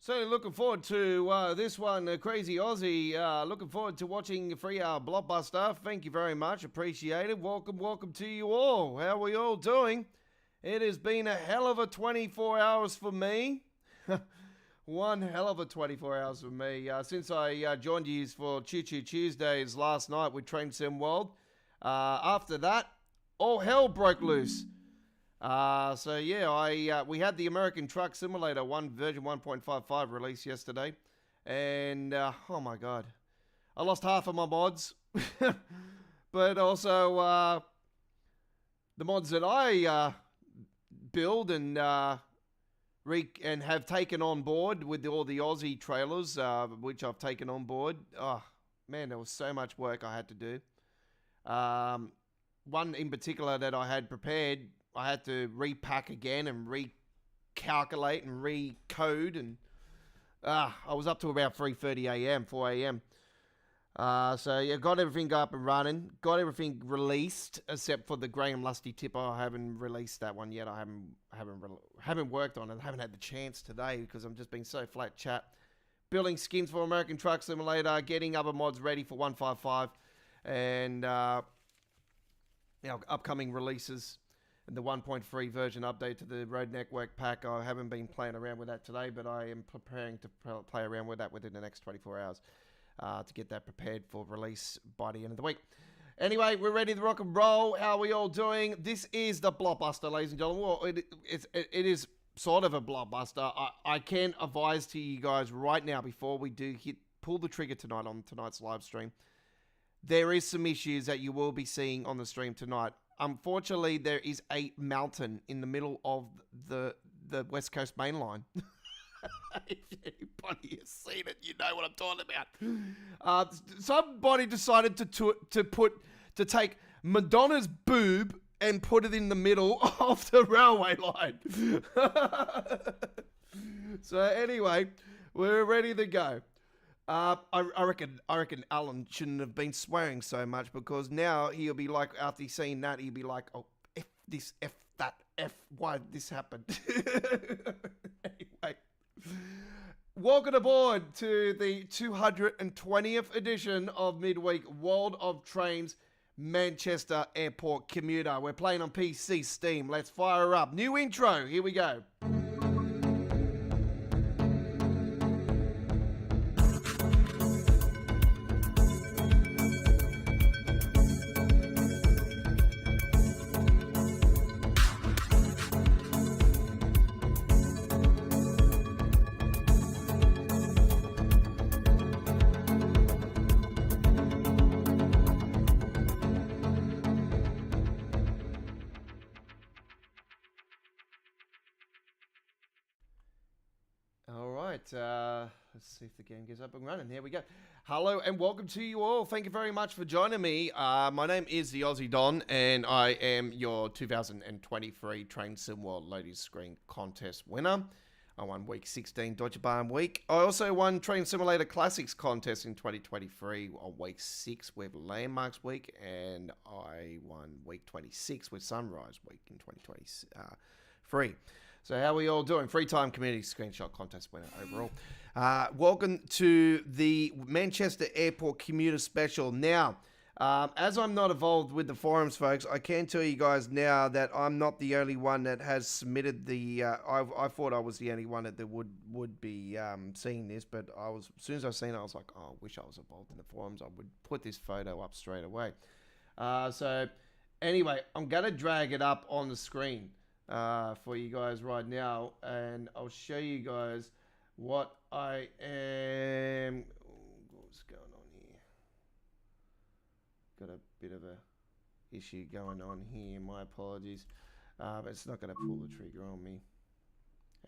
Certainly looking forward to this one, Crazy Aussie. Looking forward to watching a 3-hour blockbuster. Thank you very much. Appreciate it. Welcome to you all. How are we all doing? It has been a hell of a 24 hours for me. One hell of a 24 hours for me. Since I joined you for Choo Choo Tuesdays last night with TransPennine World. After that, all hell broke loose. We had the American Truck Simulator version 1.55 released yesterday, and oh my god, I lost half of my mods, but also the mods that I build and have taken on board with all the Aussie trailers, which I've taken on board. Oh man, there was so much work I had to do. One in particular that I had prepared, I had to repack again and recalculate and recode, and I was up to about 3:30 a.m., 4 a.m. Got everything up and running, got everything released except for the Graham Lusty tipper. I haven't released that one yet. I haven't worked on it. I haven't had the chance today because I'm just been so flat chat. Building skins for American Truck Simulator, getting other mods ready for 155, and upcoming releases. And the 1.3 version update to the Road Network pack. I haven't been playing around with that today, but I am preparing to play around with that within the next 24 hours to get that prepared for release by the end of the week. Anyway, we're ready to rock and roll. How are we all doing? This is the blockbuster, ladies and gentlemen. Well, it is sort of a blockbuster. I can advise to you guys right now before we do pull the trigger tonight on tonight's live stream. There is some issues that you will be seeing on the stream tonight. Unfortunately, there is a mountain in the middle of the West Coast main line. If anybody has seen it, you know what I'm talking about. Somebody decided to take Madonna's boob and put it in the middle of the railway line. So anyway, we're ready to go. I reckon Alan shouldn't have been swearing so much, because now he'll be like, after he's seen that, he'll be like, oh, F this, F that, F, why did this happen? Anyway, welcome aboard to the 220th edition of Midweek World of Trains Manchester Airport Commuter. We're playing on PC Steam. Let's fire up. New intro. Here we go. Let's see if the game gets up and running. Here we go. Hello and welcome to you all. Thank you very much for joining me. My name is the Aussie Don, and I am your 2023 TransPennine World Ladies Screen Contest winner. I won week 16 Deutsche Bahn week. I also won Train Simulator Classics contest in 2023 on week 6 with Landmarks week, and I won week 26 with Sunrise week in 2023. So how are we all doing? Free time community screenshot contest winner overall. Welcome to the Manchester Airport Commuter Special. Now, as I'm not involved with the forums, folks, I can tell you guys now that I'm not the only one that has submitted the... I thought I was the only one that would be seeing this, but as soon as I seen it, I was like, oh, I wish I was involved in the forums. I would put this photo up straight away. So, anyway, I'm going to drag it up on the screen for you guys right now, and I'll show you guys what I am... What's going on here? Got a bit of a issue going on here, my apologies, but it's not going to pull the trigger on me.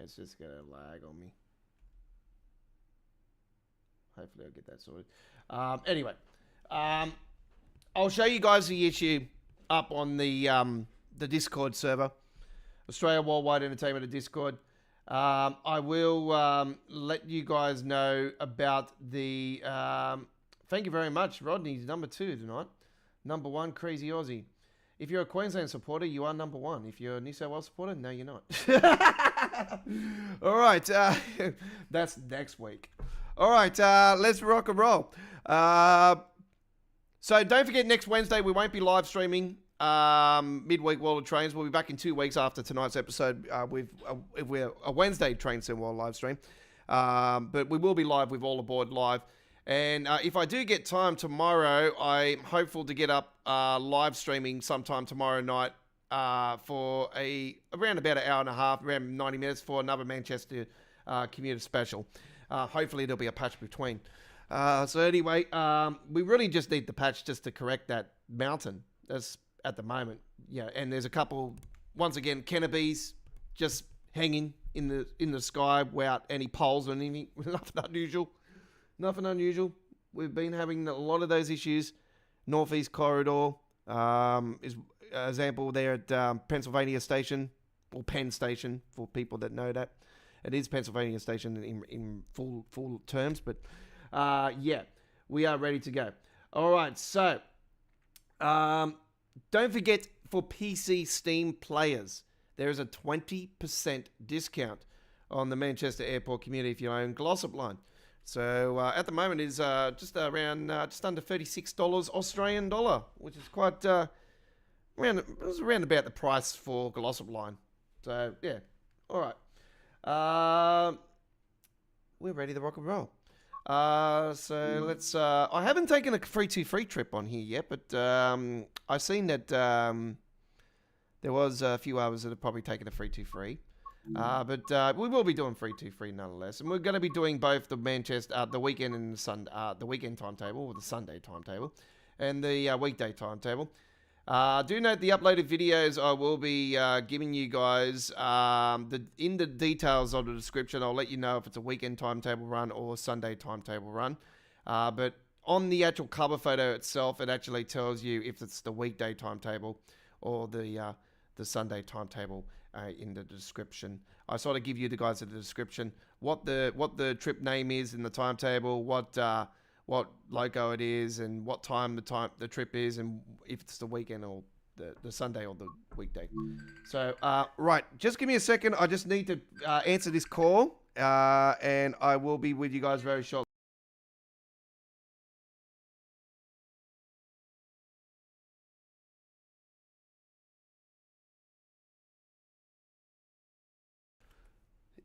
It's just going to lag on me. Hopefully I'll get that sorted. Anyway, I'll show you guys the issue up on the Discord server, Australia Worldwide Entertainment of Discord. I will let you guys know about the... thank you very much, Rodney's number 2 tonight. Number 1, Crazy Aussie. If you're a Queensland supporter, you are number one. If you're a New South Wales supporter, no, you're not. All right, that's next week. All right, let's rock and roll. So don't forget, next Wednesday we won't be live streaming midweek World of Trains. We'll be back in 2 weeks after tonight's episode with a Wednesday Train Sim World live stream. But we will be live with All Aboard live. And if I do get time tomorrow, I'm hopeful to get up live streaming sometime tomorrow night for around about an hour and a half, around 90 minutes for another Manchester commuter special. Hopefully there'll be a patch between. So anyway, we really just need the patch just to correct that mountain. That's at the moment. Yeah, and there's a couple, once again, canopies just hanging in the sky without any poles or anything. Nothing unusual. Nothing unusual. We've been having a lot of those issues. Northeast Corridor is an example there at Pennsylvania Station, or Penn Station for people that know that. It is Pennsylvania Station in full terms, but yeah, we are ready to go. All right, so don't forget, for PC Steam players, there is a 20% discount on the Manchester Airport Commuter if you own Glossop Line. So at the moment is just under $36 Australian dollar, which is quite around about the price for Glossop Line. So yeah, all right, we're ready to rock and roll. So let's. I haven't taken a free trip on here yet, but I've seen that there was a few others that have probably taken a free. But we will be doing free nonetheless, and we're going to be doing both the Manchester, the weekend and the weekend timetable, or the Sunday timetable, and the weekday timetable. Do note the uploaded videos I will be giving you guys in the details of the description. I'll let you know if it's a weekend timetable run or a Sunday timetable run. But on the actual cover photo itself, it actually tells you if it's the weekday timetable or the Sunday timetable in the description. I sort of give you the guys in the description what the trip name is in the timetable, what loco it is, and what time the trip is, and if it's the weekend or the Sunday or the weekday. So right, just give me a second. I just need to answer this call, and I will be with you guys very shortly.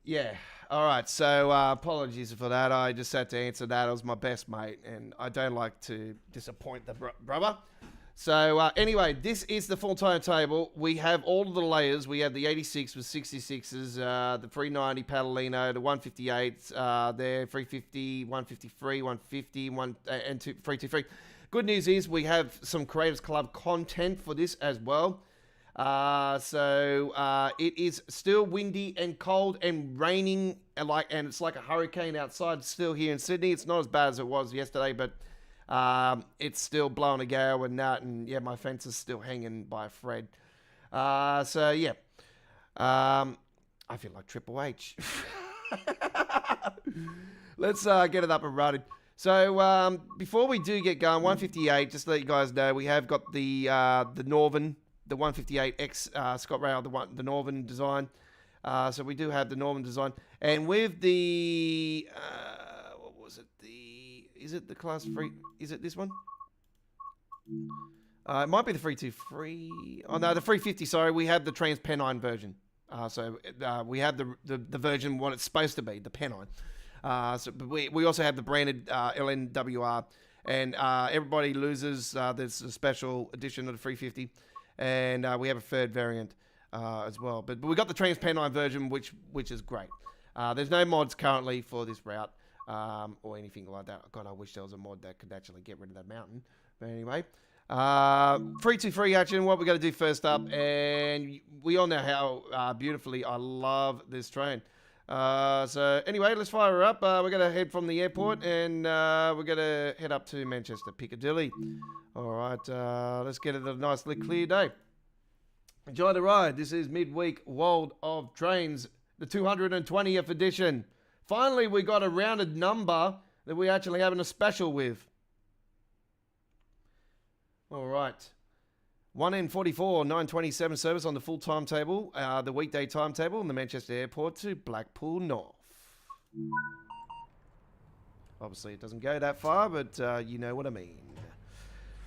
Yeah. All right. So apologies for that. I just had to answer that. It was my best mate, and I don't like to disappoint the brother. So anyway, this is the full timetable. We have all of the layers. We have the 86 with 66s, the 390 Piccadilly, the 158 there, 350, 153, 150, and 323. Good news is we have some Creators Club content for this as well. So it is still windy and cold and raining, and it's like a hurricane outside still here in Sydney. It's not as bad as it was yesterday, but it's still blowing a gale and that, and yeah, my fence is still hanging by a thread. So yeah, I feel like Triple H. Let's get it up and running. So before we do get going, 158, just to let you guys know, we have got the Northern, the 158X Scott Rail, the Northern design. So we do have the Northern design, and with the what was it? Is it the class 3? Is it this one? It might be the 323. Oh no, the 350. Sorry, we have the TransPennine version. So we have the version what it's supposed to be, the Pennine. But we also have the branded LNWR, and everybody loses. There's a special edition of the 350, and we have a third variant as well. But we got the TransPennine version, which is great. There's no mods currently for this route or anything like that. God, I wish there was a mod that could actually get rid of that mountain. But anyway, 323 action. What we're going to do first up, and we all know how beautifully I love this train. So anyway, let's fire her up. We're going to head from the airport, and we're going to head up to Manchester Piccadilly. All right, let's get it a nice, clear day. Enjoy the ride. This is Midweek World of Trains, the 220th edition. Finally, we got a rounded number that we're actually having a special with. All right. 1N44 927 service on the full timetable, the weekday timetable in the Manchester Airport to Blackpool North. Obviously, it doesn't go that far, but you know what I mean.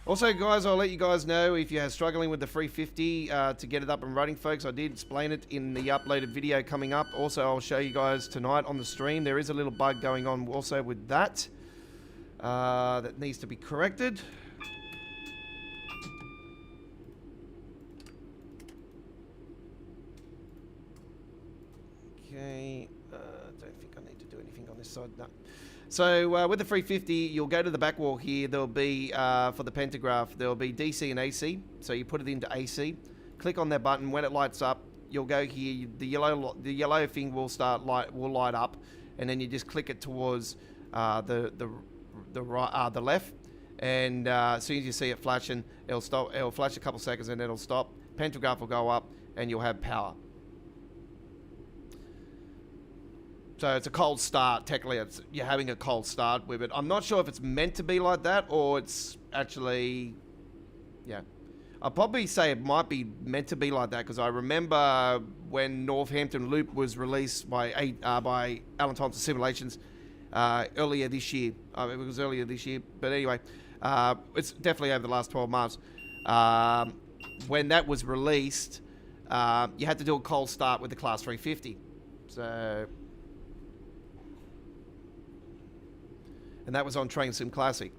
Also, guys, I'll let you guys know if you're struggling with the 350 to get it up and running, folks. I did explain it in the uploaded video coming up. Also, I'll show you guys tonight on the stream. There is a little bug going on also with that that needs to be corrected. Okay, don't think I need to do anything on this side. No. So with the 350, you'll go to the back wall here. There'll be, for the pantograph, there'll be DC and AC. So you put it into AC. Click on that button. When it lights up, you'll go here. The yellow thing will light up, and then you just click it towards the left. And as soon as you see it flashing, it'll stop. It'll flash a couple seconds, and then it'll stop. Pantograph will go up, and you'll have power. So it's a cold start. Technically, you're having a cold start with it. I'm not sure if it's meant to be like that or it's actually, yeah. I'll probably say it might be meant to be like that because I remember when Northampton Loop was released by Alan Thomson Simulations earlier this year. It was earlier this year, but anyway, it's definitely over the last 12 months. When that was released, you had to do a cold start with the Class 350. So. And that was on Train Sim Classic.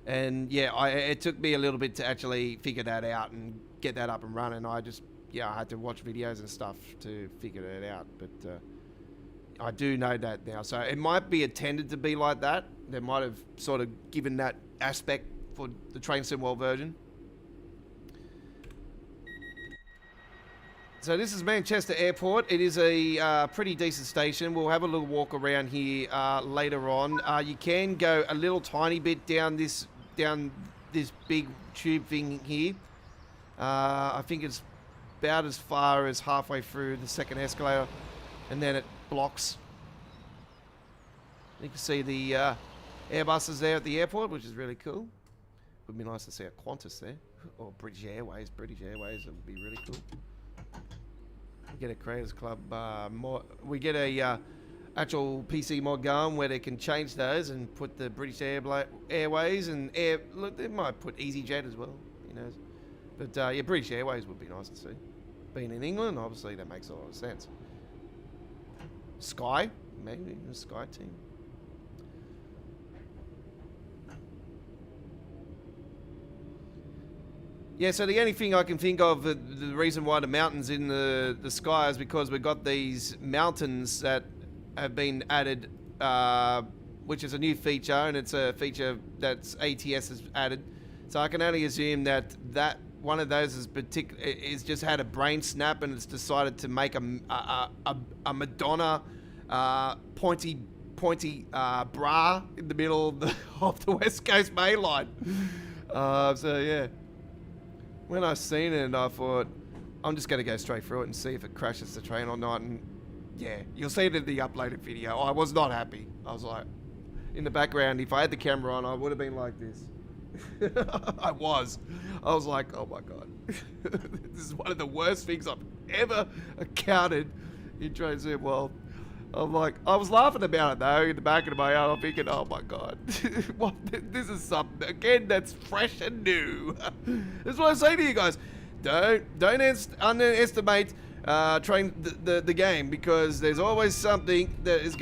And yeah, it took me a little bit to actually figure that out and get that up and running. I had to watch videos and stuff to figure it out. But I do know that now. So it might be intended to be like that. They might have sort of given that aspect for the Train Sim World version. So this is Manchester Airport. It is a pretty decent station. We'll have a little walk around here later on. You can go a little tiny bit down this big tube thing here. I think it's about as far as halfway through the second escalator, and then it blocks. You can see the Airbuses there at the airport, which is really cool. Would be nice to see a Qantas there, or British Airways. British Airways would be really cool. We get a Creators Club we get a actual PC mod going where they can change those and put the British Airways and look, they might put EasyJet as well, you know. But yeah, British Airways would be nice to see. Being in England, obviously that makes a lot of sense. Sky, maybe the Sky team. Yeah, so the only thing I can think of, the reason why the mountain's in the sky is because we've got these mountains that have been added, which is a new feature, and it's a feature that's ATS has added. So I can only assume that one of those is just had a brain snap and it's decided to make a Madonna pointy bra in the middle of the West Coast main line. So yeah. When I seen it, I thought, I'm just going to go straight through it and see if it crashes the train or not. And yeah, you'll see it in the uploaded video. I was not happy. I was like, in the background, if I had the camera on, I would have been like this. I was like, oh my God. This is one of the worst things I've ever encountered in Train Sim World. I'm like, I was laughing about it though, in the back of my head. I'm thinking, oh my God, what? This is something again that's fresh and new. That's what I say to you guys. Don't underestimate the game, because there's always something that is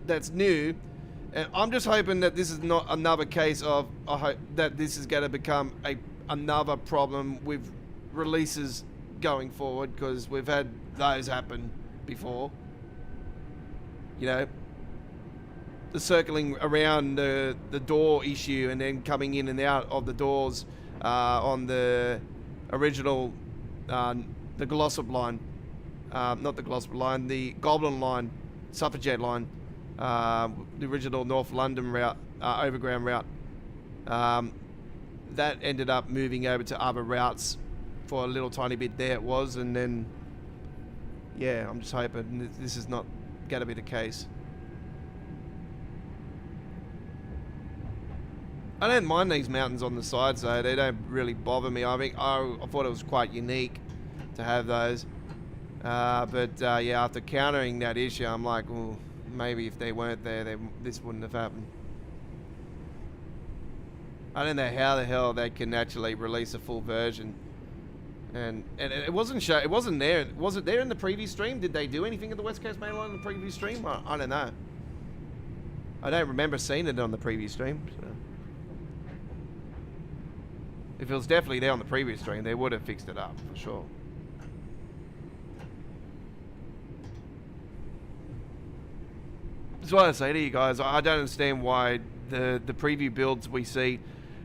that's new. And I'm just hoping that this is not another case of, I hope that this is going to become another problem with releases going forward, because we've had those happen before. You know, the circling around the door issue and then coming in and out of the doors on the original, the Glossop line, not the Glossop line, the Goblin line, Suffragette line, the original North London route, overground route. That ended up moving over to other routes for a little tiny bit there it was, and then, yeah, I'm just hoping this is not going to be the case. I don't mind these mountains on the sides though. They don't really bother me. I mean, I thought it was quite unique to have those. Yeah, after countering that issue, I'm like, well, maybe if they weren't there, this wouldn't have happened. I don't know how the hell they can actually release a full version, and it wasn't it wasn't there. Was it there in the preview stream? Did they do anything at the West Coast Main Line in the preview stream? I don't know. I don't remember seeing it on the preview stream. So. If it was definitely there on the previous stream, they would have fixed it up for sure. That's what I say to you guys. I don't understand why the preview builds we see,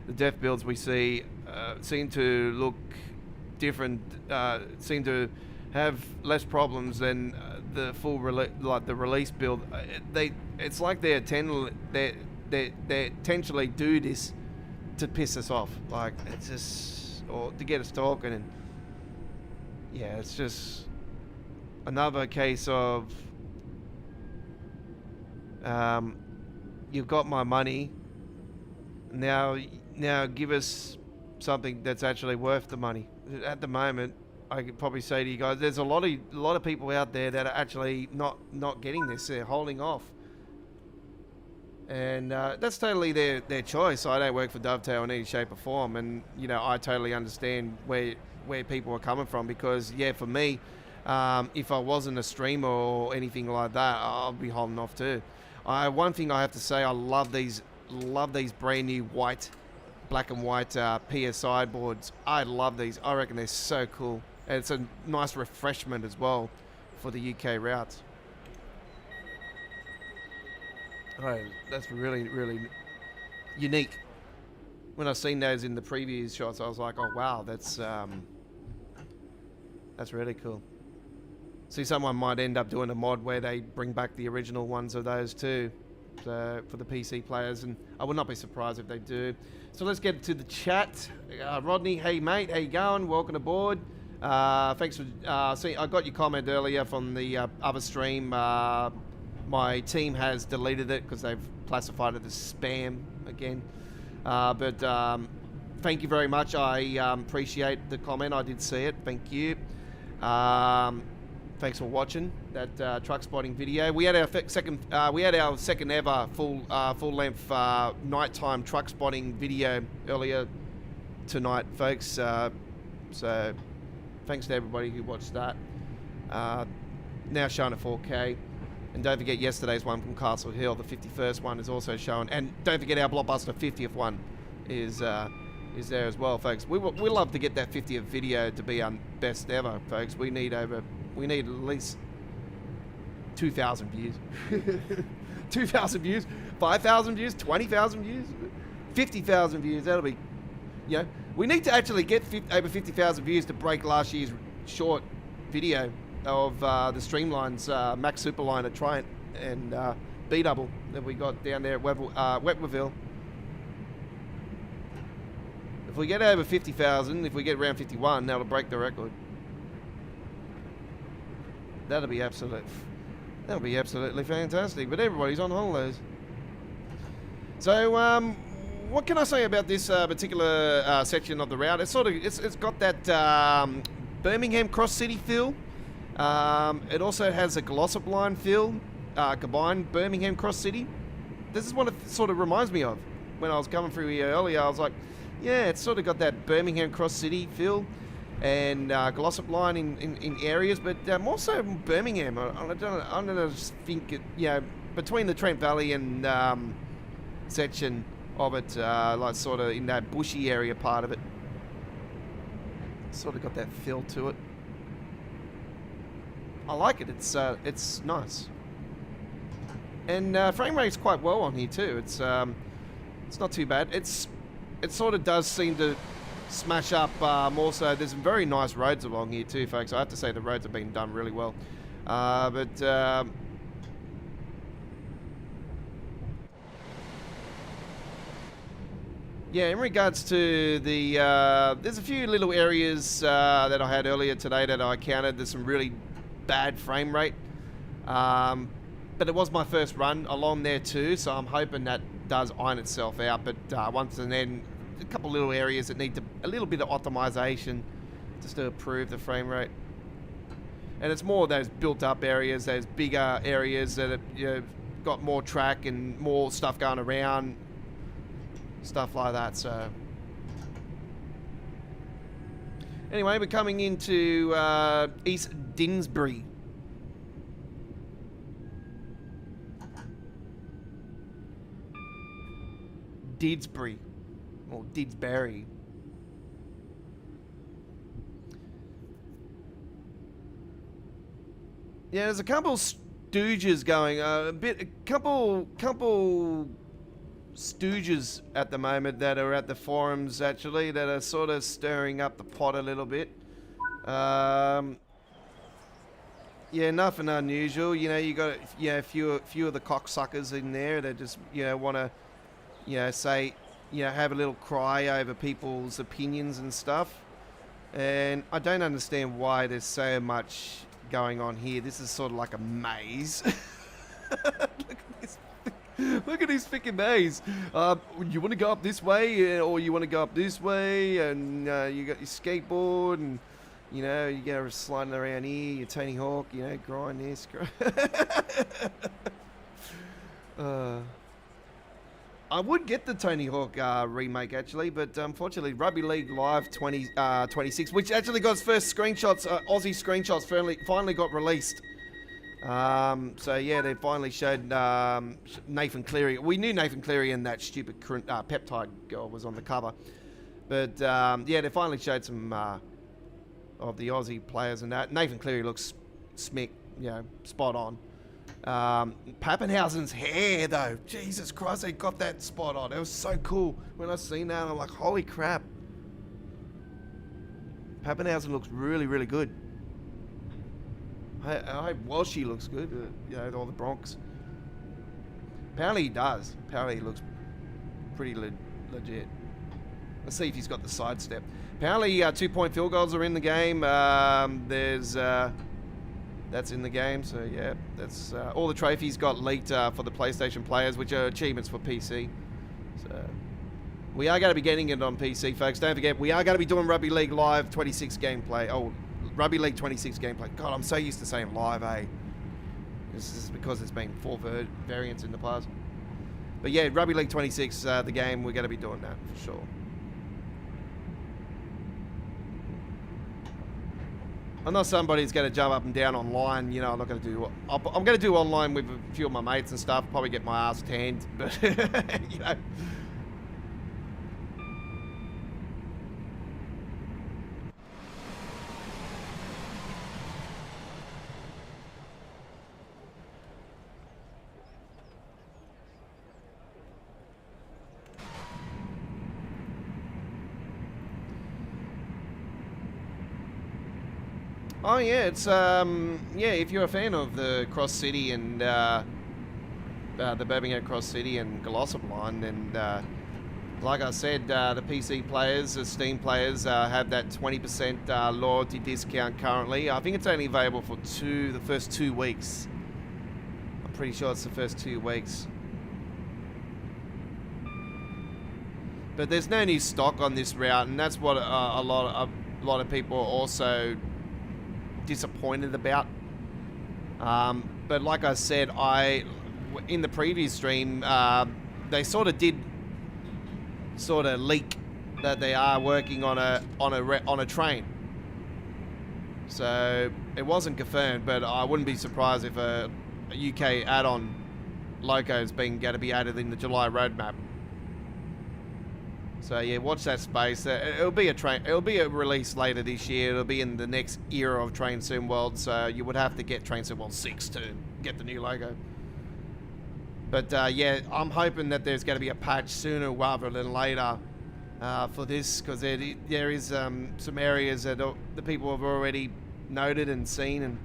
the dev builds we see, seem to look different. Seem to have less problems than the full the release build. It's like they intentionally do this to piss us off. Like, it's just, or to get us talking, and yeah, it's just another case of you've got my money, now give us something that's actually worth the money. At the moment, I could probably say to you guys, there's a lot of people out there that are actually not getting this. They're holding off. And that's totally their choice. I don't work for Dovetail in any shape or form, and you know, I totally understand where people are coming from, because yeah, for me, if I wasn't a streamer or anything like that, I'll be holding off too. One thing I have to say, I love these brand new black and white PSI boards. I love these. I reckon they're so cool, and it's a nice refreshment as well for the UK routes. Oh, that's really, really unique. When I seen those in the previous shots, I was like, oh wow, that's really cool. See, someone might end up doing a mod where they bring back the original ones of those too, for the PC players, and I would not be surprised if they do. So let's get to the chat. Rodney, hey mate, how you going? Welcome aboard. Thanks for I got your comment earlier from the other stream. My team has deleted it because they've classified it as spam again. Thank you very much. I appreciate the comment. I did see it. Thank you. Thanks for watching that truck spotting video. We had our second ever full length nighttime truck spotting video earlier tonight, folks. So thanks to everybody who watched that. Now showing a 4K. And don't forget yesterday's one from Castle Hill, the 51st one is also shown. And don't forget our Blockbuster 50th one is there as well, folks. We love to get that 50th video to be our best ever, folks. We need at least 2,000 views. 2,000 views, 5,000 views, 20,000 views, 50,000 views. That'll be, you know, we need to actually get over 50,000 views to break last year's short video of the Streamlines Max Superliner Triumph and B-Double that we got down there at Wetwaville. If we get over 50,000, if we get around 51, that'll break the record. That'll be absolutely fantastic. But everybody's on holidays. So what can I say about this particular section of the route? It's got that Birmingham Cross City feel. It also has a Glossop line feel, combined Birmingham Cross City. This is what it sort of reminds me of. When I was coming through here earlier, I was like, yeah, it's sort of got that Birmingham Cross City feel, and Glossop line in areas, but more so Birmingham. I don't just think between the Trent Valley and section of it, like sort of in that bushy area part of it, sort of got that feel to it. I like it. It's nice, and frame rate's quite well on here too. It's not too bad. It sort of does seem to smash up more so. There's some very nice roads along here too, folks. I have to say the roads have been done really well. Yeah, in regards to the, there's a few little areas that I had earlier today that I counted. There's some really bad frame rate, but it was my first run along there too, so I'm hoping that does iron itself out. But once and then, a couple little areas that need a little bit of optimization just to improve the frame rate. And it's more those built-up areas, those bigger areas that have got more track and more stuff going around, stuff like that. So anyway, we're coming into East Didsbury. Didsbury or Didsbury. Yeah, there's a couple stooges going. A couple stooges at the moment that are at the forums actually that are sort of stirring up the pot a little bit. Yeah, nothing unusual. You know, you got a few of the cocksuckers in there that just want to say have a little cry over people's opinions and stuff. And I don't understand why there's so much going on here. This is sort of like a maze. Look at this freaking maze. You want to go up this way, or you want to go up this way, and you got your skateboard, and you go sliding around here, your Tony Hawk, grind this. I would get the Tony Hawk remake actually, but unfortunately Rugby League Live 26, which actually got its first screenshots, Aussie screenshots finally got released. So yeah, they finally showed Nathan Cleary. We knew Nathan Cleary and that stupid peptide girl was on the cover. But yeah, they finally showed some of the Aussie players and that. Nathan Cleary looks smick, spot on. Pappenhausen's hair though, Jesus Christ, they got that spot on. It was so cool. When I seen that, I'm like, holy crap. Pappenhausen looks really, really good. I Walshy looks good, all the Bronx. Apparently he does. Apparently he looks pretty legit. Let's see if he's got the sidestep. Apparently 2-point field goals are in the game. That's in the game, so yeah, that's all the trophies got leaked for the PlayStation players, which are achievements for PC. So we are going to be getting it on PC, folks. Don't forget, we are going to be doing Rugby League Live 26 gameplay. Oh, Rugby League 26 gameplay. God, I'm so used to saying live, eh? This is because there's been 4 variants in the past. But yeah, Rugby League 26, the game, we're going to be doing that for sure. I'm not somebody who's going to jump up and down online. I'm not going to do. I'm going to do online with a few of my mates and stuff. Probably get my ass tanned, but Oh yeah, it's if you're a fan of the Cross City and the Birmingham Cross City and Glossop line, then like I said, the PC players, the Steam players have that 20% loyalty discount currently. I think it's only available for the first 2 weeks. I'm pretty sure it's the first 2 weeks. But there's no new stock on this route, and that's what a lot of people are also disappointed about. But like I said, in the previous stream, they sort of did leak that they are working on a train. So it wasn't confirmed, but I wouldn't be surprised if a UK add-on loco is going to be added in the July roadmap. So yeah, watch that space. It'll be a release later this year. It'll be in the next era of Train Sim World. So you would have to get Train Sim World 6 to get the new logo. But yeah, I'm hoping that there's going to be a patch sooner rather than later for this, because there is some areas that the people have already noted and seen. And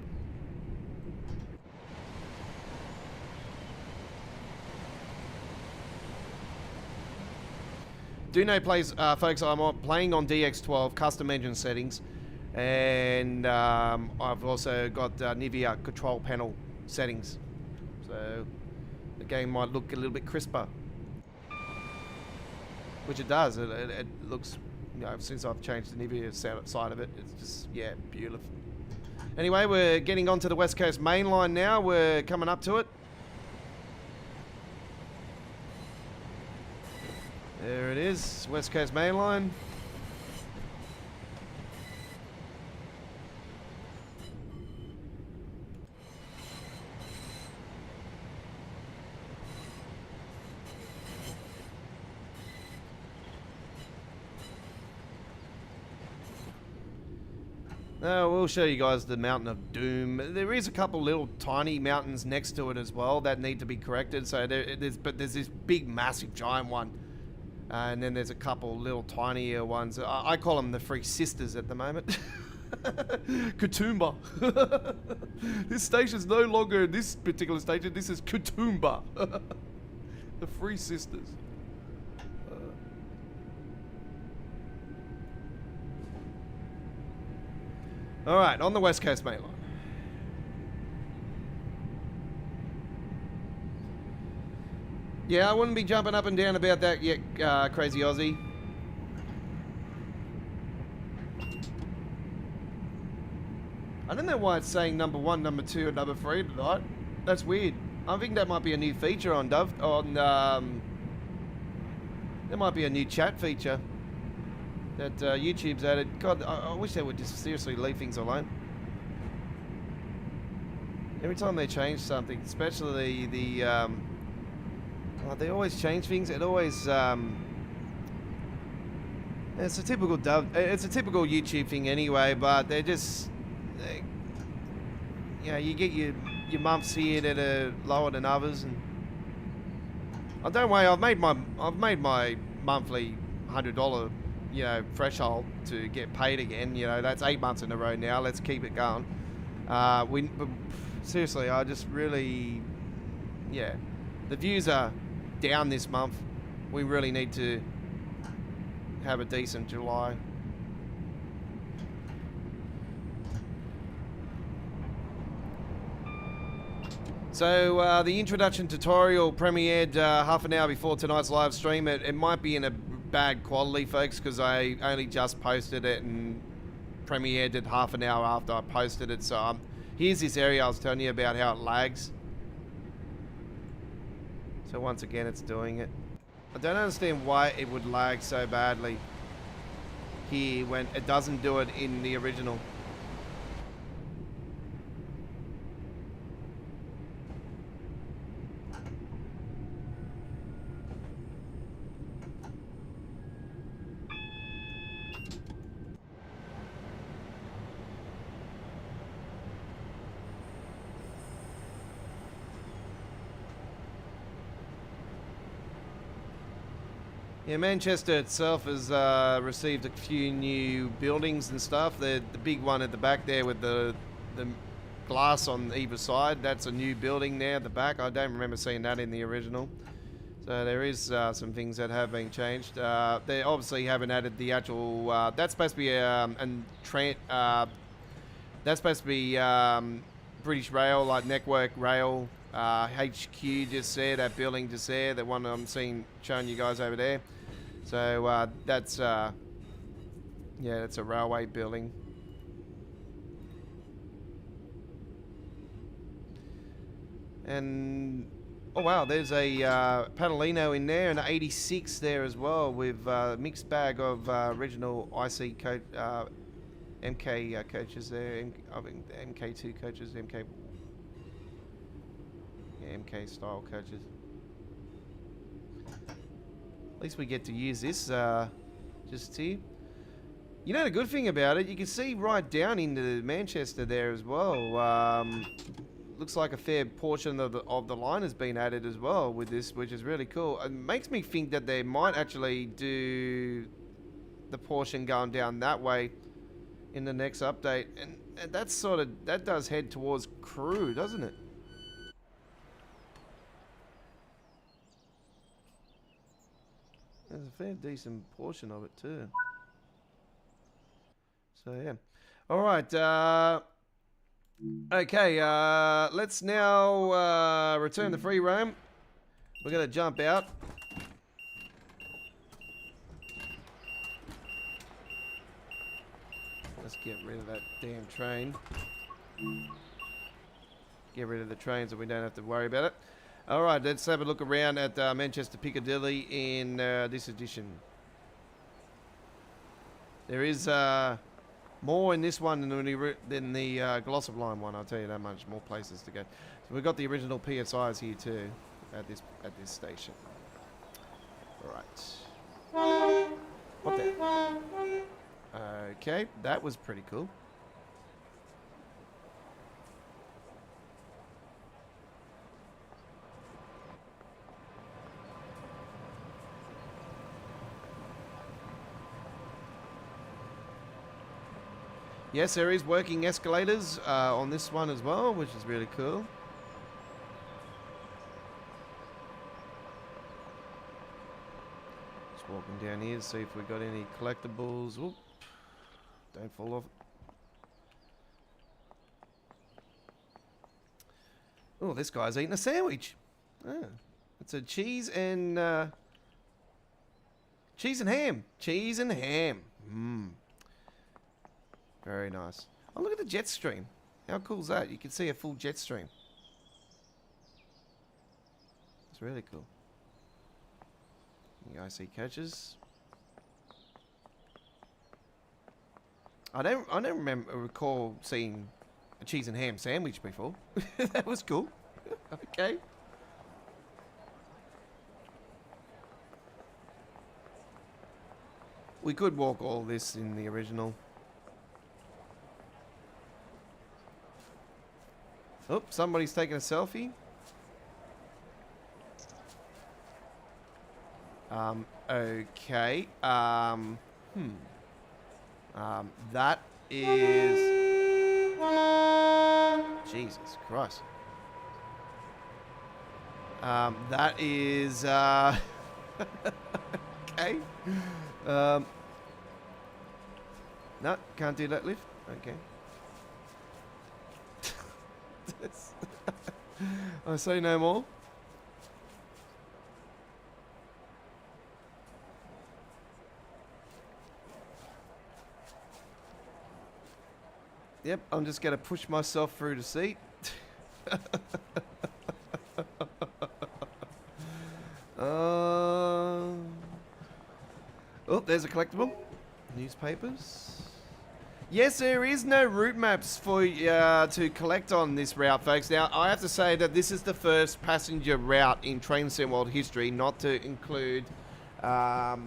do know, folks, I'm playing on DX12 custom engine settings, and I've also got Nivea control panel settings, so the game might look a little bit crisper. which it does. It looks, you know, since I've changed the Nivea side of it, it's just, yeah, beautiful. Anyway, we're getting onto the West Coast main line now. We're coming up to it. There it is, West Coast main line. Now, we'll show you guys the Mountain of Doom. There is a couple little tiny mountains next to it as well that need to be corrected. So there's this big, massive, giant one. And then there's a couple little tinier ones. I call them the Three Sisters at the moment. Katoomba. This station's no longer this particular station. This is Katoomba. The Three Sisters. All right, on the West Coast main line. Yeah, I wouldn't be jumping up and down about that yet, Crazy Aussie. I don't know why it's saying number 1, number 2, and number 3 tonight. That's weird. I think that might be a new feature on Dove. There might be a new chat feature that YouTube's added. God, I wish they would just seriously leave things alone. Every time they change something, especially the they always change things. It always it's a typical it's a typical YouTube thing anyway. But they're just, you know, you get your months here that are lower than others, and don't worry, I've made my monthly $100, you know, threshold to get paid again. You know, that's 8 months in a row now. Let's keep it going. But seriously, I just really, yeah, the views are down this month. We really need to have a decent July. So the introduction tutorial premiered half an hour before tonight's live stream. It might be in a bad quality, folks, because I only just posted it and premiered it half an hour after I posted it. So here's this area I was telling you about, how it lags. So once again, it's doing it. I don't understand why it would lag so badly here when it doesn't do it in the original. Yeah, Manchester itself has received a few new buildings and stuff. The big one at the back there with the glass on either side, that's a new building there at the back. I don't remember seeing that in the original. So there is some things that have been changed. They obviously haven't added the actual. That's supposed to be that's supposed to be British Rail, like Network Rail. HQ just there, that building just there, the one I'm showing you guys over there. So that's yeah, that's a railway building. And oh wow, there's a Pendolino in there, and an 86 there as well, with a mixed bag of original IC MK coaches there. I think the MK2 coaches, MK style coaches. At least we get to use this just here. You know the good thing about it, you can see right down into Manchester there as well. Looks like a fair portion of the line has been added as well with this, which is really cool. It makes me think that they might actually do the portion going down that way in the next update, and that's that does head towards Crewe, doesn't it? There's a fair decent portion of it too. So yeah. All right. Okay. Let's now return to free roam. We're gonna jump out. Let's get rid of that damn train. Get rid of the train so we don't have to worry about it. Alright, let's have a look around at Manchester Piccadilly in this edition. There is more in this one than the Glossop Line one, I'll tell you that much. More places to go. So we've got the original PSIs here too at this station. Alright. What the? Okay, that was pretty cool. Yes, there is working escalators on this one as well, which is really cool. Just walking down here to see if we got any collectibles. Oop. Don't fall off. Oh, this guy's eating a sandwich. Oh, it's a cheese and ham. Cheese and ham. Mmm. Very nice. Oh, look at the jet stream. How cool is that? You can see a full jet stream. It's really cool. The IC coaches. I don't recall seeing a cheese and ham sandwich before. That was cool. Okay. We could walk all this in the original. Oh, somebody's taking a selfie. Okay. That is... Jesus Christ. That is... Okay. No, can't do that lift. Okay. I say no more. Yep, I'm just going to push myself through the seat. Oh, there's a collectible. Newspapers. Yes, there is no route maps for to collect on this route, folks. Now, I have to say that this is the first passenger route in Train World history not to include the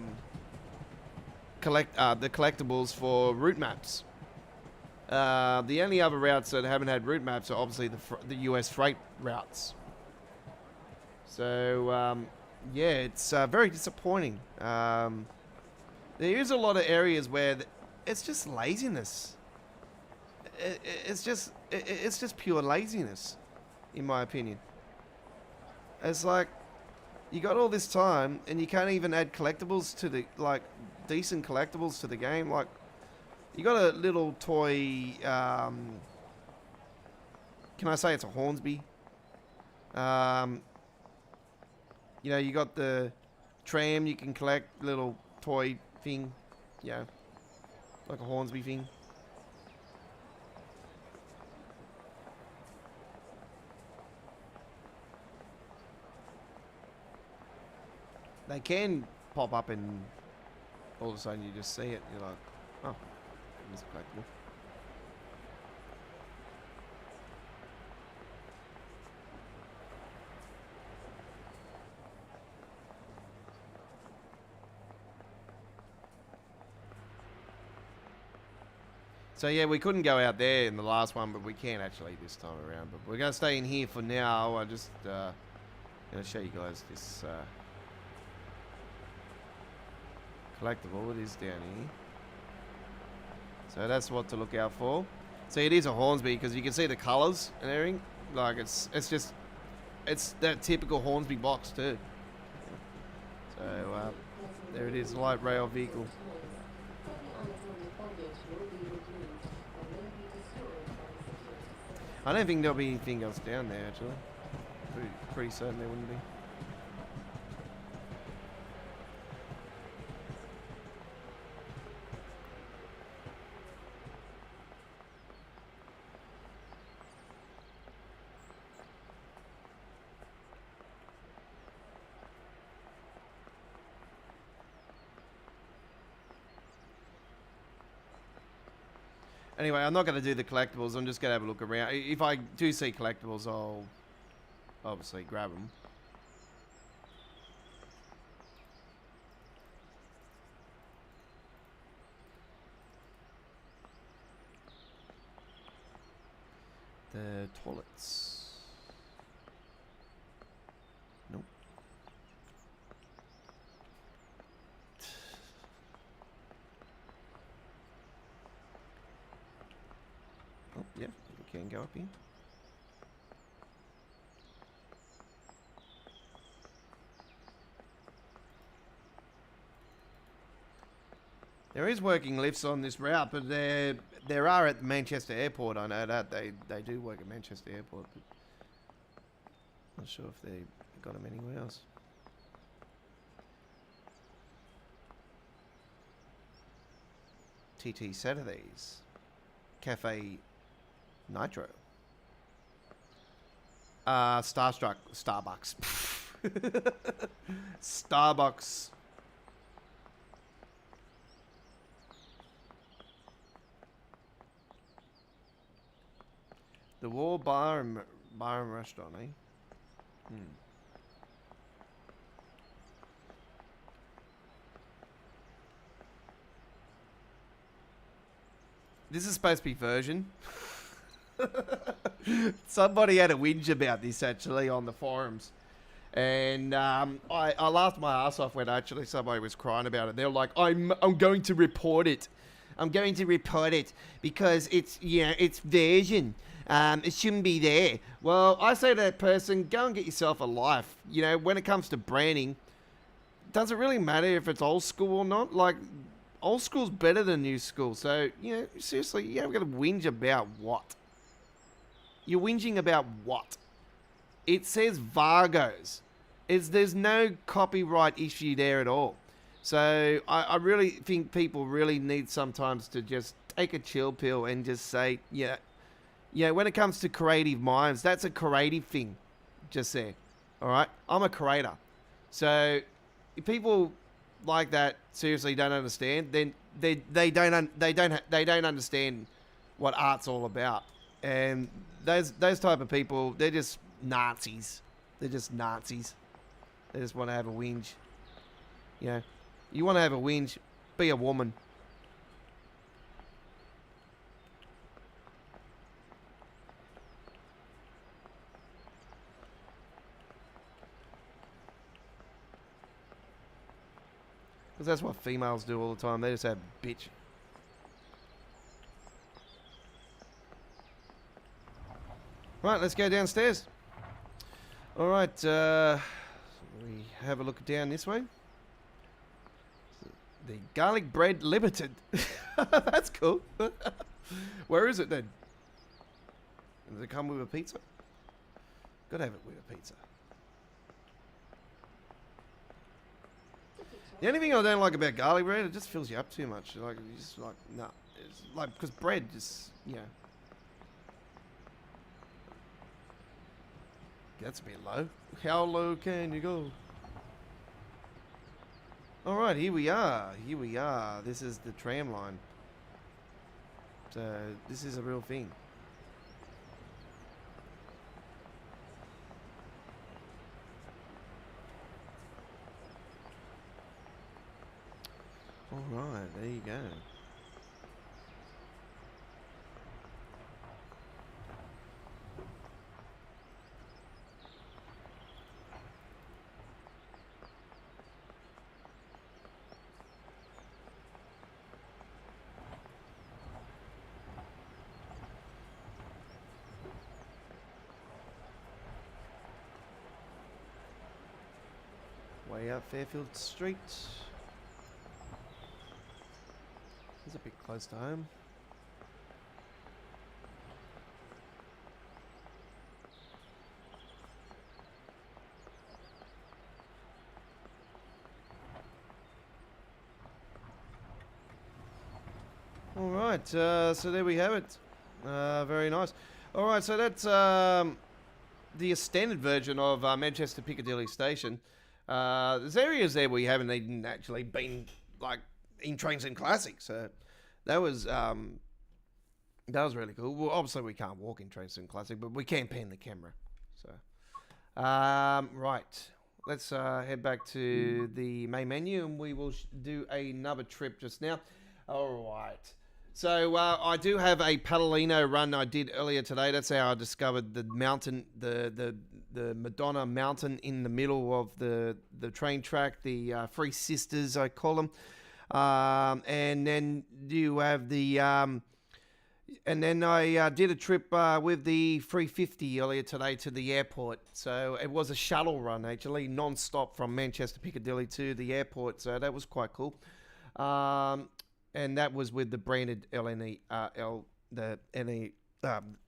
collectibles for route maps. The only other routes that haven't had route maps are obviously the US freight routes. So, yeah, it's very disappointing. There is a lot of areas where it's just laziness. It's just pure laziness, in my opinion. It's like you got all this time and you can't even add collectibles to the decent collectibles to the game. Like you got a little toy. Can I say it's a Hornsby? You know, you got the tram you can collect, little toy thing. Yeah. Like a Hornsby thing. They can pop up and all of a sudden you just see it. You're like, oh, it's collectible. So yeah, we couldn't go out there in the last one, but we can actually this time around. But we're going to stay in here for now. I just going to show you guys this collectible. It is down here. So that's what to look out for. So it is a Hornsby because you can see the colours and everything. Like it's that typical Hornsby box too. So there it is, light rail vehicle. I don't think there'll be anything else down there, actually. Pretty certain there wouldn't be. Anyway, I'm not going to do the collectibles. I'm just going to have a look around. If I do see collectibles, I'll obviously grab them. The toilets. Nope. Oh, yeah, we can go up here. There is working lifts on this route, but there are at Manchester Airport. I know that they do work at Manchester Airport, but not sure if they got them anywhere else. TT Saturdays, Cafe Nitro, Starbucks, Starbucks. The War Bar and Restaurant, eh? This is supposed to be version. Somebody had a whinge about this actually on the forums. And I laughed my ass off when actually somebody was crying about it. They were like, I'm going to report it. I'm going to report it because it's, it's version. It shouldn't be there. Well, I say to that person, go and get yourself a life. When it comes to branding, does it really matter if it's old school or not? Like, old school's better than new school. So, seriously, we're going to whinge about what? You're whinging about what? It says Vargos. There's no copyright issue there at all. So, I really think people really need sometimes to just take a chill pill and just say, when it comes to creative minds, that's a creative thing. Just there. All right? I'm a creator. So, if people like that seriously don't understand, then they don't understand what art's all about. And those type of people, they're just Nazis. They're just Nazis. They just want to have a whinge. You want to have a whinge, be a woman. Because that's what females do all the time. They just have bitch. Right, let's go downstairs. All right, we have a look down this way. The Garlic Bread Limited. That's cool. Where is it then? Does it come with a pizza? Gotta have it with a pizza. The only thing I don't like about garlic bread, it just fills you up too much. Like, it's just like, nah. It's like, because bread just, That's a bit low. How low can you go? Alright, here we are. Here we are. This is the tram line. So, this is a real thing. Alright, there you go. Way up Fairfield Street. It's a bit close to home. All right, so there we have it. Very nice. All right, so that's the standard version of Manchester Piccadilly Station. There's areas there where you haven't even actually been, like, in Trains and Classics. So that was That was really cool. Well, obviously we can't walk in TransPennine Classic, but we can pan the camera. So, right. Let's head back to the main menu, and we will do another trip just now. All right. So I do have a Pendolino run I did earlier today. That's how I discovered the mountain, the Madonna mountain in the middle of the train track, the Three Sisters I call them. And then you have the and then I did a trip with the 350 earlier today to the airport. So it was a shuttle run actually, non-stop from Manchester Piccadilly to the airport. So that was quite cool. And that was with the branded the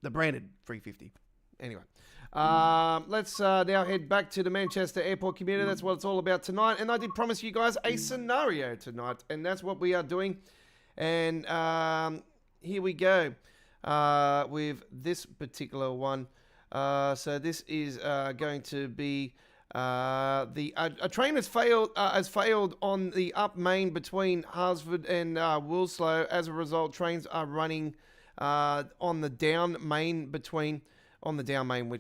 branded 350. Anyway, let's now head back to the Manchester Airport Commuter. That's what it's all about tonight. And I did promise you guys a scenario tonight, and that's what we are doing. And here we go with this particular one. So this is going to be a train has failed on the up main between Harsford and Wilslow. As a result, trains are running on the down main which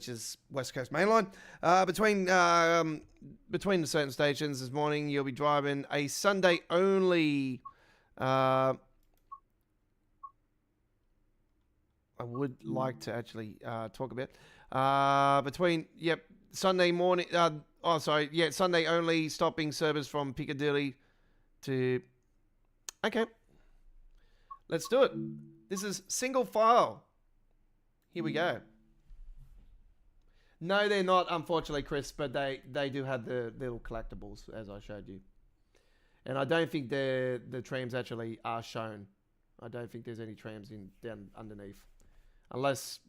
is West Coast Main Line, between the certain stations this morning. You'll be driving a Sunday only. I would like to actually talk about Sunday morning. Sunday only stopping service from Piccadilly to. Okay, let's do it. This is single file. Here we go. No, they're not, unfortunately, Chris, but they do have the little collectibles, as I showed you. And I don't think the trams actually are shown. I don't think there's any trams down underneath. Unless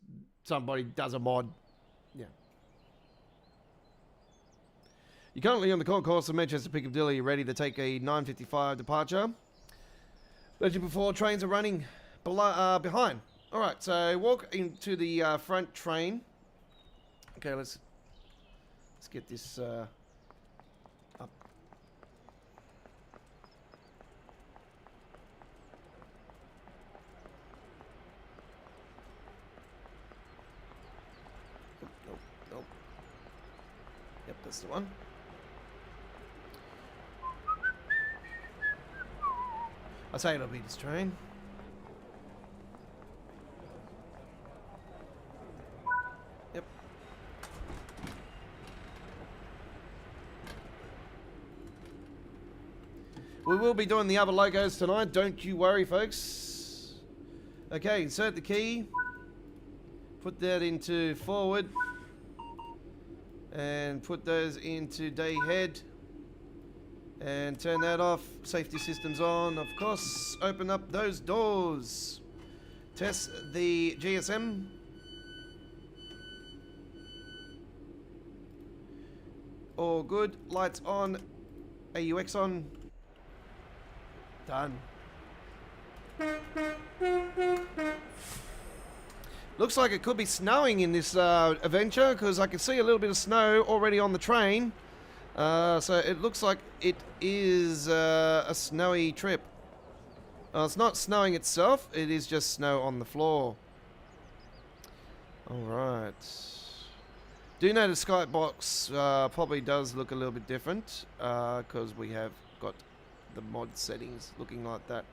somebody does a mod. Yeah. You're currently on the concourse of Manchester Piccadilly, ready to take a 9:55 departure. As you before, trains are running behind. All right, so walk into the front train. Okay, let's get this up. Nope. Yep, that's the one. I say it'll be this train. Yep. We will be doing the other logos tonight, don't you worry, folks. Okay, insert the key. Put that into forward. And put those into day head. And turn that off. Safety systems on, of course. Open up those doors. Test the GSM. All good. Lights on. AUX on. Done. Looks like it could be snowing in this adventure, because I can see a little bit of snow already on the train. So it looks like it is a snowy trip. It's not snowing itself, it is just snow on the floor. Alright. Do know the skybox probably does look a little bit different, because we have got the mod settings looking like that.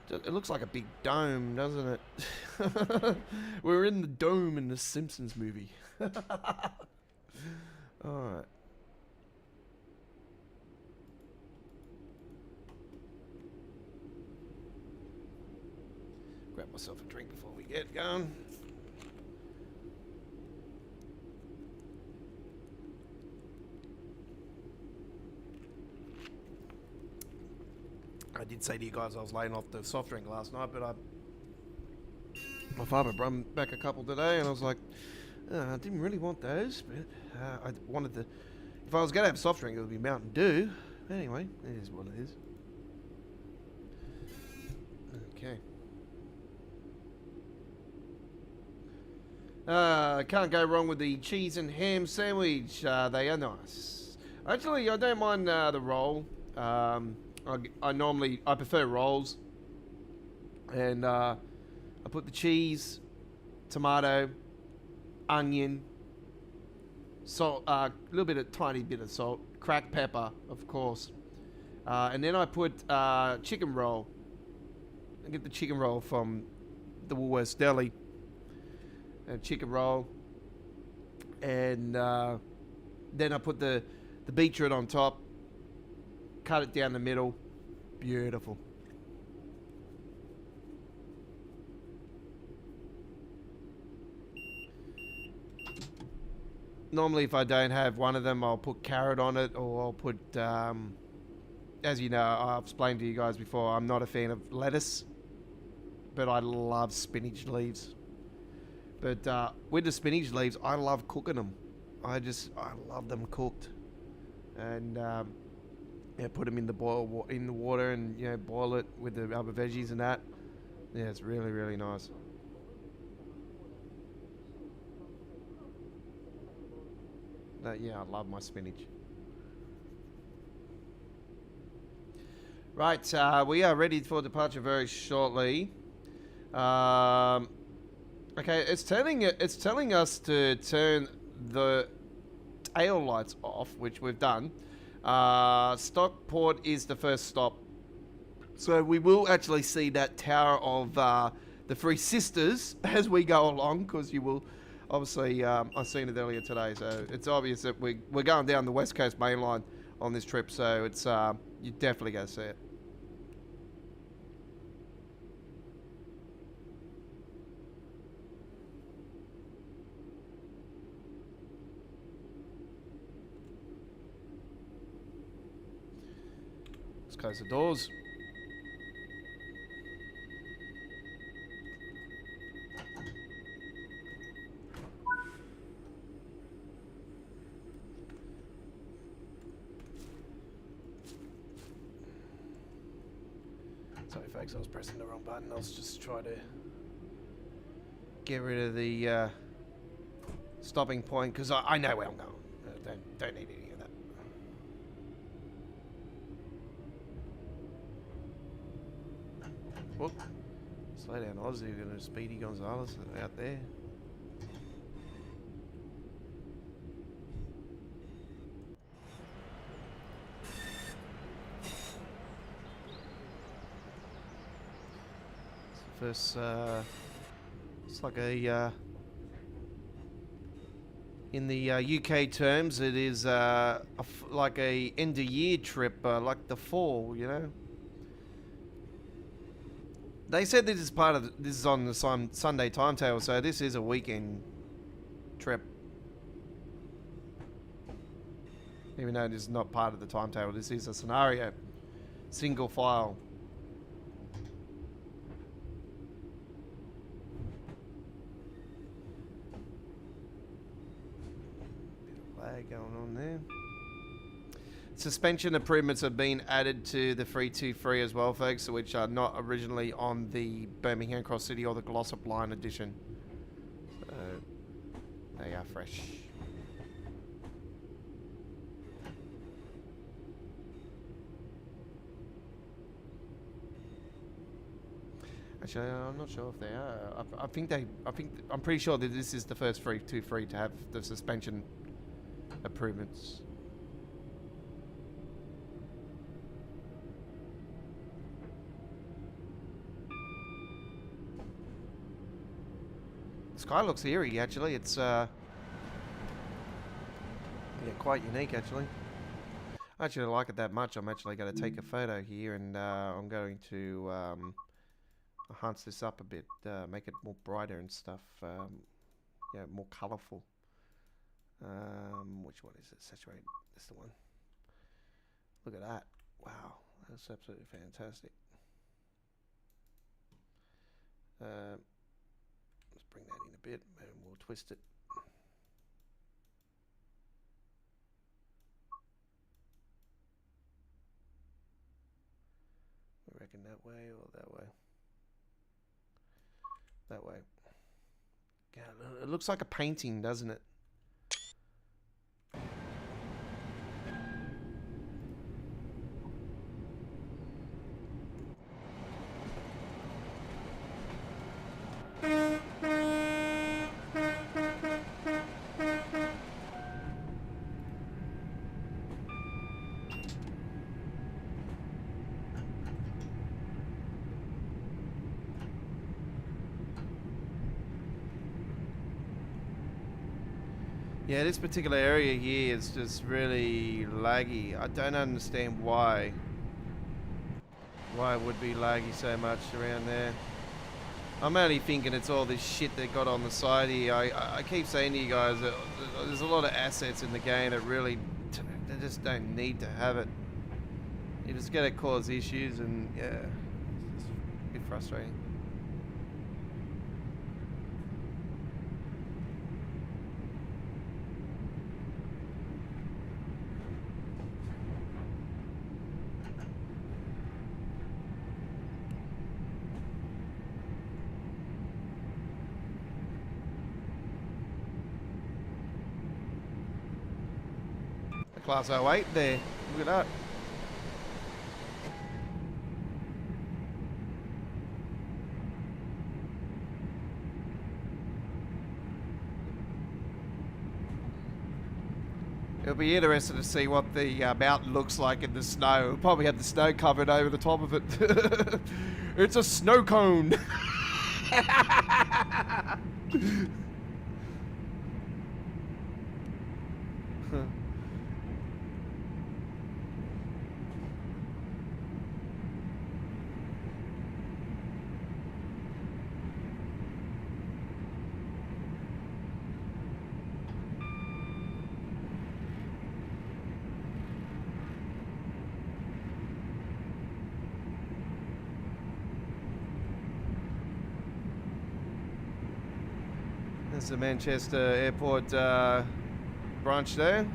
It looks like a big dome, doesn't it? We're in the dome in the Simpsons movie. Alright. Grab myself a drink before we get going. I did say to you guys I was laying off the soft drink last night, but my father brought back a couple today, and I was like, I didn't really want those, but I wanted to. If I was going to have a soft drink, it would be Mountain Dew. Anyway, it is what it is. Okay. Can't go wrong with the cheese and ham sandwich. They are nice. Actually, I don't mind the roll. I prefer rolls, and I I put the cheese, tomato, onion, salt, a little bit of tiny bit of salt, cracked pepper, of course, and then I put chicken roll. I get the chicken roll from the Woolworths Deli, and chicken roll, and then I put the beetroot on top, cut it down the middle, beautiful. Normally, if I don't have one of them, I'll put carrot on it, or I'll put, as you know, I've explained to you guys before, I'm not a fan of lettuce, but I love spinach leaves. But with the spinach leaves, I love cooking them. I love them cooked, and yeah, put them in the water, and boil it with the other veggies and that. Yeah, it's really, really nice. Yeah, I love my spinach. Right, we are ready for departure very shortly. Okay, it's telling us to turn the tail lights off, which we've done. Stockport is the first stop, so we will actually see that Tower of the Three Sisters as we go along, because you will. Obviously, I've seen it earlier today, so it's obvious that we're going down the West Coast main line on this trip, so it's you definitely go see it. Let's close the doors. Sorry folks, I was pressing the wrong button. I was just trying to get rid of the stopping point, because I know where I'm going. Don't need any of that. Whoop. Slow down, Aussie. We're going to Speedy Gonzalez out there. First, it's like in the UK terms, it is like a end of year trip, like the fall, They said this is this is on the Sunday timetable, so this is a weekend trip. Even though this is not part of the timetable, this is a scenario, single file. Going on there. Suspension improvements have been added to the 323 as well, folks, which are not originally on the Birmingham Cross City or the Glossop Line edition. So they are fresh. Actually, I'm not sure if they are. I'm pretty sure that this is the first 323 to have the suspension improvements. The sky looks eerie, actually. It's yeah, quite unique, actually. I actually like it that much. I'm actually going to take a photo here, and I'm going to enhance this up a bit, make it more brighter and stuff. Yeah, more colourful. Which one is it? Saturate. That's the one. Look at that. Wow, that's absolutely fantastic. Let's bring that in a bit and we'll twist it. I reckon that way or that way. That way. Yeah, it looks like a painting, doesn't it? Yeah, this particular area here is just really laggy. I don't understand why. Why it would be laggy so much around there. I'm only thinking it's all this shit they got on the side here. I keep saying to you guys that there's a lot of assets in the game that really, they just don't need to have it. You're just gonna cause issues, and yeah, it's just a bit frustrating. Class 08 there. Look at that. It'll be interesting to see what the mountain looks like in the snow. It'll probably have the snow covered over the top of it. It's a snow cone. There's the Manchester Airport branch there.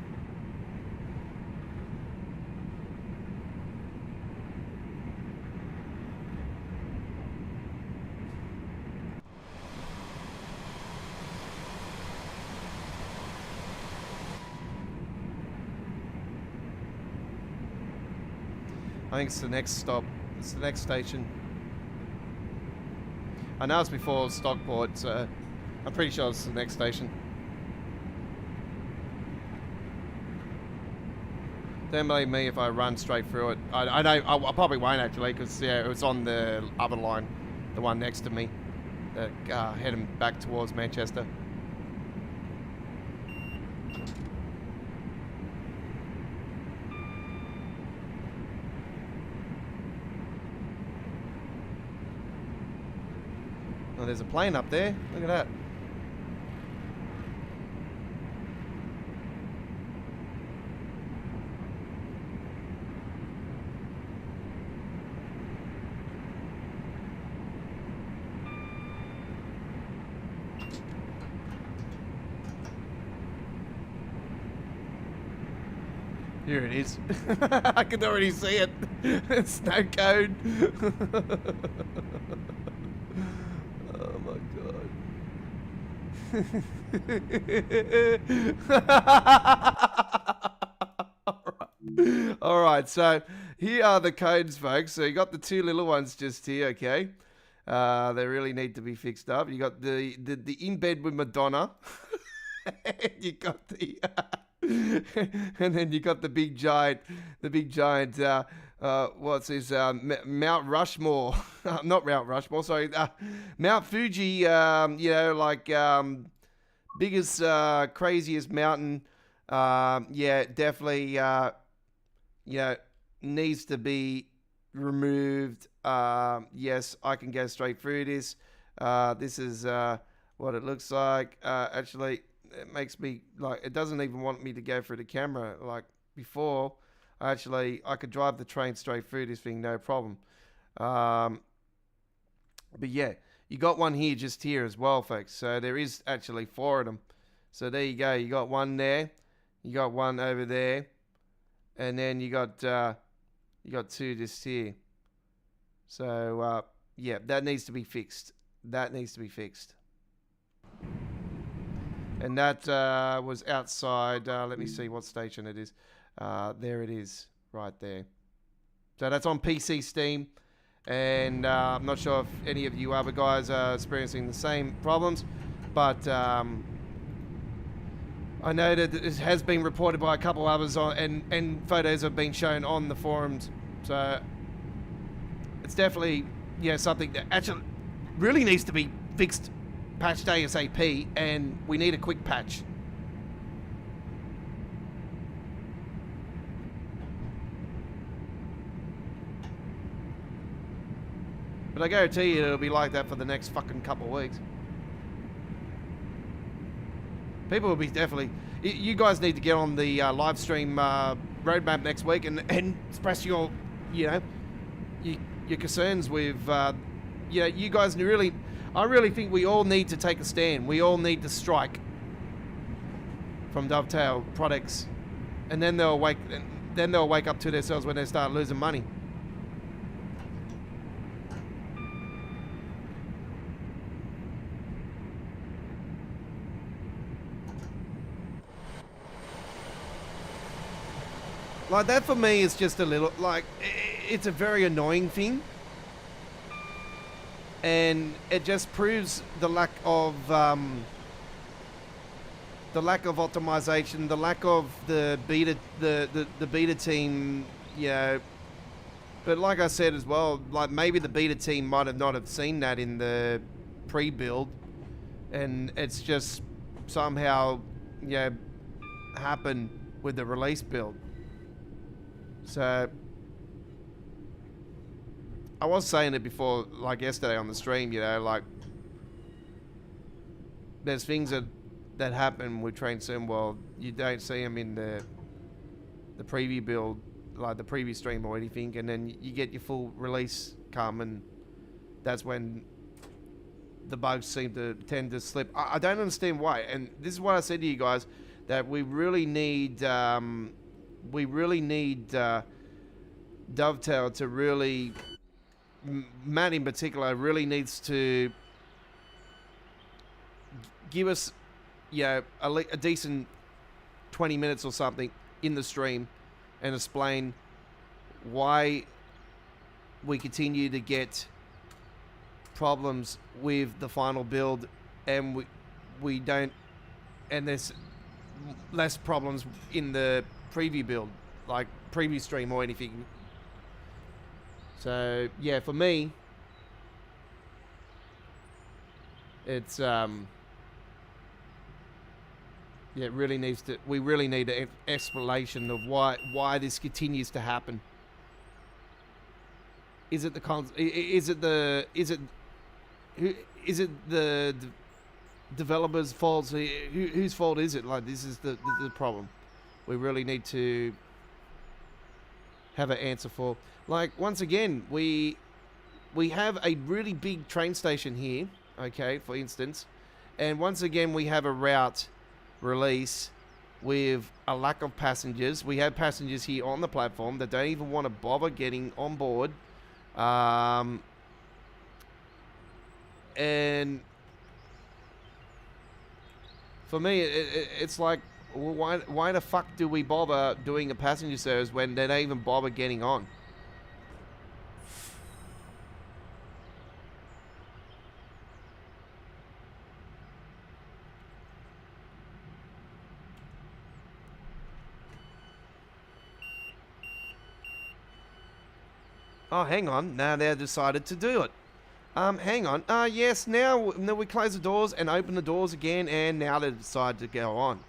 I think it's the next stop. It's the next station. I know it's before Stockport, so I'm pretty sure it's the next station. Don't believe me if I run straight through it. I know I probably won't actually, because yeah, it was on the other line, the one next to me, that heading back towards Manchester. Oh, there's a plane up there. Look at that. Here it is. I can already see it. Snow cone. Oh my god. Alright, so here are the codes, folks. So you got the two little ones just here, okay? They really need to be fixed up. You got the in bed with Madonna. And you got the and then you got the big giant what's his Mount Rushmore. Not Mount Rushmore, sorry, Mount Fuji, you know, like biggest craziest mountain. Yeah, definitely you know, needs to be removed. Yes, I can go straight through this. This is what it looks like. Actually, it makes me, like, it doesn't even want me to go through the camera. Like before, I could drive the train straight through this thing, no problem. But yeah, you got one here, just here as well, folks. So there is actually 4 of them. So there you go. You got one there. You got one over there. And then you got 2 just here. So, yeah, that needs to be fixed. That needs to be fixed. And that was outside, let me see what station it is. There it is, right there. So that's on PC Steam. And I'm not sure if any of you other guys are experiencing the same problems. But I know that it has been reported by a couple others, and photos have been shown on the forums. So it's definitely, yeah, something that actually really needs to be fixed, patched ASAP, and we need a quick patch. But I guarantee you it'll be like that for the next fucking couple of weeks. People will be definitely... You guys need to get on the live stream roadmap next week and express your, you know, your concerns with, you know, you guys really... I really think we all need to take a stand. We all need to strike from Dovetail products, and then they'll wake up to themselves when they start losing money. Like, that for me is just a little, like, it's a very annoying thing. And it just proves the lack of optimization, the lack of the beta team, you know. But like I said as well, like, maybe the beta team might have not have seen that in the pre-build, and it's just somehow, you know, happened with the release build. So I was saying it before, like yesterday on the stream, you know, like, there's things that happen with TransPennine. Well, you don't see them in the preview build, like the preview stream or anything, and then you get your full release come, and that's when the bugs seem to tend to slip. I don't understand why, and this is what I said to you guys, that we really need Dovetail to really... Matt in particular really needs to give us, you know, a decent 20 minutes or something in the stream and explain why we continue to get problems with the final build, and we don't, and there's less problems in the preview build, like preview stream or anything. So yeah, for me, it's yeah, it really needs to. We really need an explanation of why this continues to happen. Is it the developers' fault? Whose fault is it? Like, this is the problem. We really need to have an answer for. Like, once again, we have a really big train station here, okay, for instance, and once again we have a route release with a lack of passengers. We have passengers here on the platform that don't even want to bother getting on board, and for me, it's like, why the fuck do we bother doing a passenger service when they don't even bother getting on? Oh, hang on. Now they've decided to do it. Hang on. Yes, now we close the doors and open the doors again, and now they decide to go on.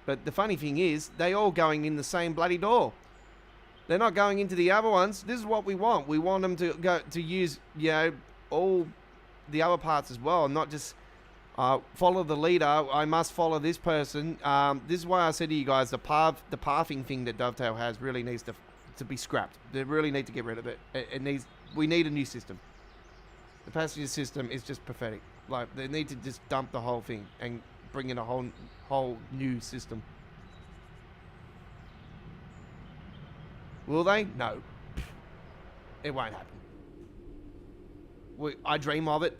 But the funny thing is, they all going in the same bloody door. They're not going into the other ones. This is what we want. We want them to go to use, you know, all the other parts as well, and not just follow the leader. I must follow this person. This is why I said to you guys, the pathing thing that Dovetail has really needs to be scrapped. They really need to get rid of it. We need a new system. The passenger system is just pathetic. Like, they need to just dump the whole thing and bring in a whole new system. Will they? No. It won't happen. I dream of it.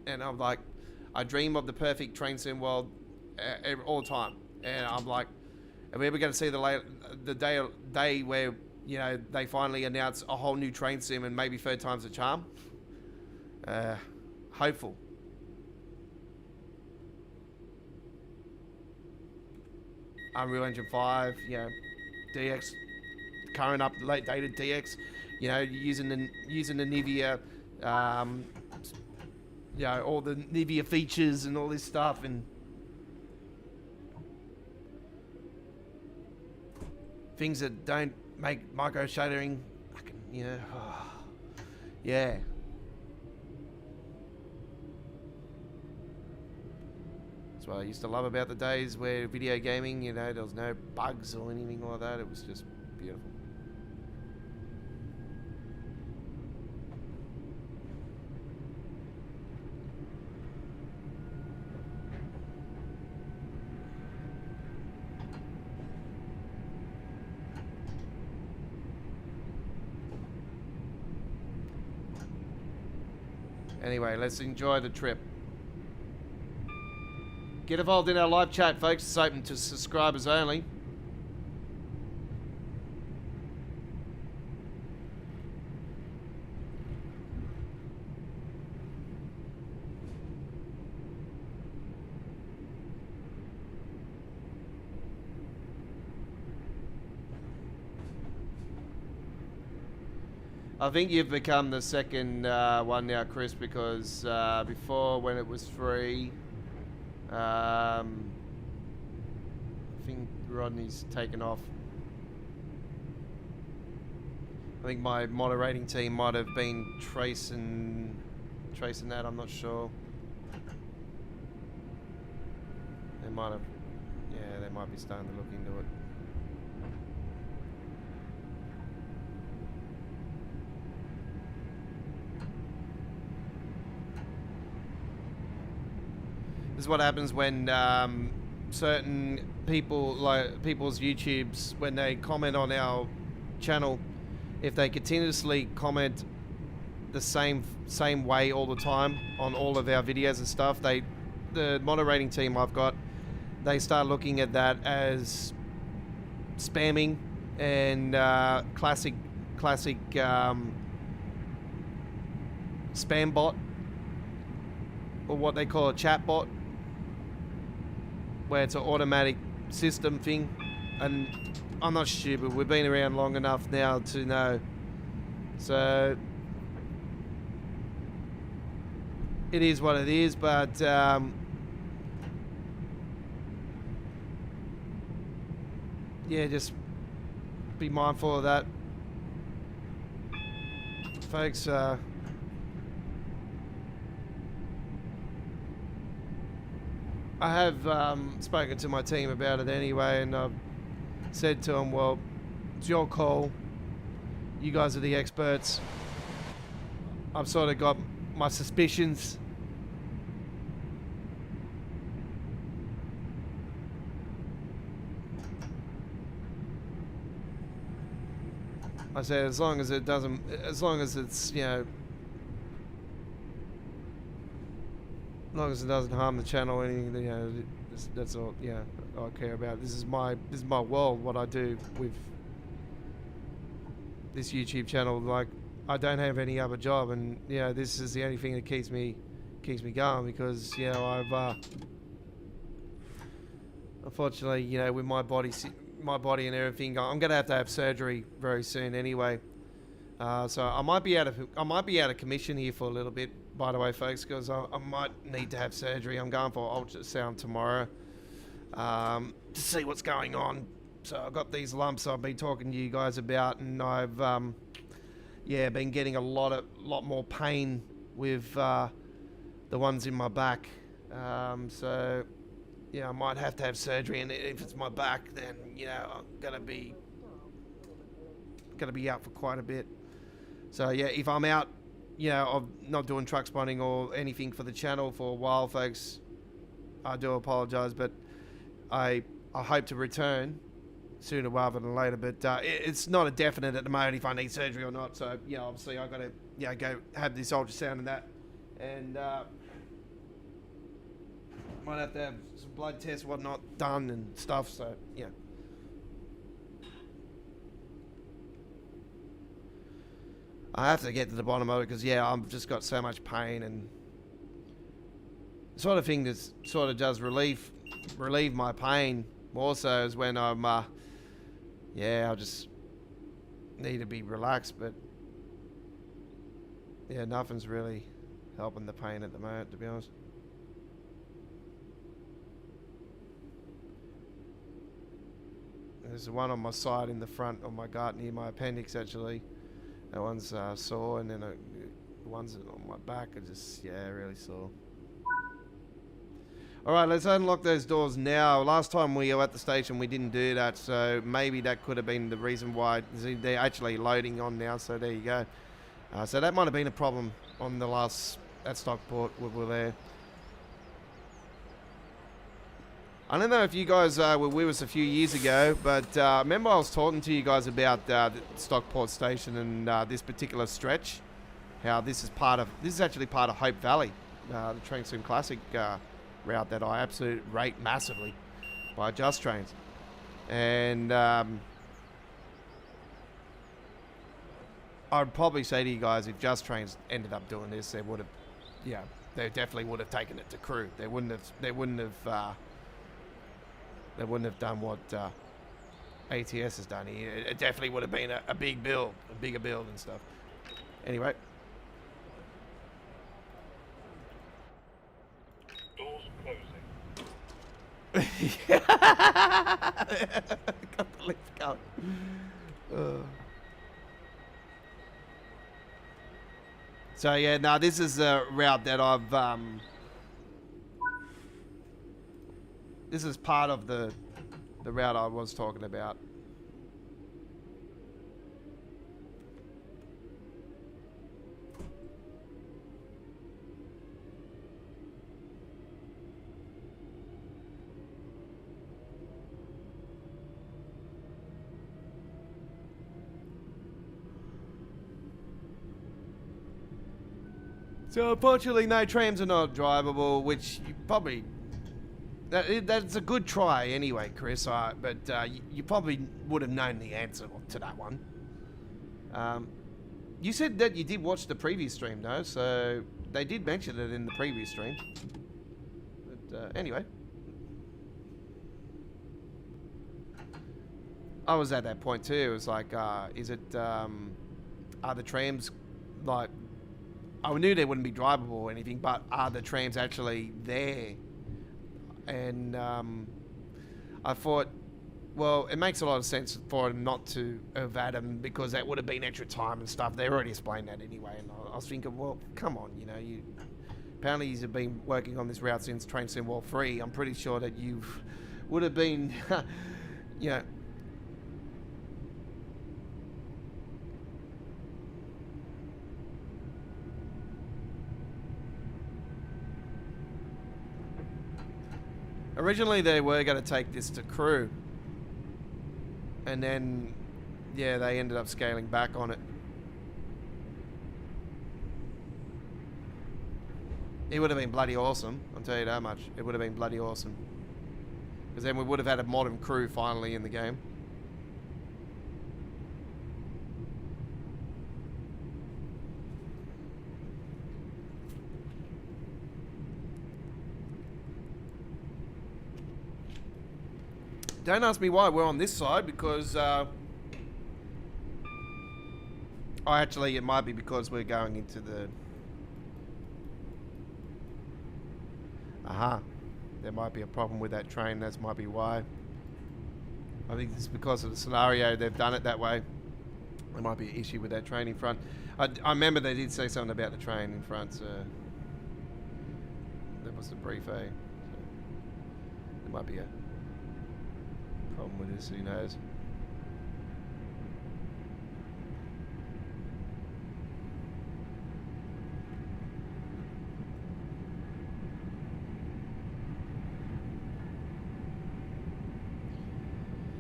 And I'm like, I dream of the perfect train sim world all the time. And I'm like, are we ever going to see the day where, you know, they finally announce a whole new train sim and maybe third time's a charm? Hopeful. Unreal Engine 5, you know, DX, current late dated DX, you know, using the Nivea, you know, all the Nivea features and all this stuff, and things that don't make micro shadowing, yeah. That's what I used to love about the days where video gaming, there was no bugs or anything like that. It was just beautiful. Anyway, let's enjoy the trip. Get involved in our live chat, folks. It's open to subscribers only. I think you've become the second one now, Chris, because before, when it was free, I think Rodney's taken off. I think my moderating team might have been tracing that. I'm not sure. They might have. Yeah, they might be starting to look into it. This is what happens when certain people, like people's YouTubes, when they comment on our channel, if they continuously comment the same way all the time on all of our videos and stuff, the moderating team I've got, they start looking at that as spamming and classic spam bot, or what they call a chat bot, where it's an automatic system thing. And I'm not stupid, we've been around long enough now to know. So it is what it is, but yeah, just be mindful of that, folks. I have spoken to my team about it anyway, and I've said to them, well, it's your call. You guys are the experts. I've sort of got my suspicions. I said, as long as it's, as long as it doesn't harm the channel or anything, that's all. Yeah, I care about. This is my world. What I do with this YouTube channel, like, I don't have any other job, and this is the only thing that keeps me going, because I've unfortunately, with my body and everything, I'm gonna have to have surgery very soon anyway. So I might be out of commission here for a little bit, by the way, folks, because I might need to have surgery. I'm going for ultrasound tomorrow to see what's going on. So I've got these lumps I've been talking to you guys about, and I've been getting a lot more pain with the ones in my back. So I might have to have surgery, and if it's my back, then I'm gonna be out for quite a bit. So if I'm out, of not doing truck spotting or anything for the channel for a while, folks, I do apologise, but I hope to return sooner rather than later. But it's not a definite at the moment if I need surgery or not. So obviously I got to go have this ultrasound and that, and might have to have some blood tests, whatnot, done and stuff. So I have to get to the bottom of it, because I've just got so much pain, and the sort of thing that sort of does relieve my pain more so is when I'm I just need to be relaxed. But nothing's really helping the pain at the moment, to be honest. There's one on my side in the front on my gut near my appendix actually. That one's sore, and then the ones on my back are just, yeah, really sore. Alright, let's unlock those doors now. Last time we were at the station we didn't do that, so maybe that could have been the reason why. They're actually loading on now, so there you go. So that might have been a problem on the last, at Stockport, we were there. I don't know if you guys were with us a few years ago, but remember I was talking to you guys about the Stockport station and this particular stretch, how this is actually part of Hope Valley, the TransPennine Classic route that I absolutely rate massively by Just Trains. And I'd probably say to you guys, if Just Trains ended up doing this, they would have, yeah, they definitely would have taken it to crew. They wouldn't have done what ATS has done here. It definitely would have been a big build, a bigger build and stuff. Anyway. Doors closing. Can't believe it going. So yeah, no, this is a route that I've this is part of the route I was talking about. So unfortunately, no, trams are not drivable, which you probably... That's a good try anyway, Chris, but you probably would have known the answer to that one. You said that you did watch the previous stream, though, so they did mention it in the previous stream. But anyway. I was at that point too. It was like, are the trams, like... I knew they wouldn't be drivable or anything, but are the trams actually there? And I thought, well, it makes a lot of sense for them not to have had them because that would have been extra time and stuff. They already explained that anyway. And I was thinking, well, come on, you know, apparently you've been working on this route since TransPennine World 3. I'm pretty sure that you would have been, you know, originally they were going to take this to crew, and then, yeah, they ended up scaling back on it. It would have been bloody awesome, I'll tell you that much. It would have been bloody awesome. Because then we would have had a modern crew finally in the game. Don't ask me why we're on this side, because actually it might be because we're going into the... There might be a problem with that train, that might be why. I think it's because of the scenario they've done it that way. There might be an issue with that train in front. I remember they did say something about the train in front, so... That was the brief, eh? So there might be a problem with this, who knows.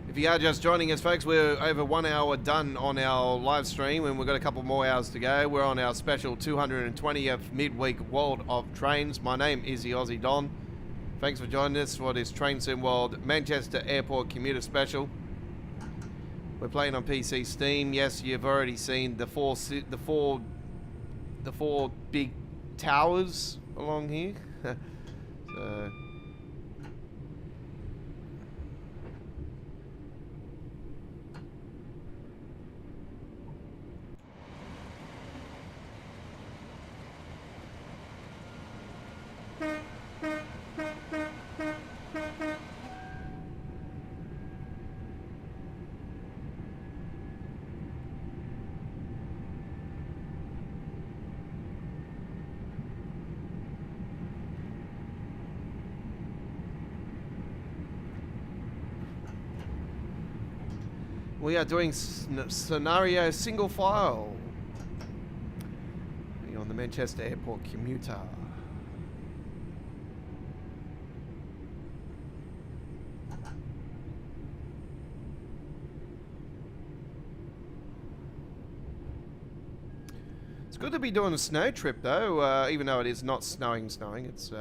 If you are just joining us, folks, we're over 1 hour done on our live stream, and we've got a couple more hours to go. We're on our special 220th midweek World of Trains. My name is the Aussie Don. Thanks for joining us for this TransPennine World Manchester Airport Commuter Special. We're playing on PC Steam. Yes, you've already seen the four big towers along here. So We are doing scenario single file. We're on the Manchester Airport Commuter. It's good to be doing a snow trip though, even though it is not snowing. It's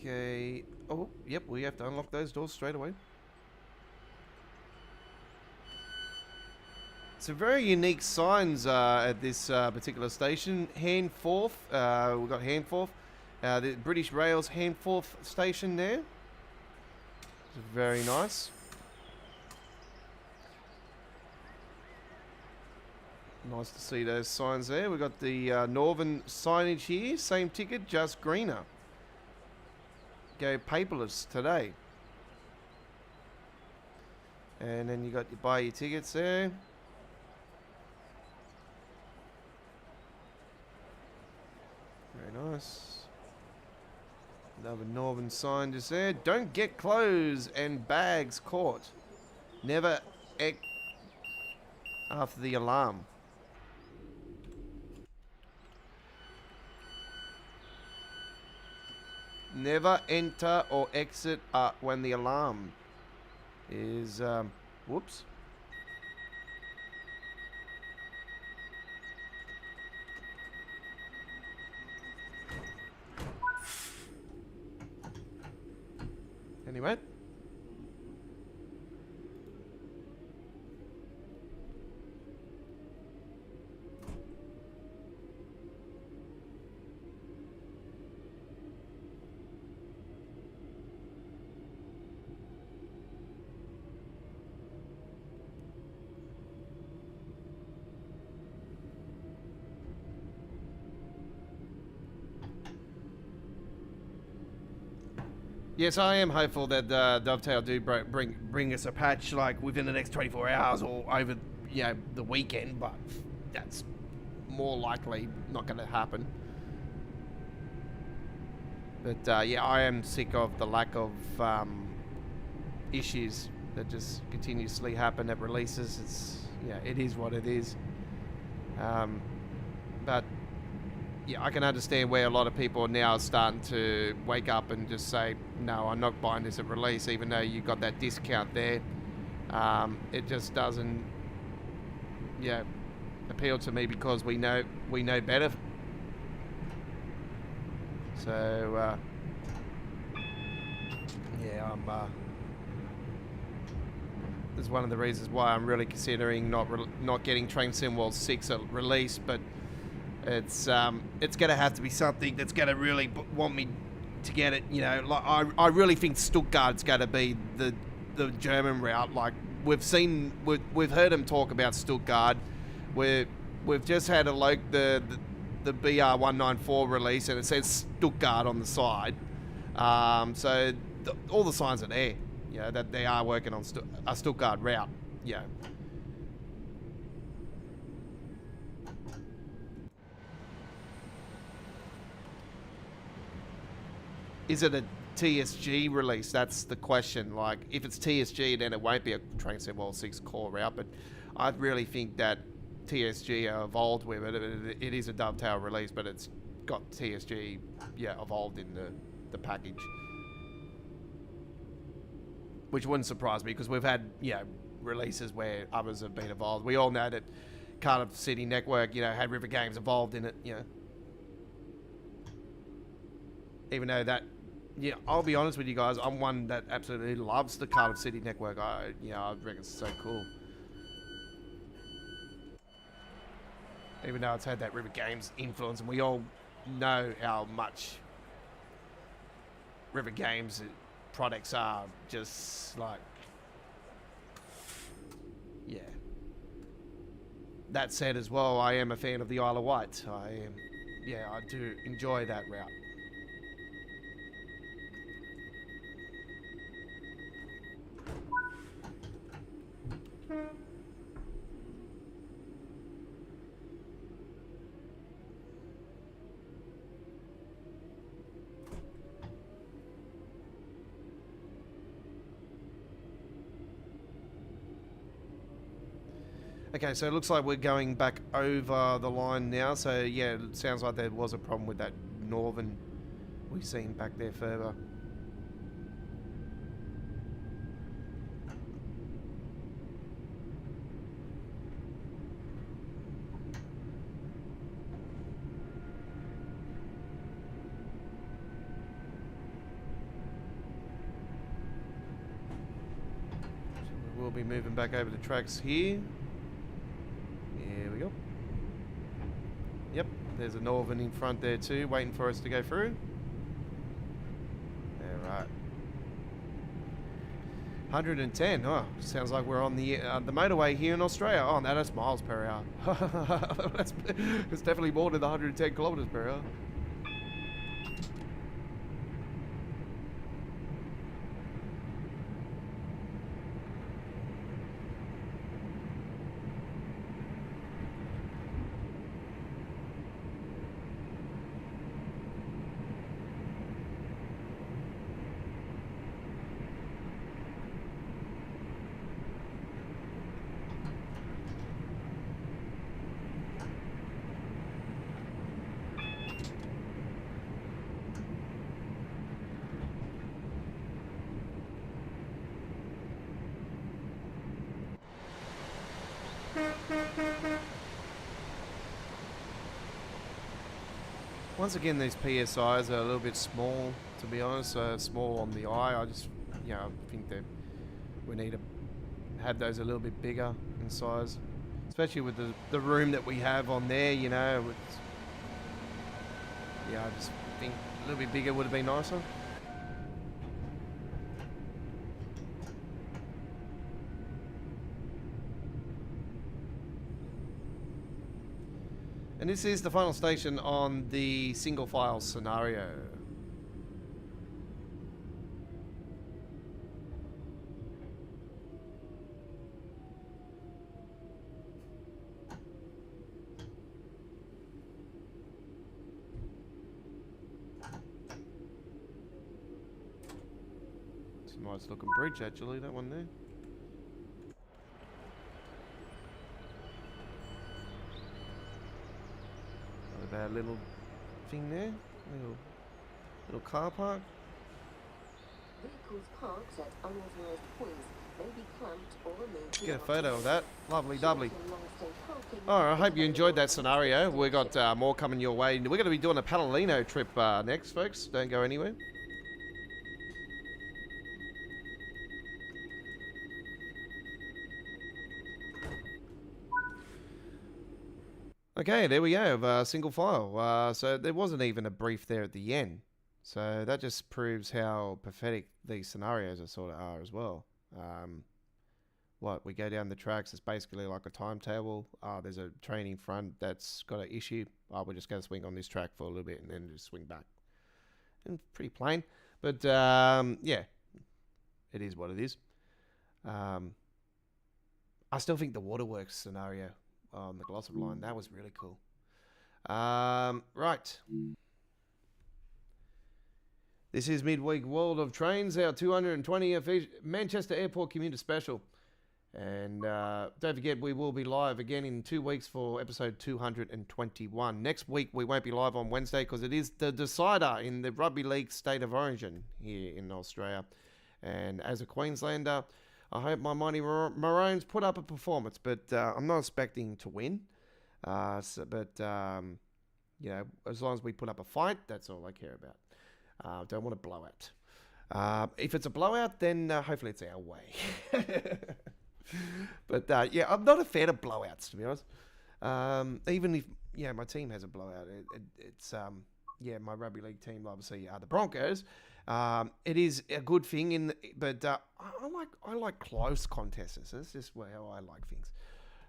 okay. Oh, yep, we have to unlock those doors straight away. Some very unique signs at this particular station. Handforth, we've got Handforth. The British Rail's Handforth station there. It's very nice. Nice to see those signs there. We've got the Northern signage here. Same ticket, just greener. Go paperless today. And then you got your buy your tickets there. Very nice. Another Northern sign just there. Don't get clothes and bags caught. Never after the alarm. Never enter or exit when the alarm is, whoops. Anyway. Yes, I am hopeful that Dovetail do bring us a patch like within the next 24 hours or over the weekend, but that's more likely not going to happen. But yeah, I am sick of the lack of issues that just continuously happen at releases. It is what it is. But yeah, I can understand where a lot of people are now starting to wake up and just say, no, I'm not buying this at release, even though you got that discount there. It just doesn't, appeal to me because we know better. So, this is one of the reasons why I'm really considering not getting TransPennine 6 at release, but it's going to have to be something that's going to really want me to get it. Like I really think Stuttgart's going to be the German route. Like we've heard him talk about Stuttgart. We've just had the BR194 release, and it says Stuttgart on the side. So all the signs are there. That they are working on a Stuttgart route. Yeah. Is it a TSG release? That's the question. Like, if it's TSG, then it won't be a TransPennine 6 core route. But I really think that TSG are evolved with it. It is a Dovetail release, but it's got TSG, evolved in the package. Which wouldn't surprise me because we've had, releases where others have been evolved. We all know that Cardiff City Network, had River Games evolved in it, Even though that, I'll be honest with you guys, I'm one that absolutely loves the Cardiff City Network. I reckon it's so cool. Even though it's had that River Games influence, and we all know how much River Games products are just like, That said as well, I am a fan of the Isle of Wight. I do enjoy that route. Okay, so it looks like we're going back over the line now. So yeah, it sounds like there was a problem with that northern we've seen back there further. So we'll be moving back over the tracks here. Here we go. Yep, there's a northern in front there too, waiting for us to go through. Alright. 110. Oh, sounds like we're on the motorway here in Australia. Oh, no, that's miles per hour. It's definitely more than the 110 kilometers per hour. Once again, these PSIs are a little bit small, to be honest. Small on the eye. I just, you know, I think that we need to have those a little bit bigger in size, especially with the room that we have on there. You know, yeah, I just think a little bit bigger would have been nicer. And this is the final station on the single file scenario. It's a nice looking bridge actually, that one there. Our little thing there, little car park. Vehicles parked at unauthorized points may be clamped or removed. Let's get a photo of that. Lovely, lovely. Alright, I hope you enjoyed that scenario. We got more coming your way. We're going to be doing a Pendolino trip next, folks. Don't go anywhere. Okay, there we go, single file. So there wasn't even a brief there at the end. So that just proves how pathetic these scenarios sort of are as well. What, we go down the tracks, it's basically like a timetable. There's a train in front that's got an issue. We're just going to swing on this track for a little bit and then just swing back. And pretty plain. But, yeah, it is what it is. I still think the waterworks scenario on the Glossop line, that was really cool. Right. This is Midweek World of Trains, our 220th Manchester Airport Commuter Special. And don't forget, we will be live again in 2 weeks for episode 221. Next week, we won't be live on Wednesday because it is the decider in the Rugby League State of Origin here in Australia. And as a Queenslander, I hope my mighty Maroons put up a performance, but I'm not expecting to win. You know, as long as we put up a fight, that's all I care about. Don't want a blowout. If it's a blowout, then hopefully it's our way. But yeah, I'm not a fan of blowouts, to be honest. Even if, yeah, my team has a blowout, it's yeah, my rugby league team obviously are the Broncos. It is a good thing, but I like close contests. That's just how I like things.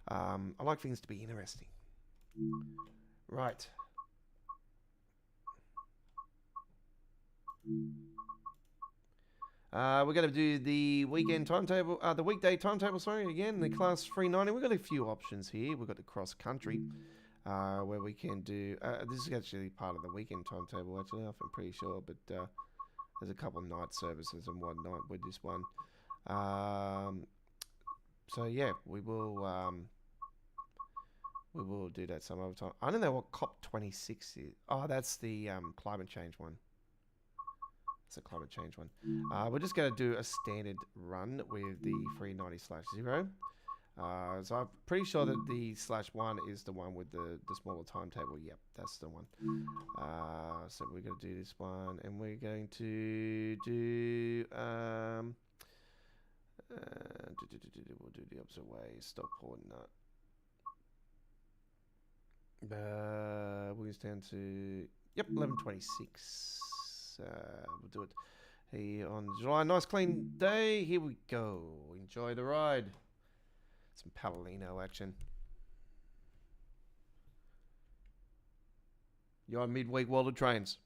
I like things to be interesting. Right. We're going to do the weekend timetable, the weekday timetable, sorry, again, the class 390. We've got a few options here. We've got the cross country, where we can do, this is actually part of the weekend timetable, actually, I'm pretty sure, but there's a couple of night services and whatnot with this one. So yeah, we will We will do that some other time. I don't know what COP26 is. Oh, that's the climate change one. It's a climate change one. We're just going to do a standard run with the 390/0. So I'm pretty sure that the /1 is the one with the smaller timetable. Yep, that's the one. So we're going to do this one, and we're going to do we'll do the opposite way. Stockport, nut. We'll down to 11:26. We'll do it here on July. Nice clean day. Here we go. Enjoy the ride. Some Pendolino action. You're on midweek World of Trains.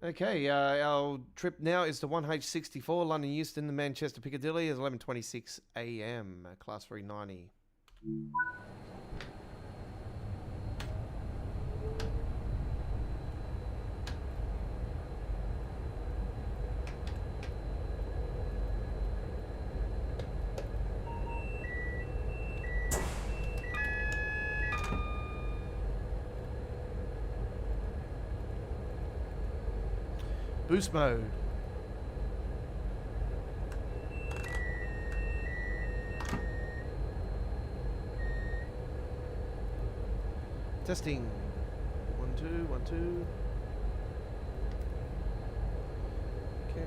Okay, our trip now is to 1H64, London Euston to Manchester Piccadilly. It's 11:26 a.m. Class 390. Boost mode. Testing. 1 2 1 2. Okay.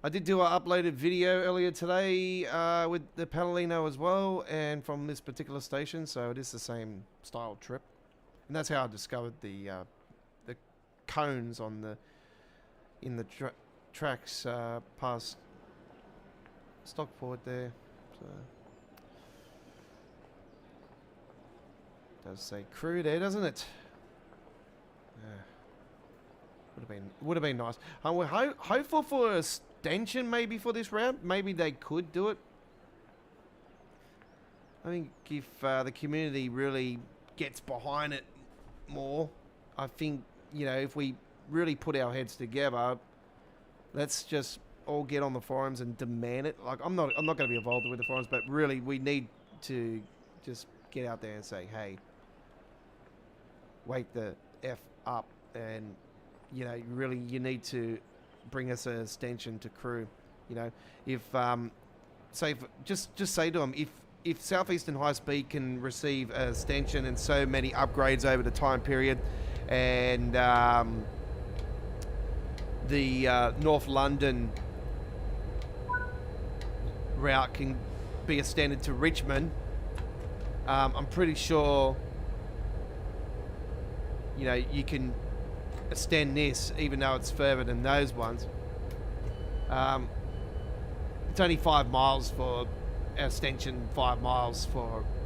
I did do an uploaded video earlier today with the Pendolino as well, and from this particular station, so it is the same style trip, and that's how I discovered the cones on the tracks past Stockport there. So does say crew there, doesn't it? Would have been nice. We're hopeful for a extension maybe for this round. Maybe they could do it. I think if the community really gets behind it more, I think, you know, if we really put our heads together, let's just all get on the forums and demand it. Like, I'm not going to be involved with the forums, but really we need to just get out there and say, hey, wake the F up, and, you know, really you need to bring us an extension to crew. You know, if just say to them, if Southeastern High Speed can receive an extension and so many upgrades over the time period, and the North London route can be extended to Richmond, I'm pretty sure, you know, you can extend this even though it's further than those ones. It's only 5 miles for extension, 5 miles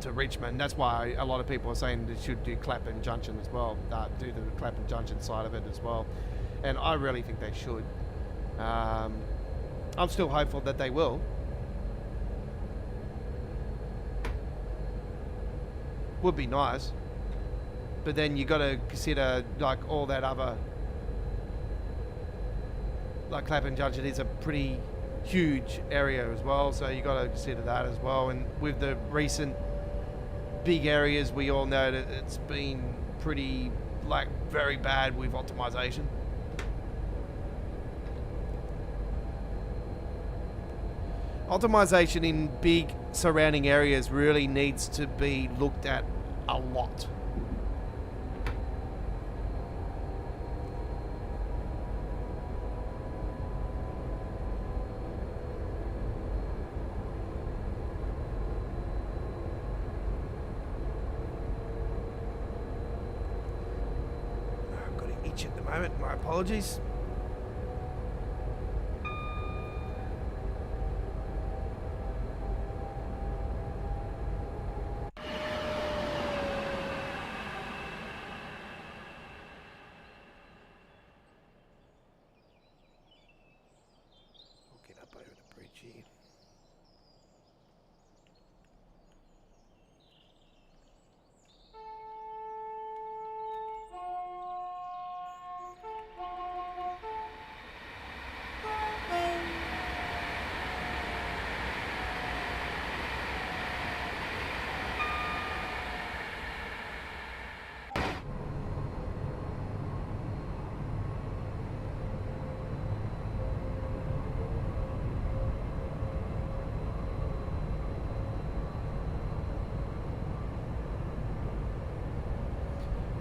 to Richmond. That's why a lot of people are saying they should do Clapham Junction as well, do the Clapham Junction side of it as well, and I really think they should. I'm still hopeful that they will. Would be nice, but then you got to consider like all that other, like Clapham Junction is a pretty huge area as well, so you got to consider that as well. And with the recent big areas, we all know that it's been pretty, like, very bad with optimization. Optimization in big surrounding areas really needs to be looked at a lot. I've got an itch at the moment, my apologies.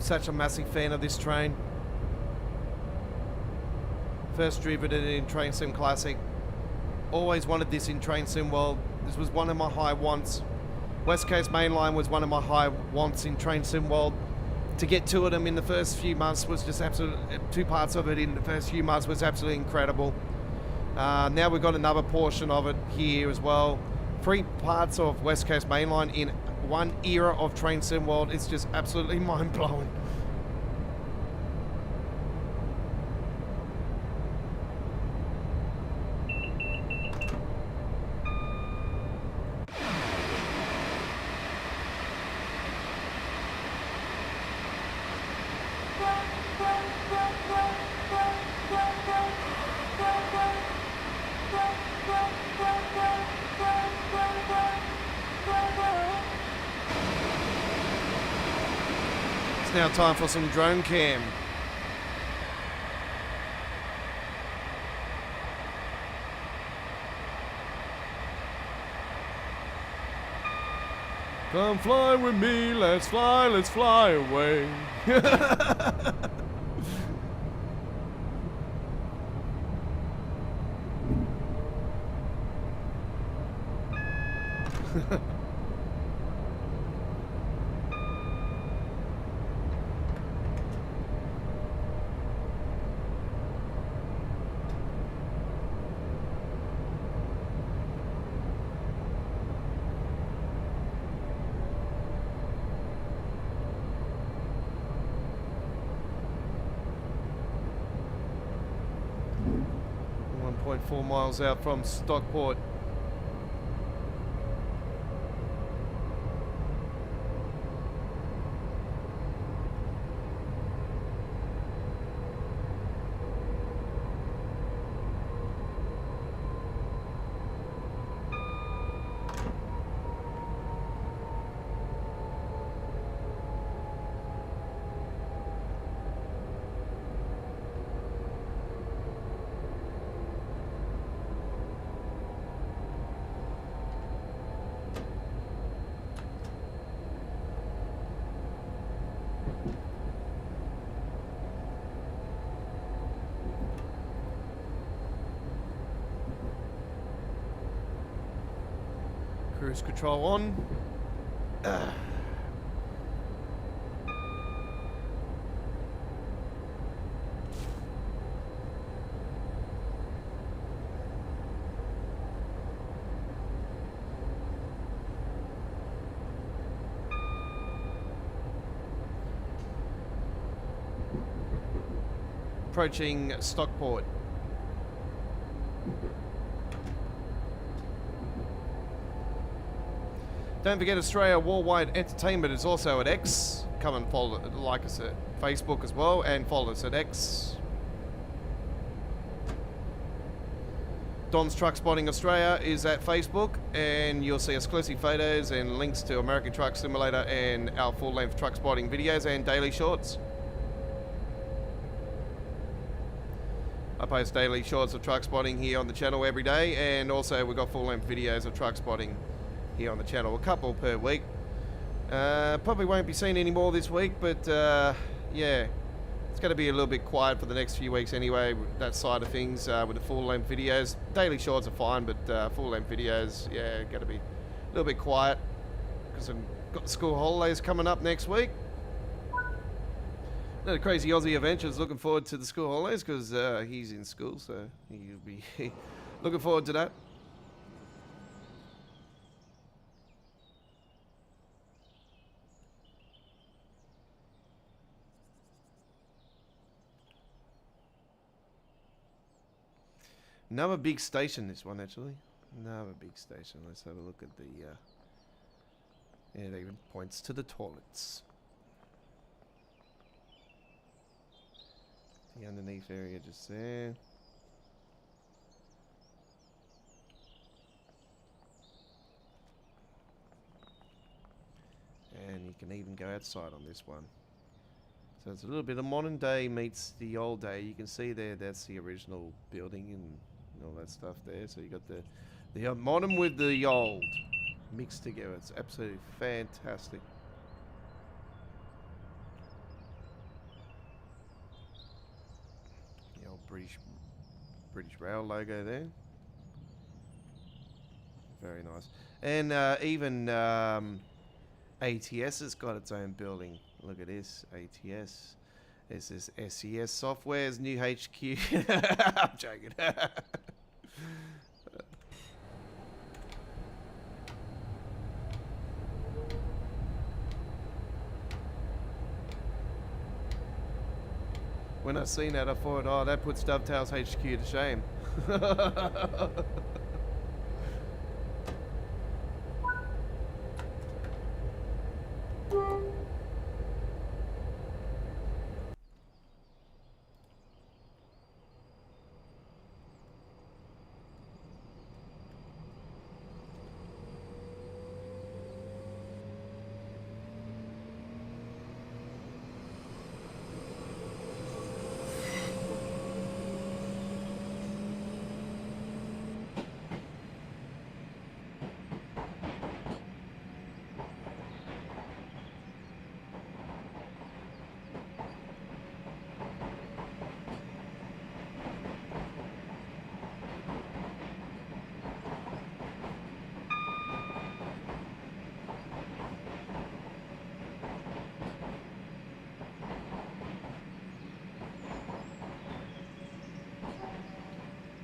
Such a massive fan of this train. First driven it in Train Sim Classic. Always wanted this in Train Sim World. This was one of my high wants. West Coast Main Line was one of my high wants in Train Sim World. To get two of them in the first few months was just absolute. Two parts of it in the first few months was absolutely incredible. Now we've got another portion of it here as well. 3 parts of West Coast Main Line in one era of Train Sim World. It's just absolutely mind-blowing. It's now time for some drone cam. Come fly with me, let's fly away. .4 miles out from Stockport. Cruise control on. Approaching Stockport. Don't forget, Australia Worldwide Entertainment is also at X. Come and follow, like us at Facebook as well, and follow us at X. Don's Truck Spotting Australia is at Facebook, and you'll see exclusive photos and links to American Truck Simulator and our full-length truck spotting videos and daily shorts. I post daily shorts of truck spotting here on the channel every day, and also we've got full-length videos of truck spotting here on the channel, a couple per week. Probably won't be seen any more this week, but yeah, it's going to be a little bit quiet for the next few weeks anyway, that side of things, with the full-length videos. Daily shorts are fine, but full-length videos, yeah, going to be a little bit quiet because I've got the school holidays coming up next week. The Crazy Aussie Adventures looking forward to the school holidays because he's in school, so he'll be looking forward to that. Another big station, this one actually. Another big station. Let's have a look at the. Yeah, it even points to the toilets. The underneath area just there. And you can even go outside on this one. So it's a little bit of modern day meets the old day. You can see there, that's the original building and all that stuff there. So you got the modern with the old mixed together. It's absolutely fantastic. rail logo there. Very nice. And even ATS has got its own building. Look at this, ATS. This is SES Software's new HQ. I'm joking. When I seen that, I thought, oh, that puts Dovetail's HQ to shame.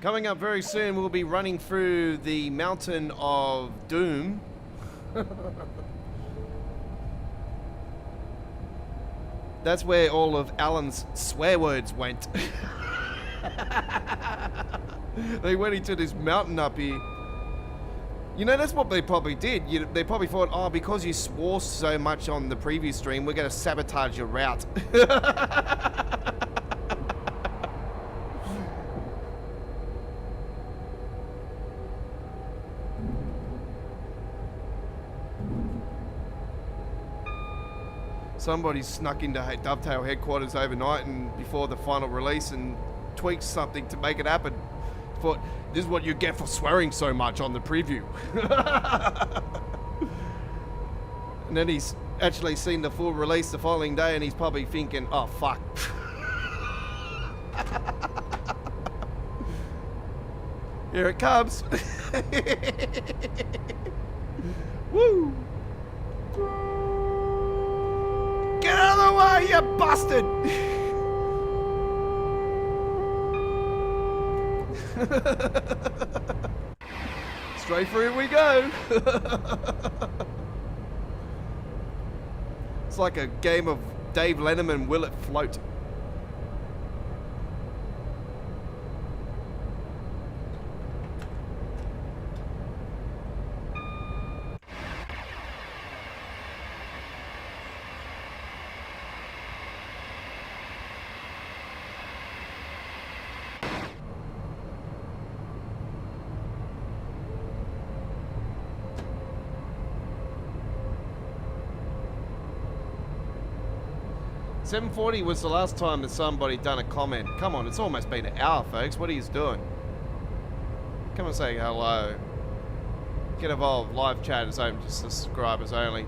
Coming up very soon, we'll be running through the Mountain of Doom. That's where all of Alan's swear words went. They went into this mountain up here. You know, that's what they probably did. They probably thought, oh, because you swore so much on the previous stream, we're going to sabotage your route. Somebody snuck into Dovetail headquarters overnight and before the final release and tweaked something to make it happen. Thought, this is what you get for swearing so much on the preview. And then he's actually seen the full release the following day and he's probably thinking, oh fuck. Here it comes. Woo! Get out of the way, you bastard! Straight through we go. It's like a game of Dave Lennon, Will It Float? $7.40 was the last time that somebody done a comment. Come on, it's almost been an hour, folks. What are you doing? Come and say hello. Get involved. Live chat is open to subscribers only.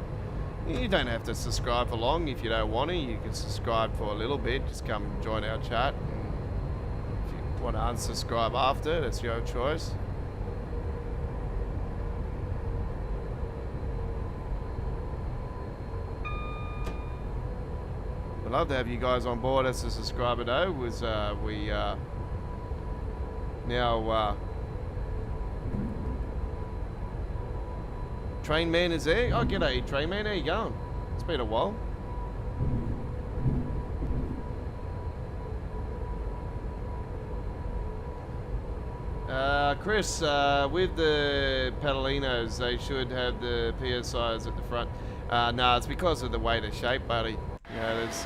You don't have to subscribe for long if you don't want to. You can subscribe for a little bit. Just come and join our chat. If you want to unsubscribe after, that's your choice. I'd love to have you guys on board as a subscriber though. We now Train Man is there. Oh, g'day Train Man, how you going? It's been a while. Chris, with the Pendolinos, they should have the PSIs at the front. No, it's because of the way they're shaped, buddy. You know, there's,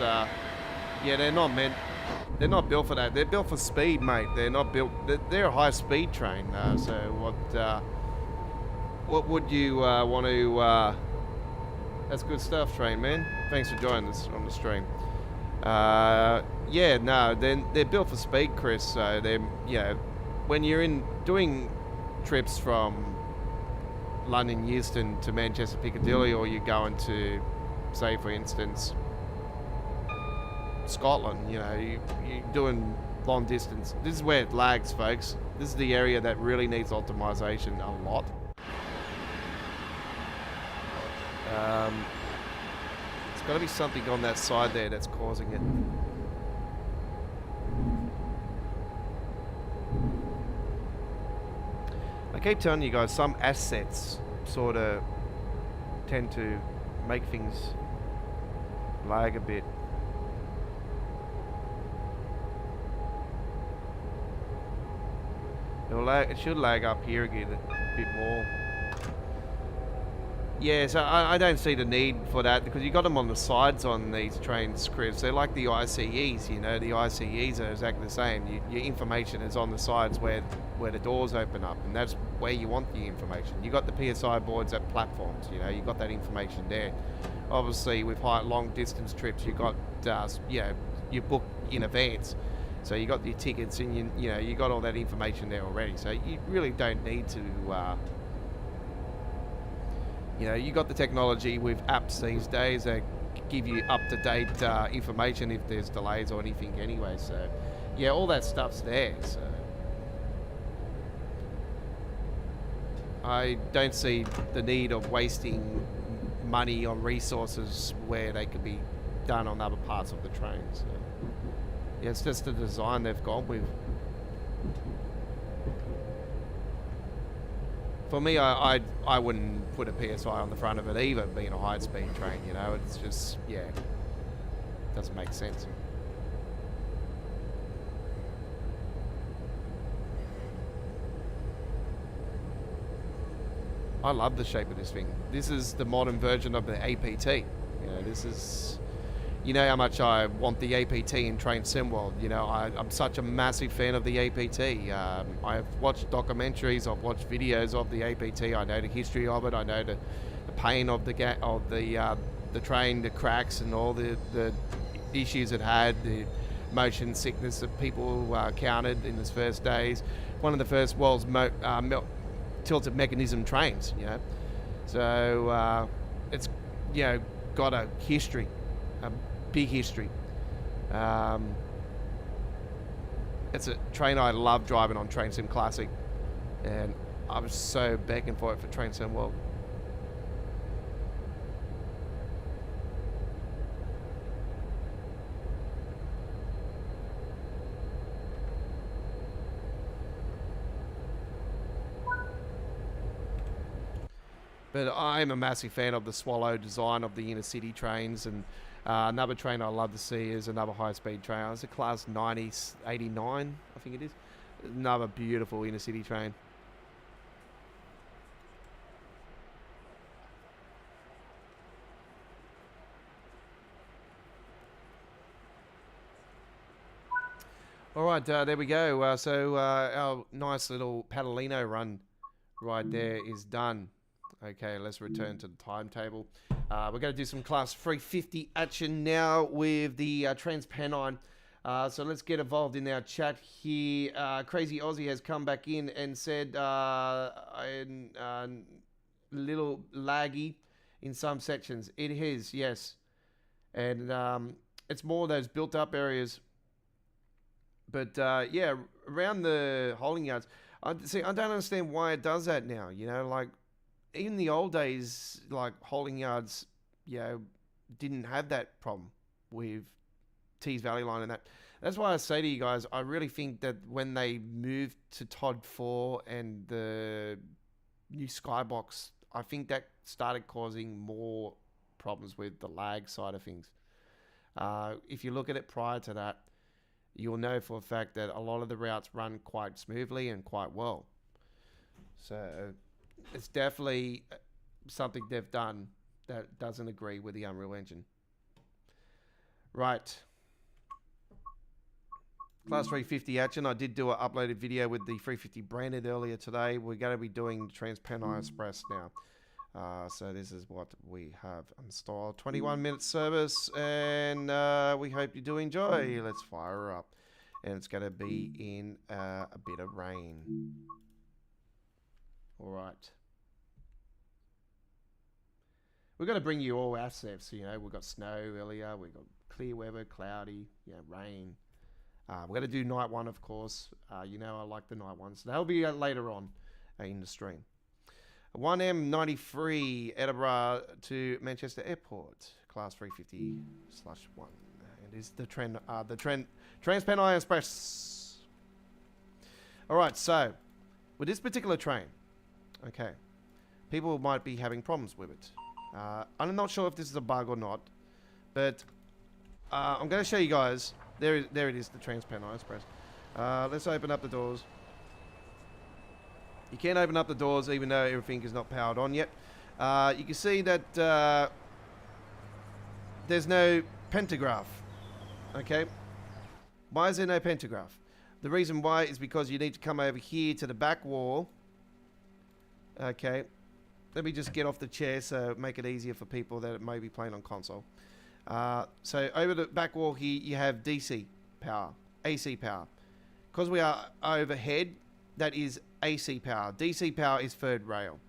yeah, they're not built for that. They're built for speed, mate. They're not built, they're a high speed train. So what would you want to, that's good stuff, Train Man. Thanks for joining us on the stream. Yeah, no, they're built for speed, Chris. So they're, you know, when you're doing trips from London Euston to Manchester Piccadilly, or you're going to, say for instance, Scotland, you know, you're doing long distance. This is where it lags, folks. This is the area that really needs optimization a lot. It's got to be something on that side there that's causing it. I keep telling you guys, some assets sort of tend to make things lag a bit. It should lag up here again a bit more. Yeah, so I don't see the need for that because you got them on the sides on these train scripts. They're like the ICEs, you know. The ICEs are exactly the same. Your information is on the sides where the doors open up, and that's where you want the information. You got the PSI boards at platforms, you know. You got that information there. Obviously, with long distance trips, you got you book in advance, so you got your tickets and you got all that information there already. So you really don't need to. You got the technology with apps these days that give you up-to-date information if there's delays or anything anyway. So, yeah, all that stuff's there. So, I don't see the need of wasting money on resources where they could be done on other parts of the train. So, yeah, it's just the design they've gone with. For me, I wouldn't put a PSI on the front of it either, being a high-speed train, you know. It's just, yeah, doesn't make sense. I love the shape of this thing. This is the modern version of the APT. You know, this is... You know how much I want the APT in TransPennine. You know, I'm such a massive fan of the APT. I've watched documentaries, I've watched videos of the APT. I know the history of it. I know the pain of the train, the cracks, and all the issues it had, the motion sickness that people counted in its first days. One of the first world's tilted mechanism trains. You know, so it's got a history. A big history. It's a train I love driving on, Train Sim Classic, and I was so begging for it for Train Sim World. But I'm a massive fan of the Swallow design of the inner city trains, and another train I love to see is another high-speed train. It's a Class 89, I think it is. Another beautiful inner city train. All right, there we go. So our nice little Pendolino run right there is done. Okay, let's return to the timetable. We're going to do some Class 350 action now with the TransPennine. So let's get involved in our chat here. Crazy Aussie has come back in and said little laggy in some sections. It is, yes. And it's more those built-up areas. But, yeah, around the holding yards, I don't understand why it does that now. You know, like, even the old days, like holding yards, didn't have that problem with Tees Valley Line and that. That's why I say to you guys, I really think that when they moved to Todd 4 and the new Skybox, I think that started causing more problems with the lag side of things. If you look at it prior to that, you'll know for a fact that a lot of the routes run quite smoothly and quite well. So it's definitely something they've done that doesn't agree with the Unreal Engine. Right. Class 350 action. I did do an uploaded video with the 350 branded earlier today. We're going to be doing the TransPennine Express now. So this is what we have installed. 21-minute service, and we hope you do enjoy. Let's fire her up. And it's going to be in a bit of rain. All right. We're going to bring you all assets. You know, we've got snow earlier. We've got clear weather, cloudy, rain. We're going to do night one, of course. You know I like the night ones. That'll be later on in the stream. 1M93 Edinburgh to Manchester Airport, class 350/1. And is the TransPennine Express. All right, so with this particular train, okay, people might be having problems with it. I'm not sure if this is a bug or not, but I'm going to show you guys. There it is, the TransPennine Express. Let's open up the doors. You can't open up the doors even though everything is not powered on yet. You can see that there's no pantograph. Okay? Why is there no pantograph? The reason why is because you need to come over here to the back wall. Okay. Let me just get off the chair so make it easier for people that may be playing on console. So over the back wall here, you have DC power, AC power. Because we are overhead, that is AC power. DC power is third rail.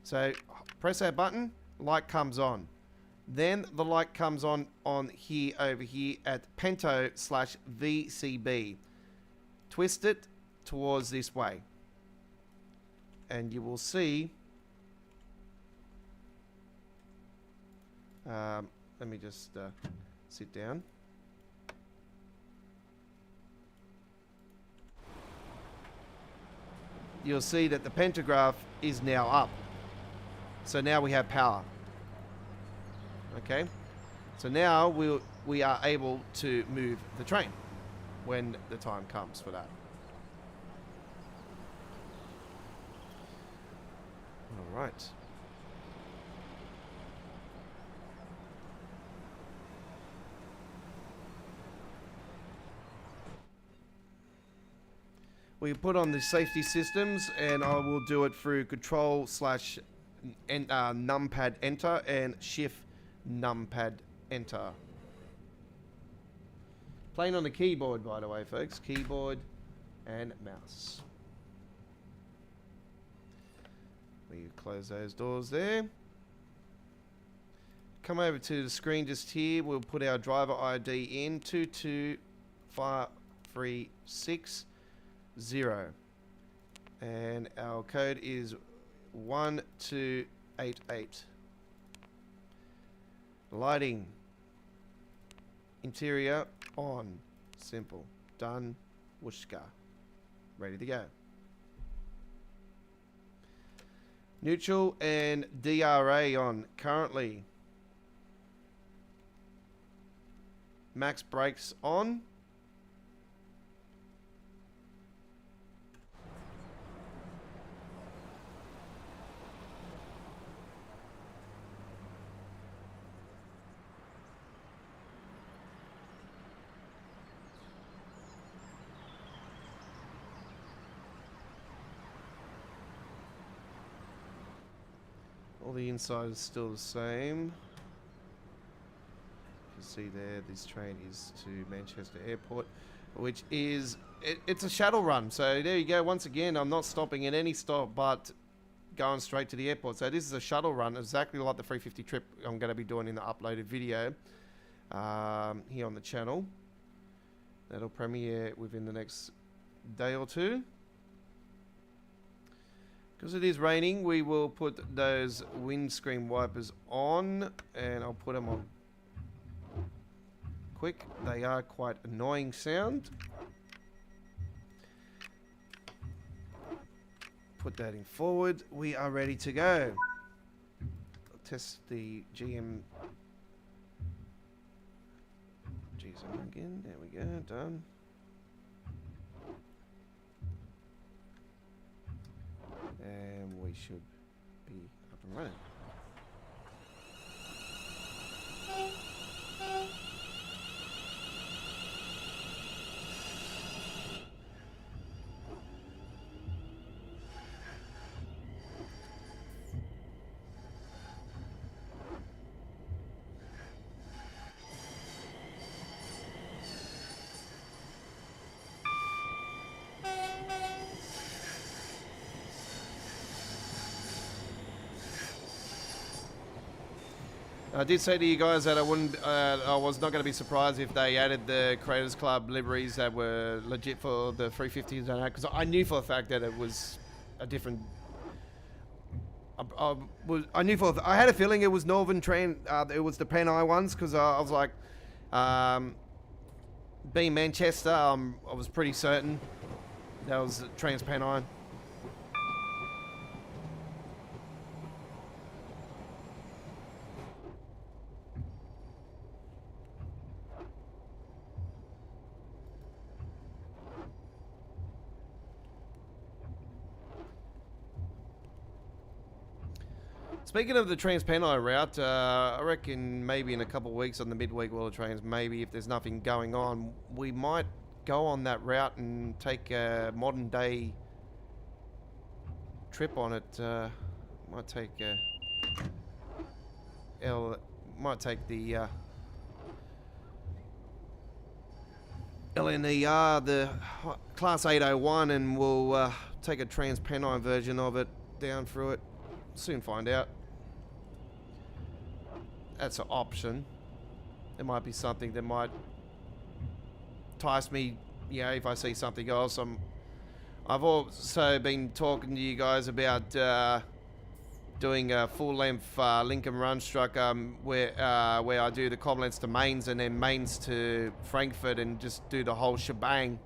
So press that button, light comes on. Then the light comes on here, over here at Pento/VCB. Twist it towards this way. And you will see... let me just sit down. You'll see that the pantograph is now up. So now we have power. Okay? So now we are able to move the train when the time comes for that. All right. We put on the safety systems, and I will do it through Control/numpad enter and Shift numpad enter. Playing on the keyboard, by the way, folks. Keyboard and mouse. We close those doors there. Come over to the screen just here. We'll put our driver ID in 22536. 0, and our code is 1288. Lighting, interior on, simple, done, whooshka, ready to go. Neutral and DRA on currently. Max brakes on. All the inside is still the same. You can see there, this train is to Manchester Airport, which is, it's a shuttle run. So there you go. Once again, I'm not stopping at any stop, but going straight to the airport. So this is a shuttle run, exactly like the 350 trip I'm going to be doing in the uploaded video here on the channel. That'll premiere within the next day or two. Because it is raining, we will put those windscreen wipers on, and I'll put them on quick. They are quite annoying sound. Put that in forward. We are ready to go. I'll test the GM again. There we go. Done. And we should be up and running. I did say to you guys that I was not going to be surprised if they added the Creators Club liveries that were legit for the 350s, because I knew for a fact that it was a different. I had a feeling it was Northern Train. It was the Pennine ones, because I was like, being Manchester, I was pretty certain that was TransPennine. Speaking of the TransPennine route, I reckon maybe in a couple of weeks on the midweek World of Trains, maybe if there's nothing going on, we might go on that route and take a modern day trip on it. Might take the LNER, the Class 801, and we'll take a TransPennine version of it down through it. Soon find out. That's an option. It might be something that might entice me, if I see something else. I've also been talking to you guys about doing a full-length Lincoln Run Struck where I do the Koblenz to Mainz and then Mainz to Frankfurt and just do the whole shebang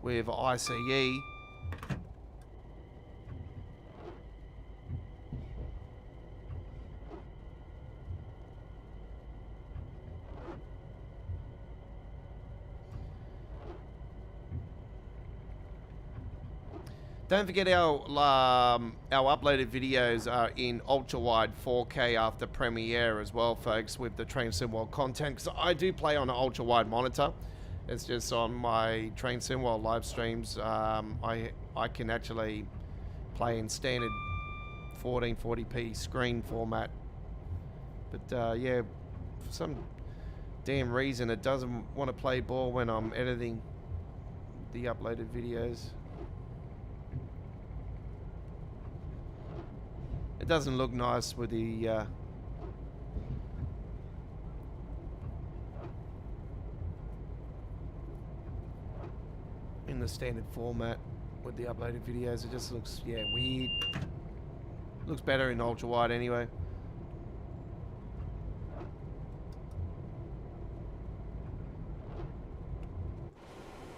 with ICE. Don't forget our uploaded videos are in ultra-wide 4K after Premiere as well, folks, with the Train Simworld content, because I do play on an ultra-wide monitor. It's just on my Train Simworld live streams, I can actually play in standard 1440p screen format. But yeah, for some damn reason it doesn't want to play ball when I'm editing the uploaded videos. It doesn't look nice with the in the standard format with the uploaded videos. It just looks, weird. Looks better in ultra wide anyway.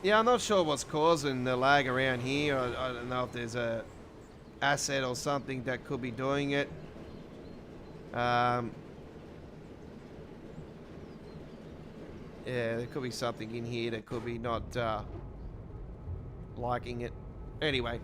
Yeah, I'm not sure what's causing the lag around here. I don't know if there's a asset or something that could be doing it. Yeah, there could be something in here that could be not liking it. Anyway.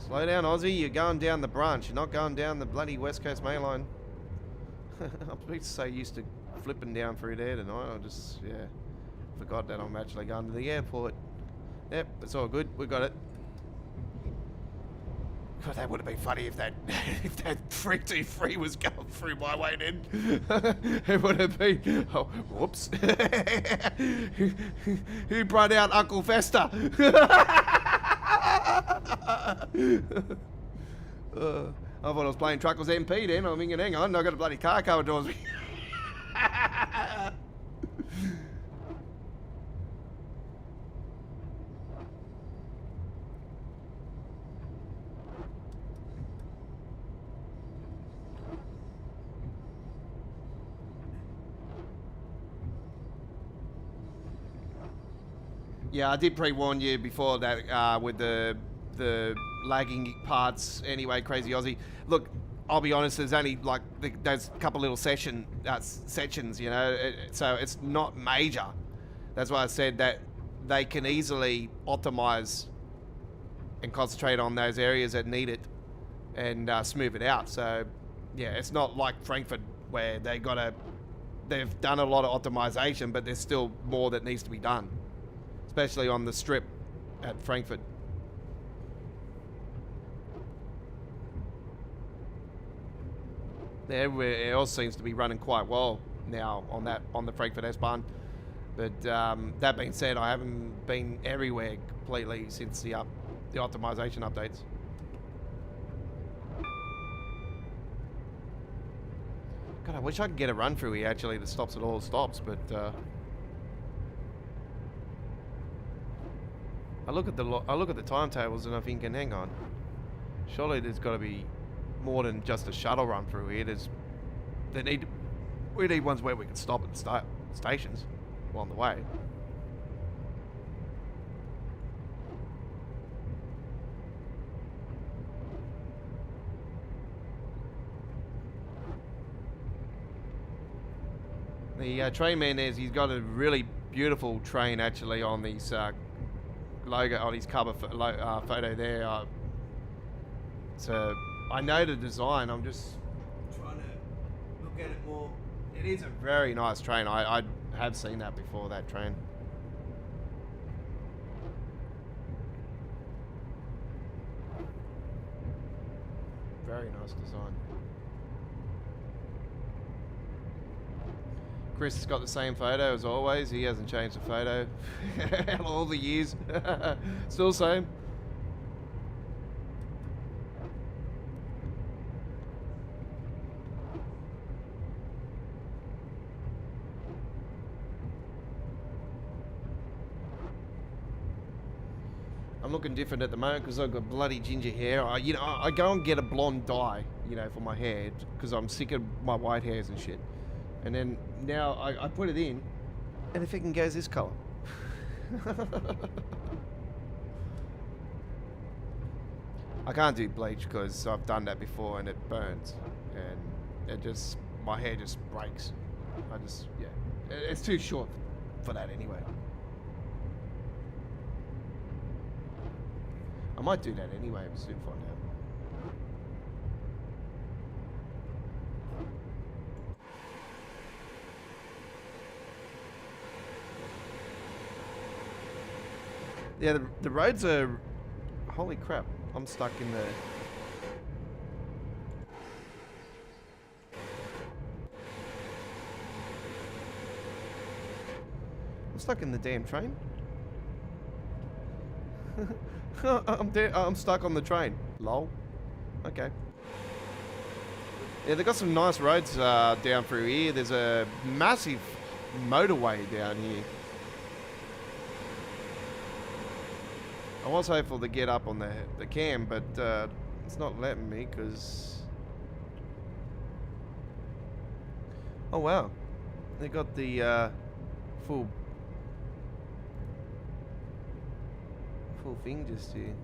Slow down, Aussie. You're going down the branch. You're not going down the bloody West Coast Main Line. I'm so used to flipping down through there tonight. I just, forgot that I'm actually going to the airport. Yep, it's all good. We got it. God, that would have been funny if that 323 was going through my way then. It would have been, oh, whoops. Who brought out Uncle Fester? I thought I was playing Truckles MP then. I'm thinking, hang on, I got a bloody car coming towards me. Yeah, I did pre-warn you before that with the lagging parts. Anyway, Crazy Aussie. Look, I'll be honest. There's only like there's a couple little sections, so it's not major. That's why I said that they can easily optimize and concentrate on those areas that need it and smooth it out. So yeah, it's not like Frankfurt where they've done a lot of optimization, but there's still more that needs to be done, especially on the strip at Frankfurt. Everywhere else seems to be running quite well now on the Frankfurt S-Bahn. But that being said, I haven't been everywhere completely since the optimization updates. God, I wish I could get a run through here actually that stops at all stops, but I look at the timetables and I'm thinking, hang on, surely there's got to be more than just a shuttle run through here. We need ones where we can stop at the stations along the way. The train man he's got a really beautiful train actually on his logo, on his cover photo there. So I know the design, I'm just trying to look at it more. It is a very nice train. I have seen that before, that train. Very nice design. Chris has got the same photo as always. He hasn't changed the photo all the years. Still same. I'm looking different at the moment because I've got bloody ginger hair. I go and get a blonde dye, for my hair because I'm sick of my white hairs and shit. And then now I put it in, and it fucking goes this color. I can't do bleach because I've done that before and it burns, and my hair just breaks. It's too short for that anyway. I might do that anyway. We'll soon find out. Yeah, the roads are... Holy crap. I'm stuck in the... I'm stuck in the damn train. I'm stuck on the train. Lol. Okay. Yeah, they've got some nice roads down through here. There's a massive motorway down here. I was hopeful to get up on the cam, but it's not letting me because... Oh wow. They got the full thing just here.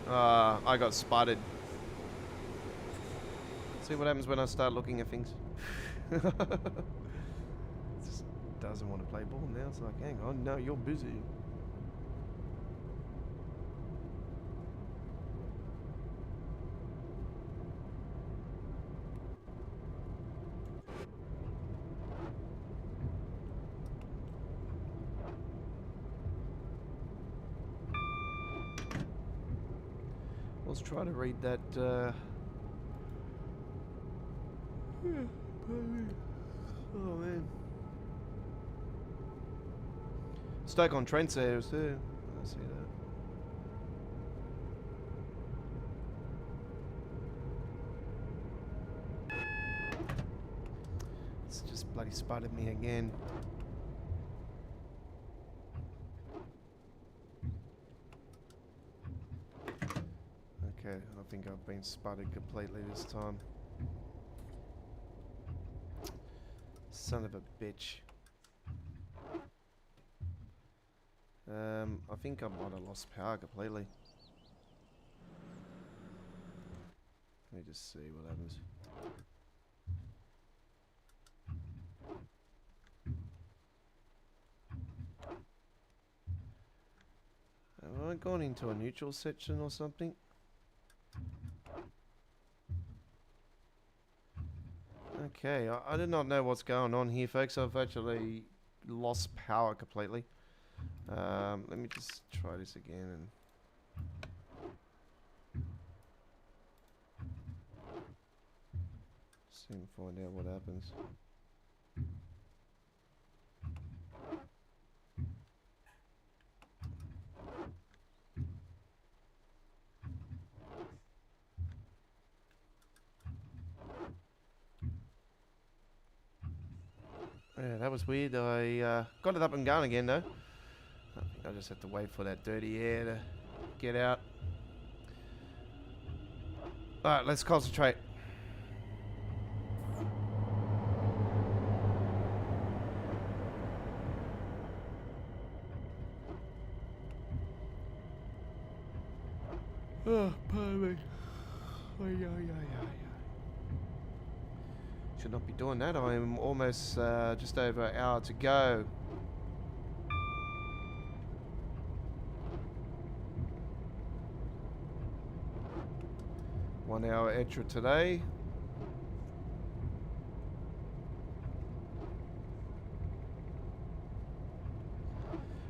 I got spotted. See what happens when I start looking at things. It just doesn't want to play ball now. It's like, hang on, no, you're busy. Let's try to read that. Oh man. Stuck on trendsetters too. I see that. It's just bloody spotted me again. Okay, I think I've been spotted completely this time. Son of a bitch. I think I might have lost power completely. Let me just see what happens. Have I gone into a neutral section or something? Okay, I did not know what's going on here, folks. I've actually lost power completely. Let me just try this again. Soon find out what happens. Yeah, that was weird. I got it up and going again though. I think I just have to wait for that dirty air to get out. Alright, let's concentrate. Oh, pardon me. Should not be doing that. I'm almost just over an hour to go. One hour extra today.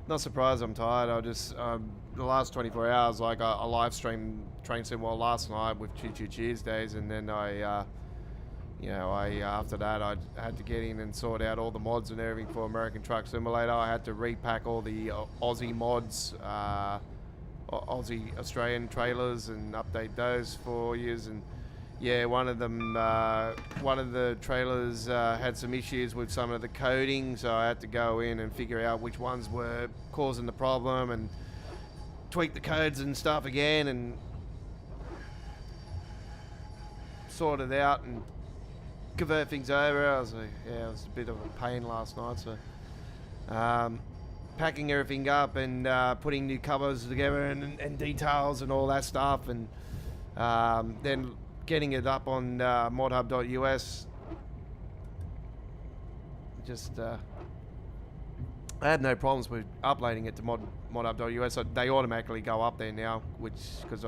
Not surprised I'm tired. I just, the last 24 hours, like I live streamed Train Sim World last night with Choo Choo Cheers days, and then I, after that I had to get in and sort out all the mods and everything for American Truck Simulator. I had to repack all the Aussie mods, Aussie Australian trailers, and update those for you. And yeah, one of the trailers had some issues with some of the coding, so I had to go in and figure out which ones were causing the problem and tweak the codes and stuff again and sort it out and convert things over. I was like, yeah, it was a bit of a pain last night. So packing everything up and putting new covers together and details and all that stuff, and then getting it up on modhub.us. Just I had no problems with uploading it to modhub.us. So they automatically go up there now, which because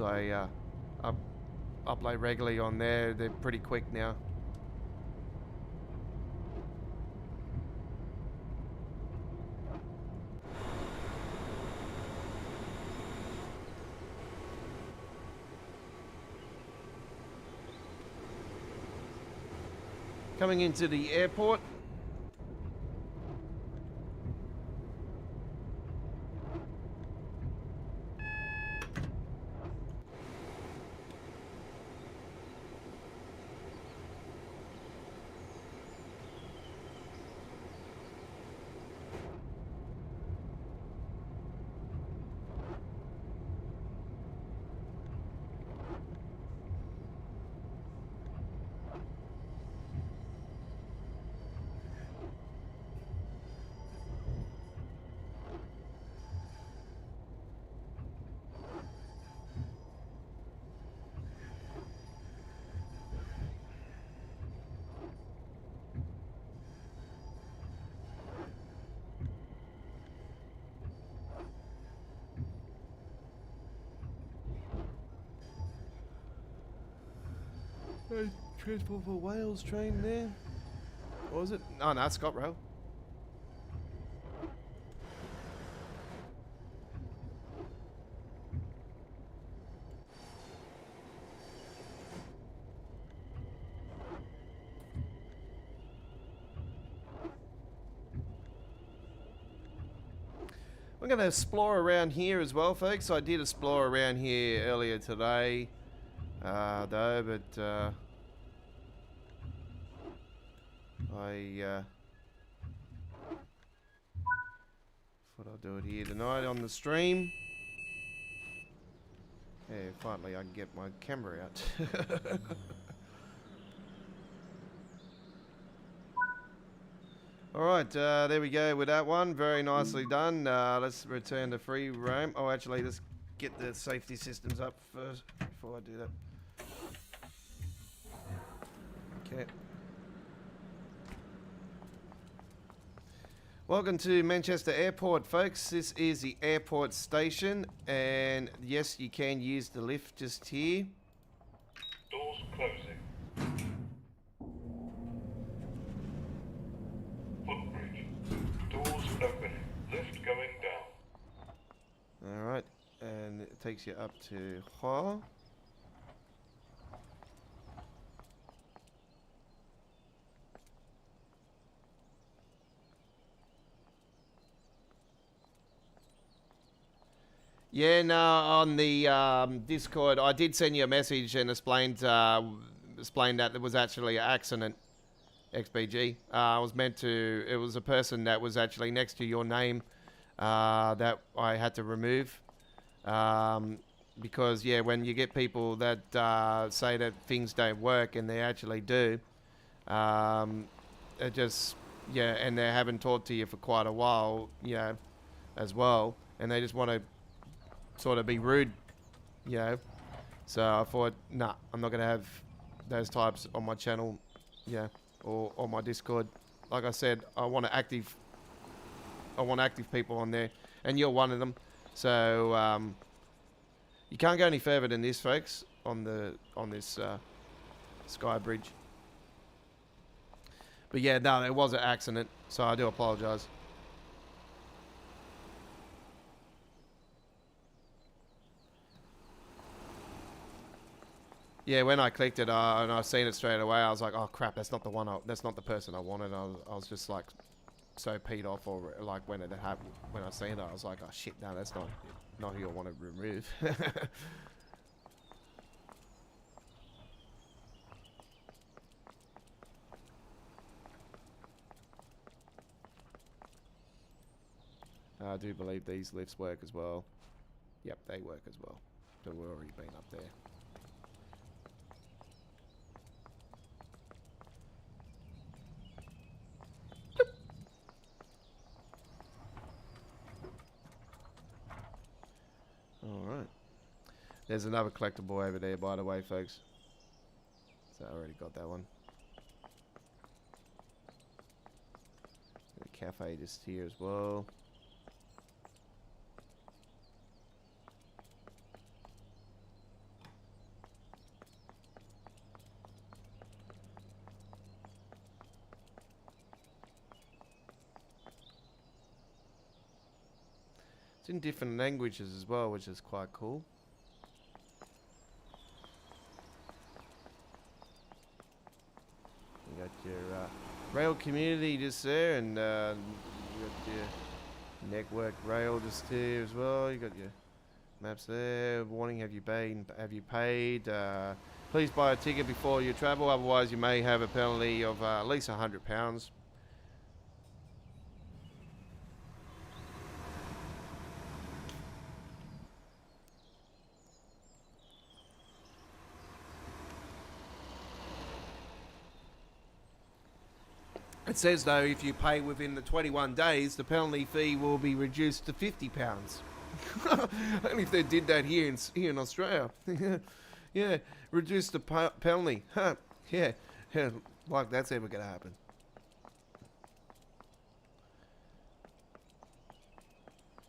I upload regularly on there, they're pretty quick now. Coming into the airport. Transport for Wales train there. What was it? Oh, no, it's ScotRail. I'm going to explore around here as well, folks. I did explore around here earlier today, though, but thought I'll do it here tonight on the stream. Yeah, finally I can get my camera out. Alright, there we go with that one. Very nicely done. Let's return to free roam. Oh, actually, let's get the safety systems up first before I do that. Okay. Welcome to Manchester Airport, folks. This is the airport station, and yes, you can use the lift just here. Doors closing. Footbridge. Doors opening. Lift going down. Alright, and it takes you up to Hall. Yeah, no, on the Discord, I did send you a message and explained that it was actually an accident. XBG. I was meant to. It was a person that was actually next to your name that I had to remove. Because yeah, when you get people that say that things don't work and they actually do, it just and they haven't talked to you for quite a while, as well, and they just want to sort of be rude, So I thought, nah, I'm not gonna have those types on my channel, or on my Discord. Like I said, I want active people on there, and you're one of them. So you can't go any further than this, folks, on this Sky Bridge. But yeah, no, it was an accident, so I do apologise. Yeah, when I clicked it and I seen it straight away, I was like, "Oh crap, that's not the one. That's not the person I wanted." I was just like so peed off, or like when it happened, when I seen it, I was like, "Oh shit, no, that's not who I want to remove." I do believe these lifts work as well. Yep, they work as well. So we've already been up there. Alright. There's another collectible over there, by the way, folks. So I already got that one. The cafe just here as well. It's in different languages as well, which is quite cool. You got your rail community just there, and you got your network rail just here as well. You got your maps there. Warning: Have you paid? Please buy a ticket before you travel, otherwise you may have a penalty of at least £100. It says, though, if you pay within the 21 days, the penalty fee will be reduced to £50. Only if they did that here in Australia. Yeah, reduce the penalty. Huh. Yeah, like that's ever going to happen.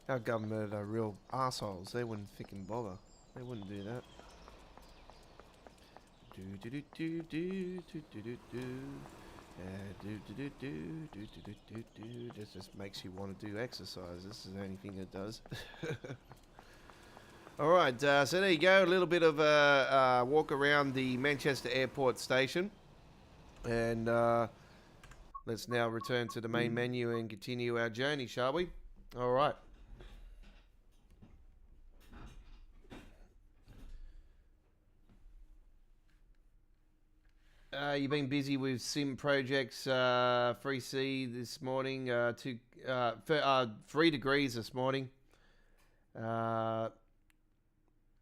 Our government are real assholes. They wouldn't freaking bother. They wouldn't do that. This just makes you want to do exercise. This is the only thing it does. Alright, so there you go. A little bit of a walk around the Manchester Airport station. And let's now return to the main menu and continue our journey, shall we? Alright. You've been busy with sim projects, 3C this morning, 3 degrees this morning.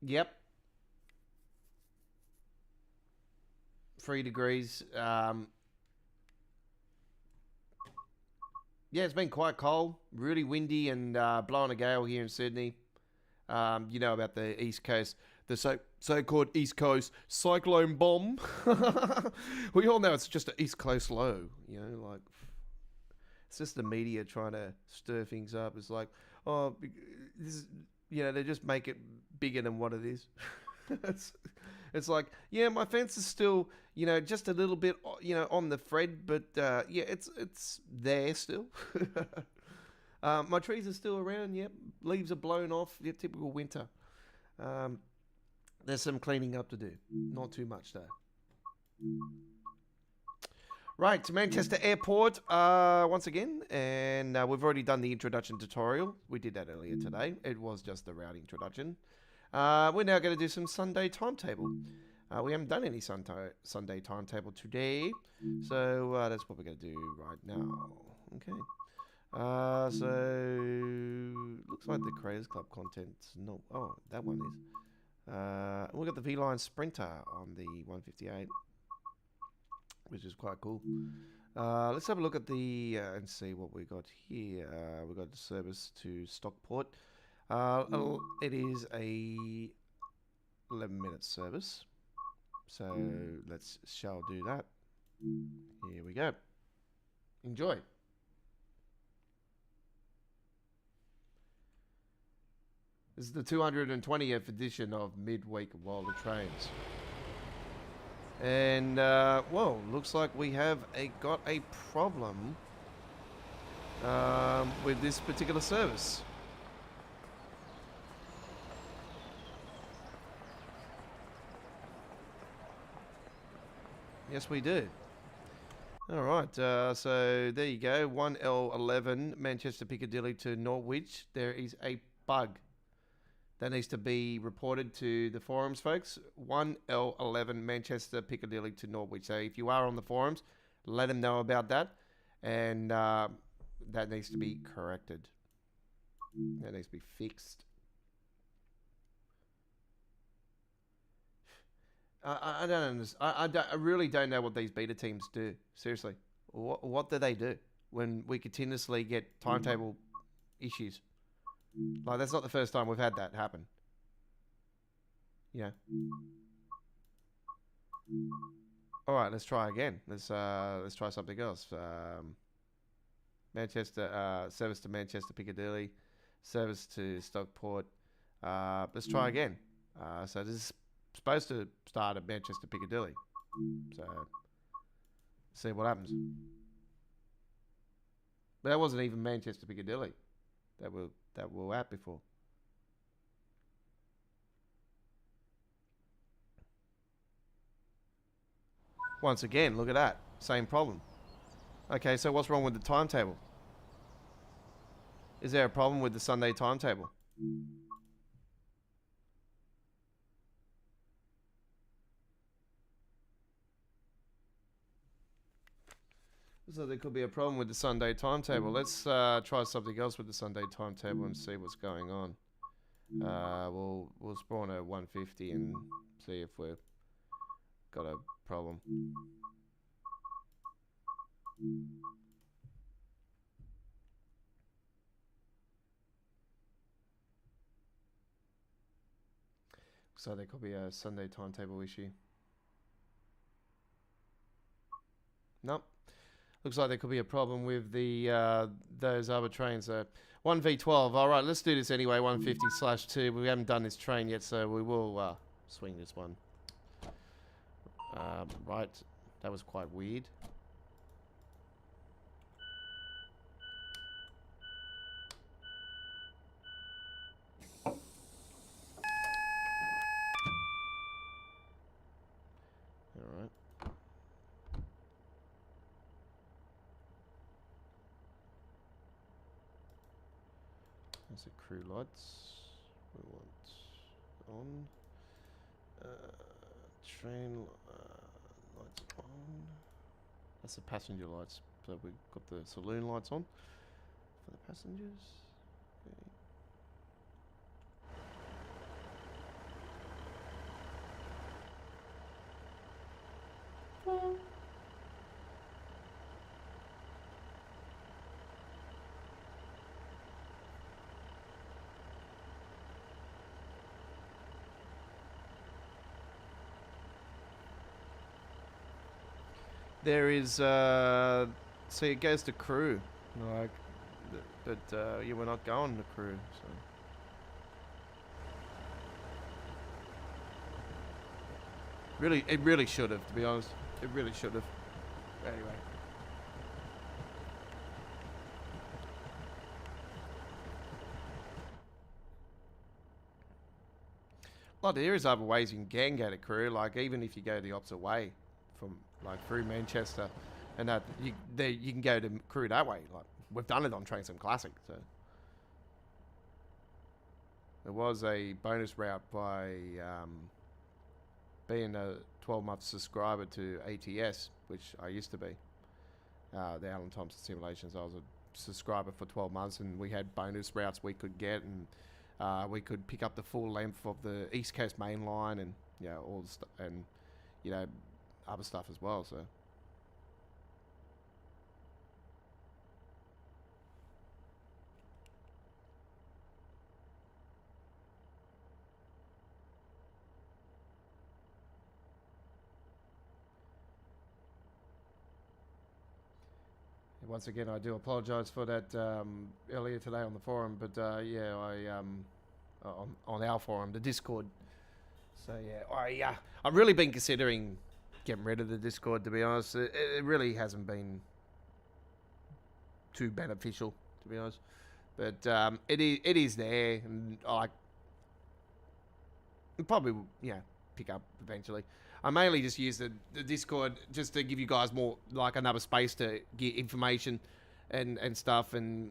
Yep. 3 degrees. Yeah, it's been quite cold, really windy and blowing a gale here in Sydney. You know about the East Coast. The so-called East Coast cyclone bomb. We all know it's just an East Coast low, like it's just the media trying to stir things up. It's like, oh, this is, they just make it bigger than what it is. It's like, yeah, my fence is still, just a little bit, on the thread, but yeah, it's there still. My trees are still around. Yep, leaves are blown off. Yep, typical winter. There's some cleaning up to do. Not too much, though. Right, to Manchester Airport once again, and we've already done the introduction tutorial. We did that earlier today. It was just the route introduction. We're now going to do some Sunday timetable. We haven't done any Sunday timetable today, so that's what we're going to do right now. Okay. So looks like the Creators Club content's no. Oh, that one is. We've got the V-Line Sprinter on the 158. Which is quite cool. Let's have a look at the and see what we got here. We got the service to Stockport. It is a 11-minute service, so shall do that. Here we go. Enjoy. This is the 220th edition of Midweek Wilder Trains. And, well, looks like we have got a problem with this particular service. Yes, we do. All right, so there you go. 1L11 Manchester Piccadilly to Norwich. There is a bug that needs to be reported to the forums, folks. 1L11 Manchester Piccadilly to Norwich. So if you are on the forums, let them know about that. And that needs to be corrected. That needs to be fixed. I don't understand. I really don't know what these beta teams do. Seriously. What do they do when we continuously get timetable issues? Like, that's not the first time we've had that happen. Yeah. All right, let's try again. Let's try something else. Manchester service to Manchester Piccadilly, service to Stockport. Let's try again. So this is supposed to start at Manchester Piccadilly. So see what happens. But that wasn't even Manchester Piccadilly that we were at before. Once again, look at that. Same problem. Okay, so what's wrong with the timetable? Is there a problem with the Sunday timetable? So there could be a problem with the Sunday timetable. Let's try something else with the Sunday timetable and see what's going on. We'll spawn a 150 and see if we've got a problem. So there could be a Sunday timetable issue. Nope. Looks like there could be a problem with the those other trains. 1V12. All right, let's do this anyway. 150/2. We haven't done this train yet, so we will swing this one. Right, that was quite weird. All right. There's the crew lights. We want on. Train lights on. That's the passenger lights. So we've got the saloon lights on for the passengers. Okay. There is, see, it goes to crew, like, but yeah, we're not going to crew, so. Really, it really should have, to be honest. It really should have. Anyway. Like, there is other ways you can go to crew, like, even if you go the opposite way from, like, through Manchester, And that you can go to Crew that way. Like we've done it on Train Sim Classic. So there was a bonus route by being a 12-month subscriber to ATS, which I used to be. The Alan Thomson Simulations. I was a subscriber for 12 months, and we had bonus routes we could get, and we could pick up the full length of the East Coast Main Line, and all the and other stuff as well. So. Once again, I do apologise for that earlier today on the forum, but yeah, on our forum, the Discord. So yeah, I've really been considering getting rid of the Discord. To be honest, it really hasn't been too beneficial, to be honest. But it is there, and I probably pick up eventually. I mainly just use the Discord just to give you guys more, like, another space to get information and stuff, and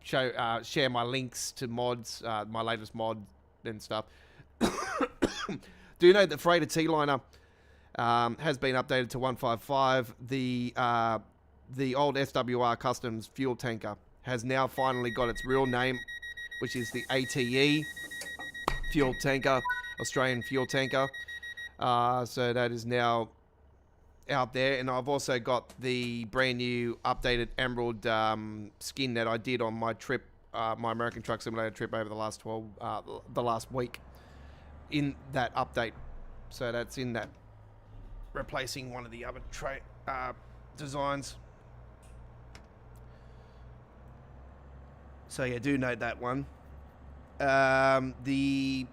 share my links to mods, my latest mod and stuff. Do you know that Freighter T-Liner has been updated to 155? The old SWR Customs fuel tanker has now finally got its real name, which is the ATE fuel tanker, Australian fuel tanker. So that is now out there, and I've also got the brand new updated emerald skin that I did on my trip, my American Truck Simulator trip over the last week. In that update, so that's in that, replacing one of the other designs. So yeah, do note that one. The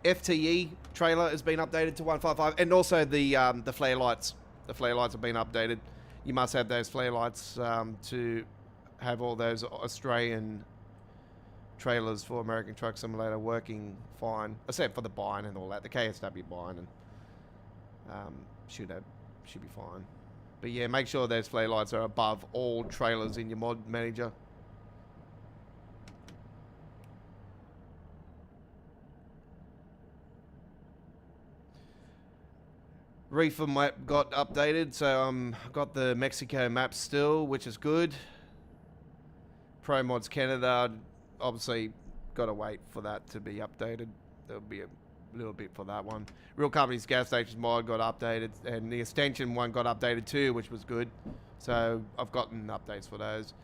FTE trailer has been updated to 155, and also the flare lights. The flare lights have been updated. You must have those flare lights to have all those Australian trailers for American Truck Simulator working fine, except for the bind and all that. The KSW bind and should be fine. But yeah, make sure those flare lights are above all trailers in your mod manager. Reefer map got updated, so got the Mexico map still, which is good. Pro Mods Canada, obviously got to wait for that to be updated. There'll be a little bit for that one. Real Company's gas stations mod got updated, and the extension one got updated too, which was good. So I've gotten updates for those.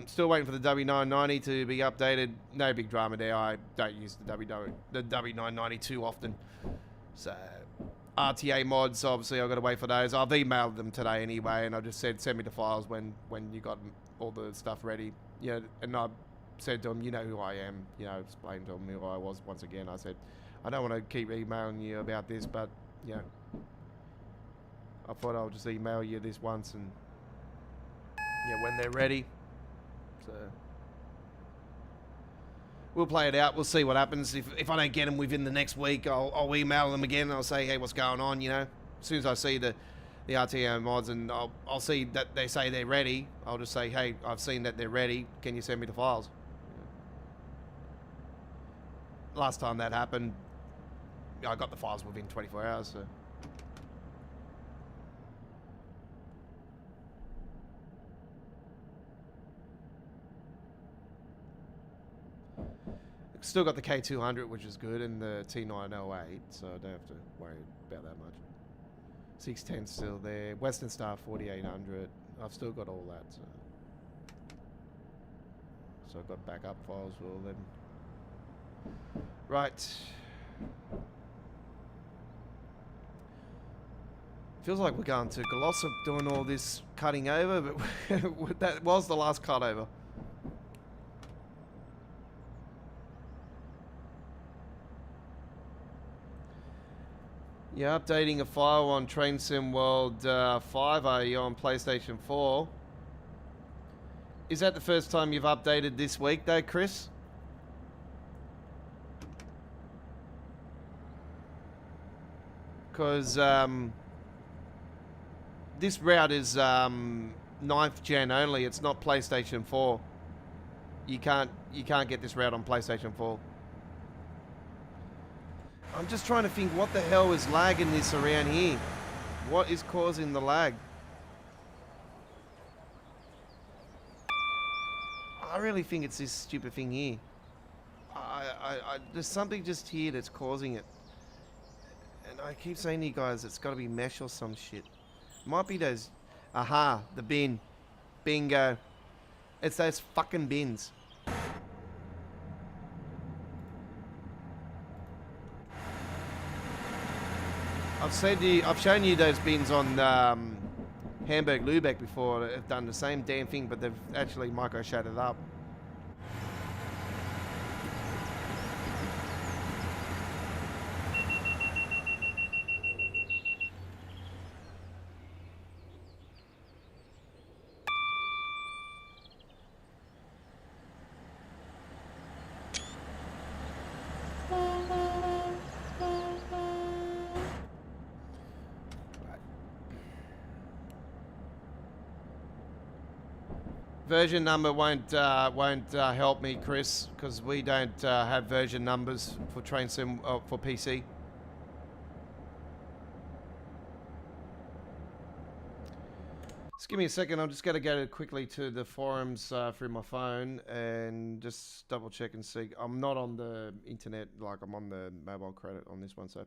Still waiting for the W990 to be updated. No big drama there. I don't use the W990 too often. So RTA mods, obviously I've got to wait for those. I've emailed them today anyway, and I just said send me the files when you got all the stuff ready. And I said to them, you know who I am. Explained to them who I was once again. I said, I don't want to keep emailing you about this, but I thought I'll just email you this once, and when they're ready. So we'll play it out. We'll see what happens. If I don't get them within the next week, I'll email them again, and I'll say, hey, what's going on, As soon as I see the RTO mods, and I'll see that they say they're ready, I'll just say, hey, I've seen that they're ready. Can you send me the files? Last time that happened, I got the files within 24 hours, so. Still got the K200, which is good, and the T908, so I don't have to worry about that much. 610 still there. Western Star 4800. I've still got all that, so I've got backup files for all them. Right. Feels like we're going to Glossop doing all this cutting over, but that was the last cut over. Yeah, updating a file on Train Sim World 5, are you on PlayStation 4? Is that the first time you've updated this week though, Chris? Because this route is 9th Gen only. It's not PlayStation 4. You can't get this route on PlayStation 4. I'm just trying to think what the hell is lagging this around here. What is causing the lag? I really think it's this stupid thing here. There's something just here that's causing it. And I keep saying to you guys, it's got to be mesh or some shit. Might be those... Aha, the bin. Bingo. It's those fucking bins. I've shown you those bins on Hamburg Lübeck before. They've done the same damn thing, but they've actually micro-shaded up. Version number won't help me, Chris, because we don't have version numbers for TrainSim for PC. Just give me a second. I'm just going to go quickly to the forums through my phone and just double check and see. I'm not on the internet, like I'm on the mobile credit on this one, so I'm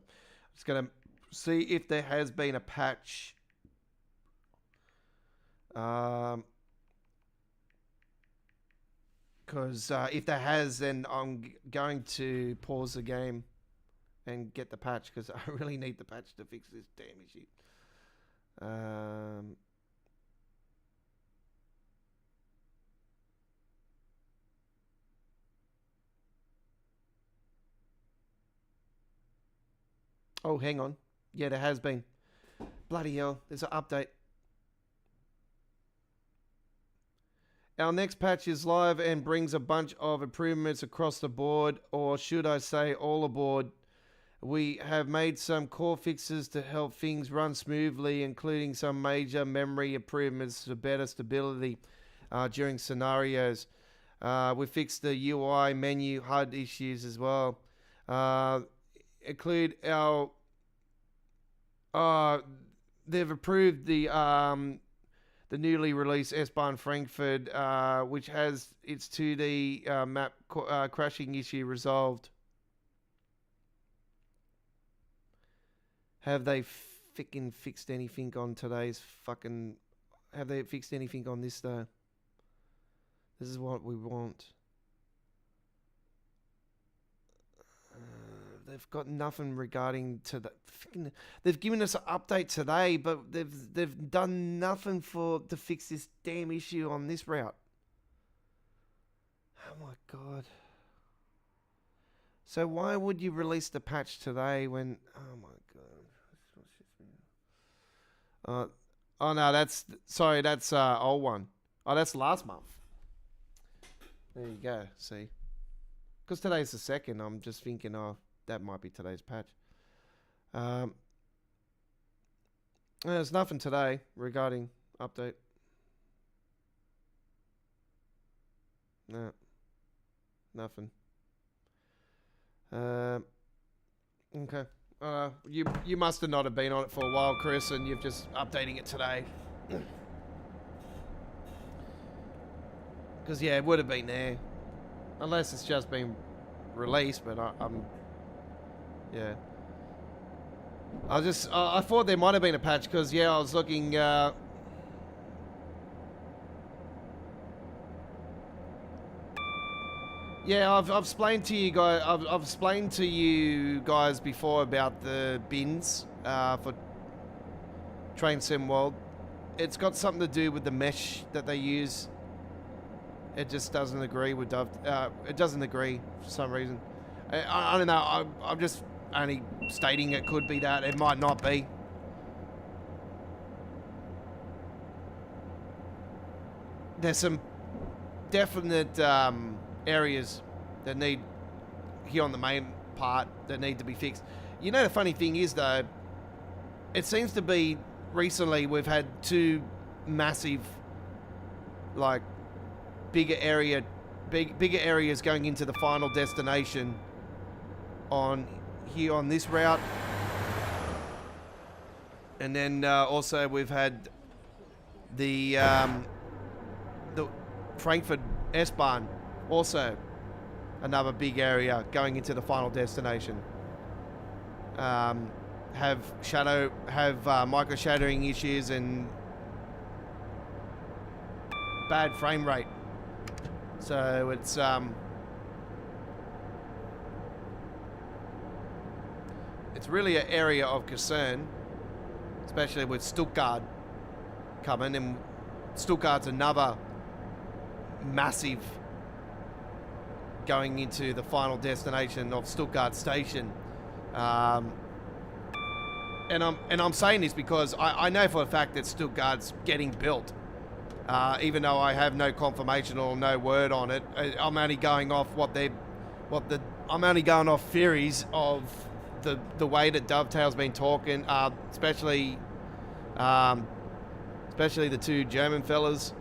just going to see if there has been a patch. Because if there has, then I'm going to pause the game and get the patch, because I really need the patch to fix this damn issue. Oh, hang on. Yeah, there has been. Bloody hell, there's an update. Our next patch is live and brings a bunch of improvements across the board, or should I say all aboard. We have made some core fixes to help things run smoothly, including some major memory improvements for better stability during scenarios. We fixed the UI menu HUD issues as well. Include our... they've approved the newly released S-Bahn Frankfurt, which has its 2D map crashing issue resolved. Have they fixed anything on today's fucking... Have they fixed anything on this, though? This is what we want. They've got nothing regarding to the... They've given us an update today, but they've done nothing to fix this damn issue on this route. Oh my god. So why would you release the patch today when... Oh my god. Oh no, that's... Sorry, that's old one. Oh, that's last month. There you go, see. Because today's the 2nd, I'm just thinking, oh, that might be today's patch. There's nothing today regarding update. No. Nothing. Okay. You must have not have been on it for a while, Chris, and you're just updating it today. Because, yeah, it would have been there. Unless it's just been released, but I'm... Yeah. I thought there might have been a patch, because, yeah, I was looking... Yeah, I've explained to you guys. I've explained to you guys before about the bins for Train Sim World. It's got something to do with the mesh that they use. It just doesn't agree with Dove. It doesn't agree for some reason. I don't know. I'm just only stating it could be that. It might not be. There's some definite areas that need, here on the main part, that need to be fixed. You know, the funny thing is, though, it seems to be recently we've had two massive, like, bigger areas going into the final destination on here on this route. And then also we've had the Frankfurt S-Bahn, also another big area going into the final destination. Have micro shattering issues and bad frame rate. So it's really an area of concern, especially with Stuttgart coming, and Stuttgart's another massive going into the final destination of Stuttgart Station. And I'm saying this because I know for a fact that Stuttgart's getting built. Even though I have no confirmation or no word on it, I'm only going off I'm only going off theories of the way that Dovetail's been talking, especially the two German fellas,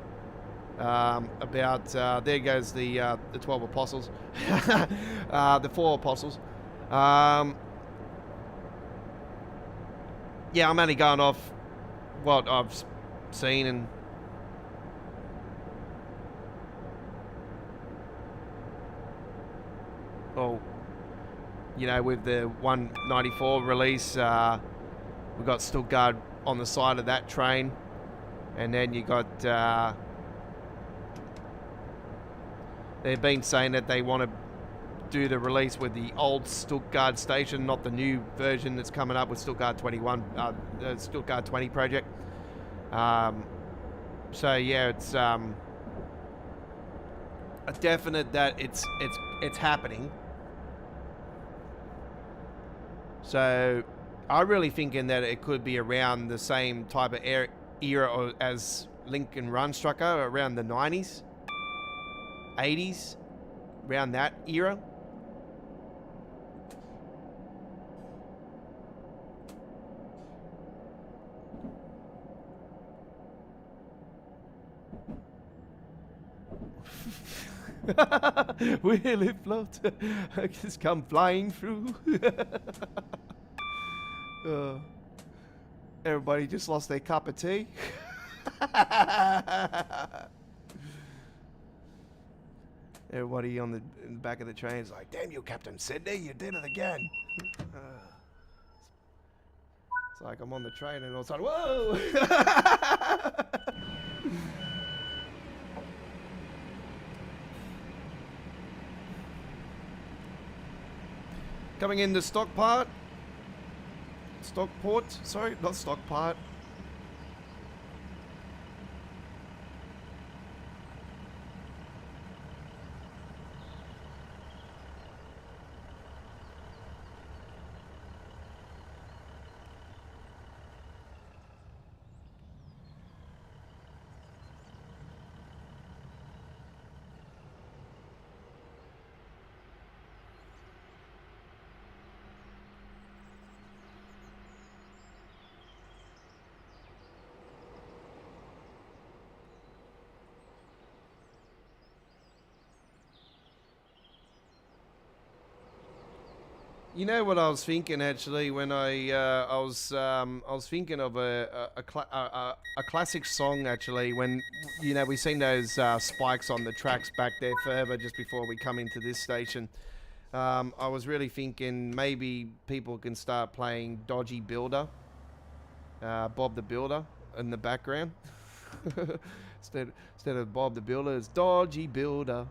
about there goes the 12 apostles, the 4 apostles. Yeah, I'm only going off what I've seen, and with the 194 release, we got Stuttgart on the side of that train, and then you got they've been saying that they want to do the release with the old Stuttgart station, not the new version that's coming up with Stuttgart 21, the Stuttgart 20 project. So yeah, it's a definite that it's happening. So I'm really thinking that it could be around the same type of era as Lincoln Run Strucker, around the 90s, 80s, around that era. Will it float? I just come flying through. Everybody just lost their cup of tea. Everybody in the back of the train is like, "Damn you, Captain Sydney, you did it again." It's like I'm on the train and all of a sudden, whoa! Coming into Stockport, sorry, not Stockport. You know what I was thinking actually when I was thinking of a classic song actually, when we seen those spikes on the tracks back there further just before we come into this station. I was really thinking maybe people can start playing Dodgy Builder, Bob the Builder in the background. instead of Bob the Builder, it's Dodgy Builder.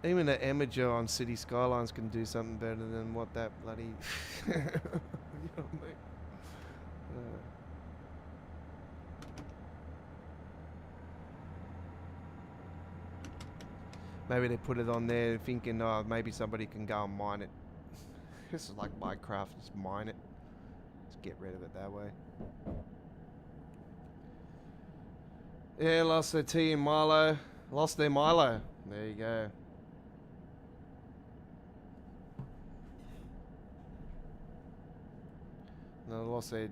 Even an amateur on City Skylines can do something better than what that bloody... you know what I mean? Maybe they put it on there thinking, oh, maybe somebody can go and mine it. This is like Minecraft, just mine it. Just get rid of it that way. Yeah, lost their tea and Milo. Lost their Milo. There you go. No, I lost their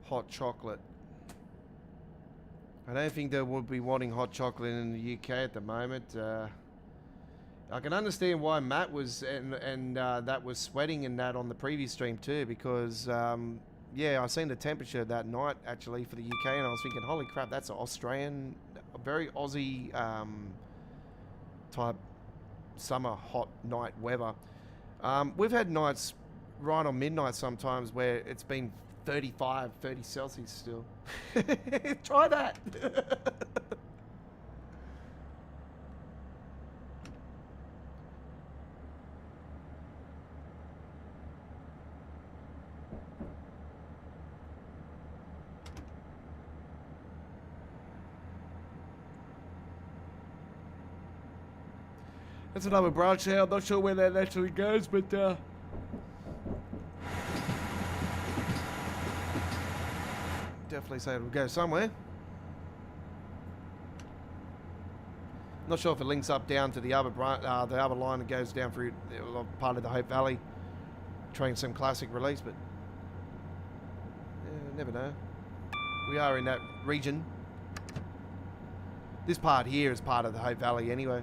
hot chocolate. I don't think they would be wanting hot chocolate in the UK at the moment. I can understand why Matt was and that was sweating in that on the previous stream too, because yeah, I seen the temperature that night actually for the UK, and I was thinking, holy crap, that's an Australian, very Aussie type summer hot night weather. We've had nights right on midnight sometimes where it's been 35, 30 Celsius still. Try that. That's another branch there. I'm not sure where that actually goes, but definitely say it'll go somewhere. Not sure if it links up down to the other line that goes down through part of the Hope Valley train sim classic release, but yeah, never know. We are in that region. This part here is part of the Hope Valley anyway.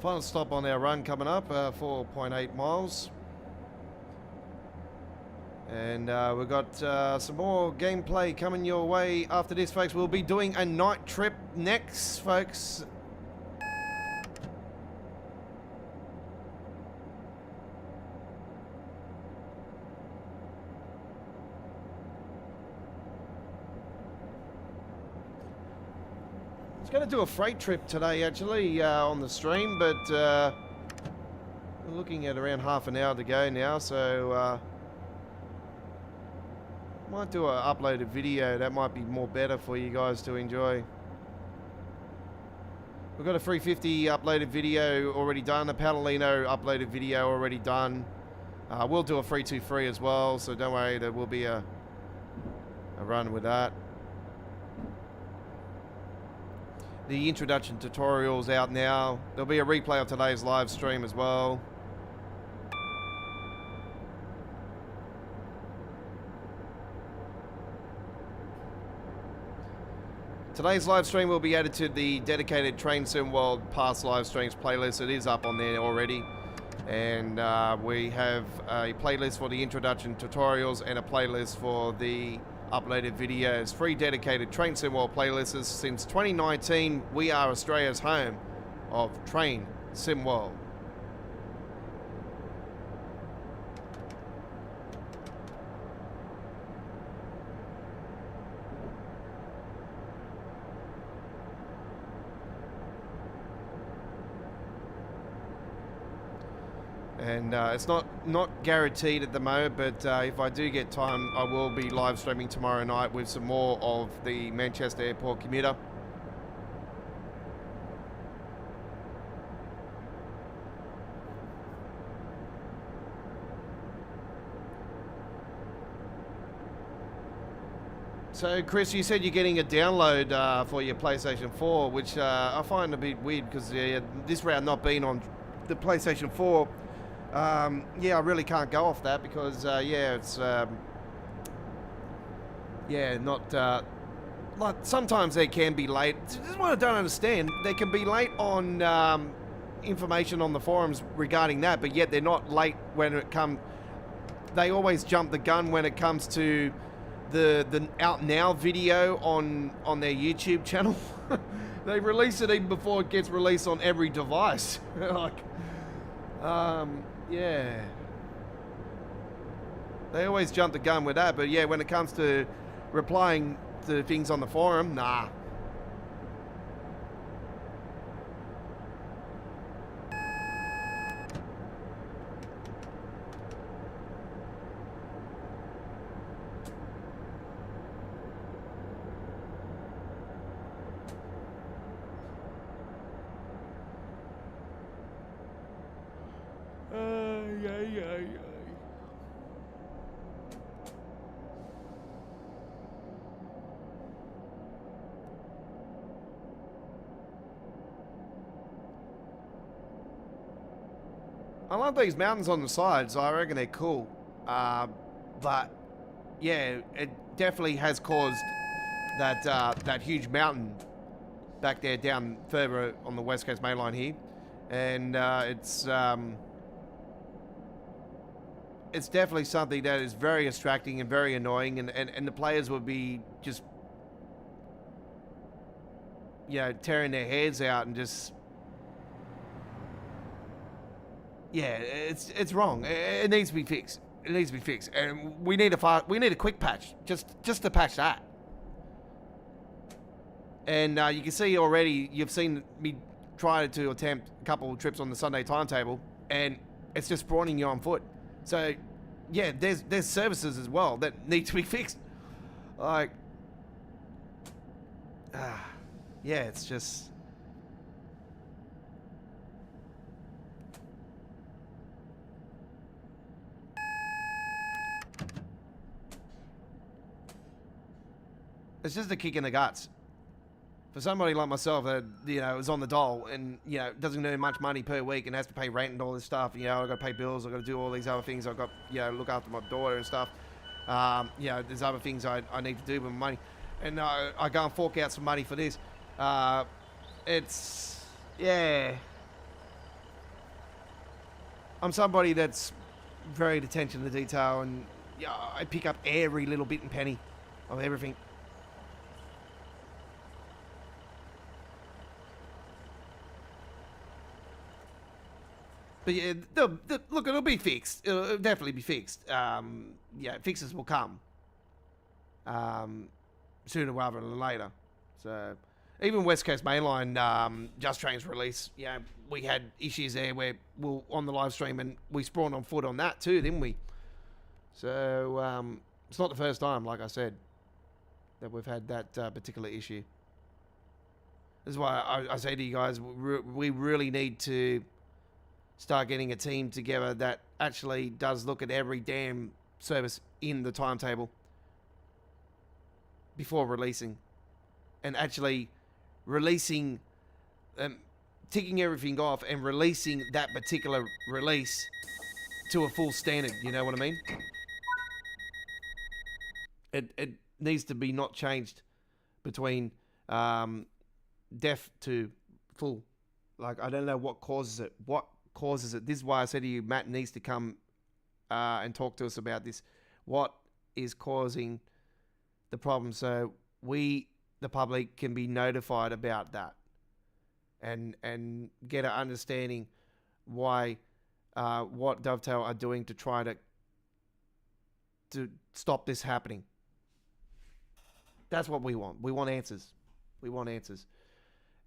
Final stop on our run coming up, 4.8 miles. And we've got some more gameplay coming your way after this, folks. We'll be doing a night trip next, folks. I was going to do a freight trip today, actually, on the stream, but we're looking at around half an hour to go now, so might do an uploaded video. That might be more better for you guys to enjoy. We've got a 350 uploaded video already done, a Pendolino uploaded video already done. We'll do a 323 as well, so don't worry, there will be a run with that. The introduction tutorial's out now. There'll be a replay of today's live stream as well. Today's live stream will be added to the dedicated Train Sim World past live streams playlist. It is up on there already. And we have a playlist for the introduction tutorials and a playlist for the uploaded videos. 3 dedicated Train Sim World playlists. Since 2019, we are Australia's home of Train Sim World. And it's not guaranteed at the moment, but if I do get time, I will be live streaming tomorrow night with some more of the Manchester Airport Commuter. So, Chris, you said you're getting a download for your PlayStation 4, which I find a bit weird because this round not being on the PlayStation 4. Yeah, I really can't go off that because, yeah, it's, yeah, not, like, sometimes they can be late. This is what I don't understand. They can be late on information on the forums regarding that, but yet they're not late when it comes, they always jump the gun when it comes to the Out Now video on their YouTube channel. They release it even before it gets released on every device. Like, yeah. They always jump the gun with that, but yeah, when it comes to replying to things on the forum, nah. I love these mountains on the sides. I reckon they're cool. But yeah, it definitely has caused that huge mountain back there down further on the West Coast main line here, and it's definitely something that is very distracting and very annoying, and the players would be just tearing their heads out and just. Yeah, it's wrong. It needs to be fixed. It needs to be fixed, and we need a quick patch, just to patch that. And you can see already, you've seen me try to attempt a couple of trips on the Sunday timetable, and it's just spawning you on foot. So, yeah, there's services as well that need to be fixed. Like, yeah, it's just. It's just a kick in the guts. For somebody like myself that, is on the dole and, doesn't earn much money per week and has to pay rent and all this stuff, I've got to pay bills, I've got to do all these other things, I've got, look after my daughter and stuff. There's other things I need to do with my money. And I go and fork out some money for this. I'm somebody that's very attention to detail, and I pick up every little bit and penny of everything. But yeah, look, it'll be fixed. It'll definitely be fixed. Fixes will come sooner rather than later. So even West Coast Mainline, Just Train's release, we had issues there where we're on the live stream and we spawned on foot on that too, didn't we? So it's not the first time, like I said, that we've had that particular issue. This is why I say to you guys, we really need to start getting a team together that actually does look at every damn service in the timetable before releasing, and actually releasing, ticking everything off and releasing that particular release to a full standard. You know what I mean? It needs to be not changed between def to full. Like, I don't know what causes it. This is why I said to you, Matt needs to come and talk to us about this. What is causing the problem, so we, the public, can be notified about that and get an understanding why what Dovetail are doing to try to stop this happening. That's what we want. We want answers. We want answers.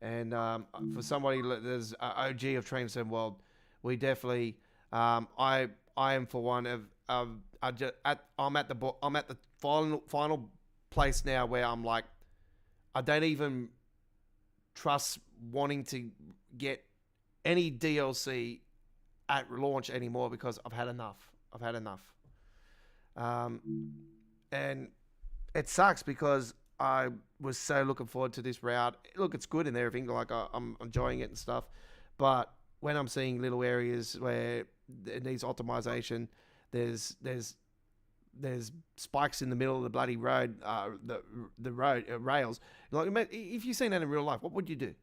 And for somebody that's OG of TransPennine World, we definitely, I am for one I'm at the final place now where I'm like, I don't even trust wanting to get any DLC at launch anymore because I've had enough. And it sucks because I was so looking forward to this route. Look, it's good and everything. Like, I'm enjoying it and stuff. But when I'm seeing little areas where it needs optimization, there's spikes in the middle of the bloody road, the road rails. Like, if you've seen that in real life, what would you do?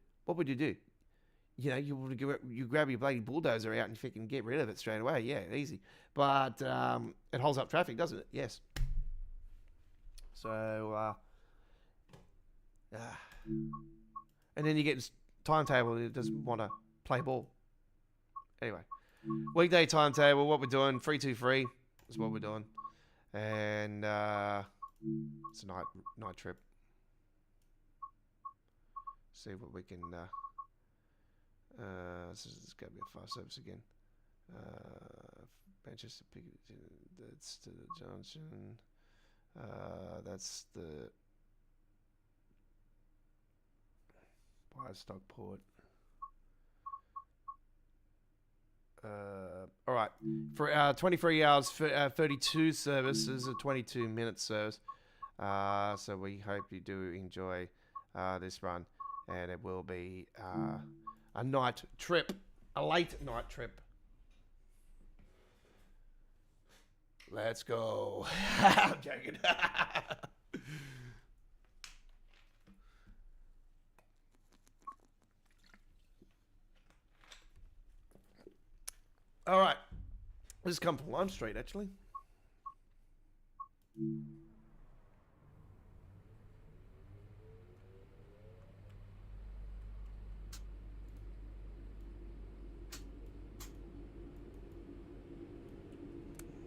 You grab your bloody bulldozer out and you can get rid of it straight away. Yeah, easy. But it holds up traffic, doesn't it? Yes. So, and then you get timetable that doesn't want to play ball. Anyway, weekday timetable, what we're doing, 323 is what we're doing. And it's a night trip. See what we can, this is going to be a fast service again. Manchester Piccadilly, that's to the Johnson. That's the Stockport. All right. For 23 hours, 32 services, a 22-minute service. So we hope you do enjoy this run, and it will be a night trip, a late night trip. Let's go. I'm joking. All right. This has come from Lime Street, actually.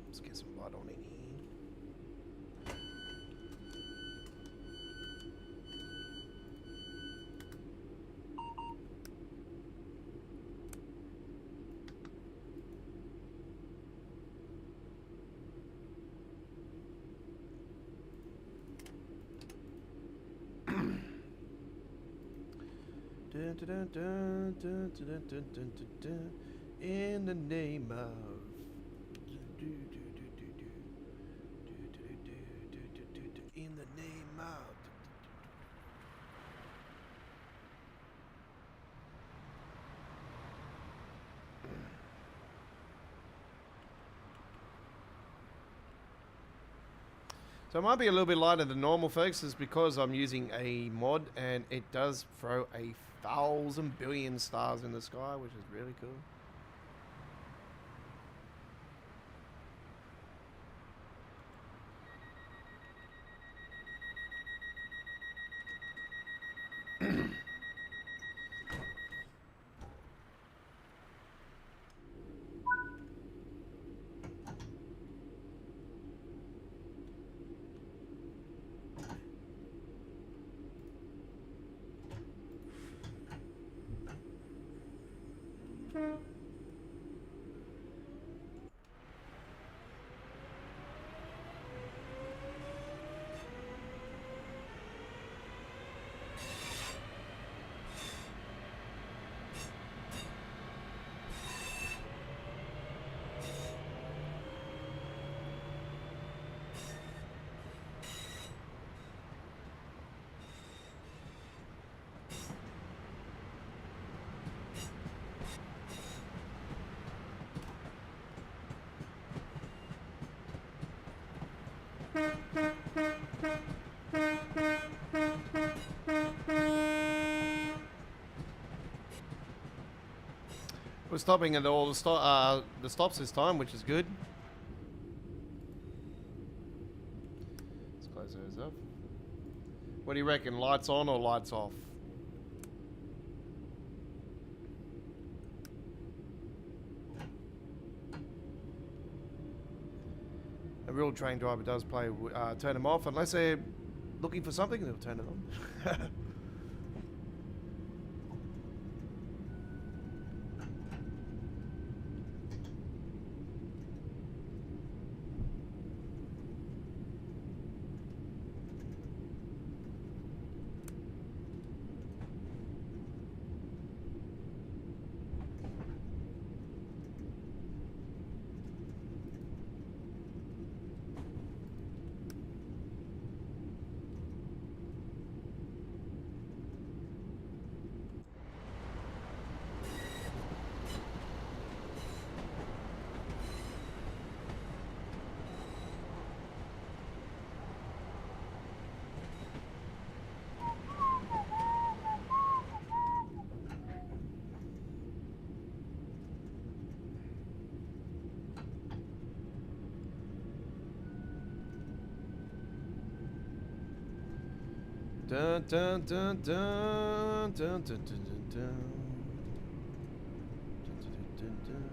Let's get some light on in here. In the name of in the name of So it might be a little bit lighter than normal, folks, is because I'm using a mod and it does throw 1,000 billion stars in the sky, which is really cool. We're stopping at all the stops this time, which is good. Let's close those up. What do you reckon? Lights on or lights off? A real train driver does play turn them off unless they're looking for something. They'll turn it on. Dun dun dun dun dun dun dun dun dun. Dun, dun, dun.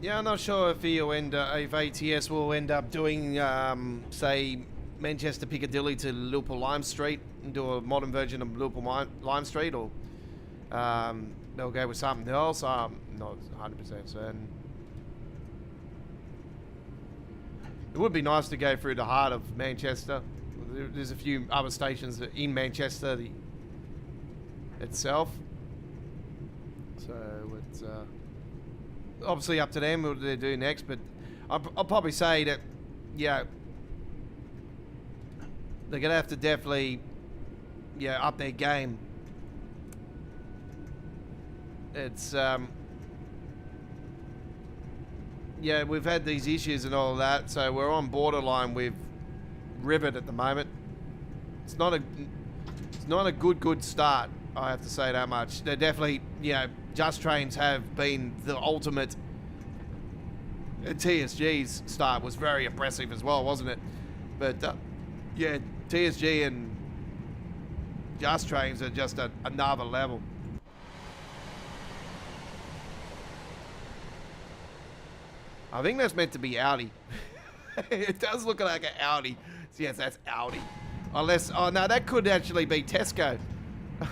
Yeah, I'm not sure if if ATS will end up doing, say, Manchester Piccadilly to Liverpool Lime Street and do a modern version of Liverpool Lime Street, or they'll go with something else. I'm not 100% certain. It would be nice to go through the heart of Manchester. There's a few other stations in Manchester itself. So it's obviously up to them what they do next. But I'll probably say that, yeah, they're going to have to definitely, yeah, up their game. It's, yeah, we've had these issues and all of that, so we're on borderline with Rivet at the moment. It's not a good start, I have to say that much. They're definitely, you know, Just Trains have been the ultimate. TSG's start was very impressive as well, wasn't it? But yeah, TSG and Just Trains are just another level. I think that's meant to be Audi. It does look like an Audi. Yes, that's Audi. Unless, oh no, that could actually be Tesco.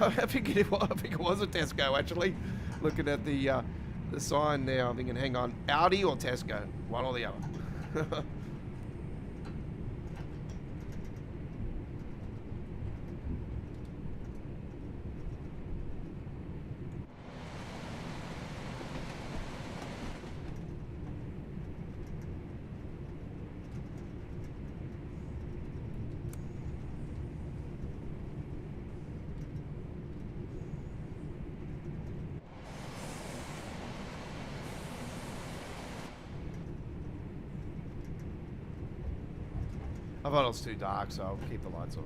I think it was a Tesco actually. Looking at the sign there, I'm thinking, hang on, Audi or Tesco, one or the other. I thought it was too dark, so I'll keep the lights on.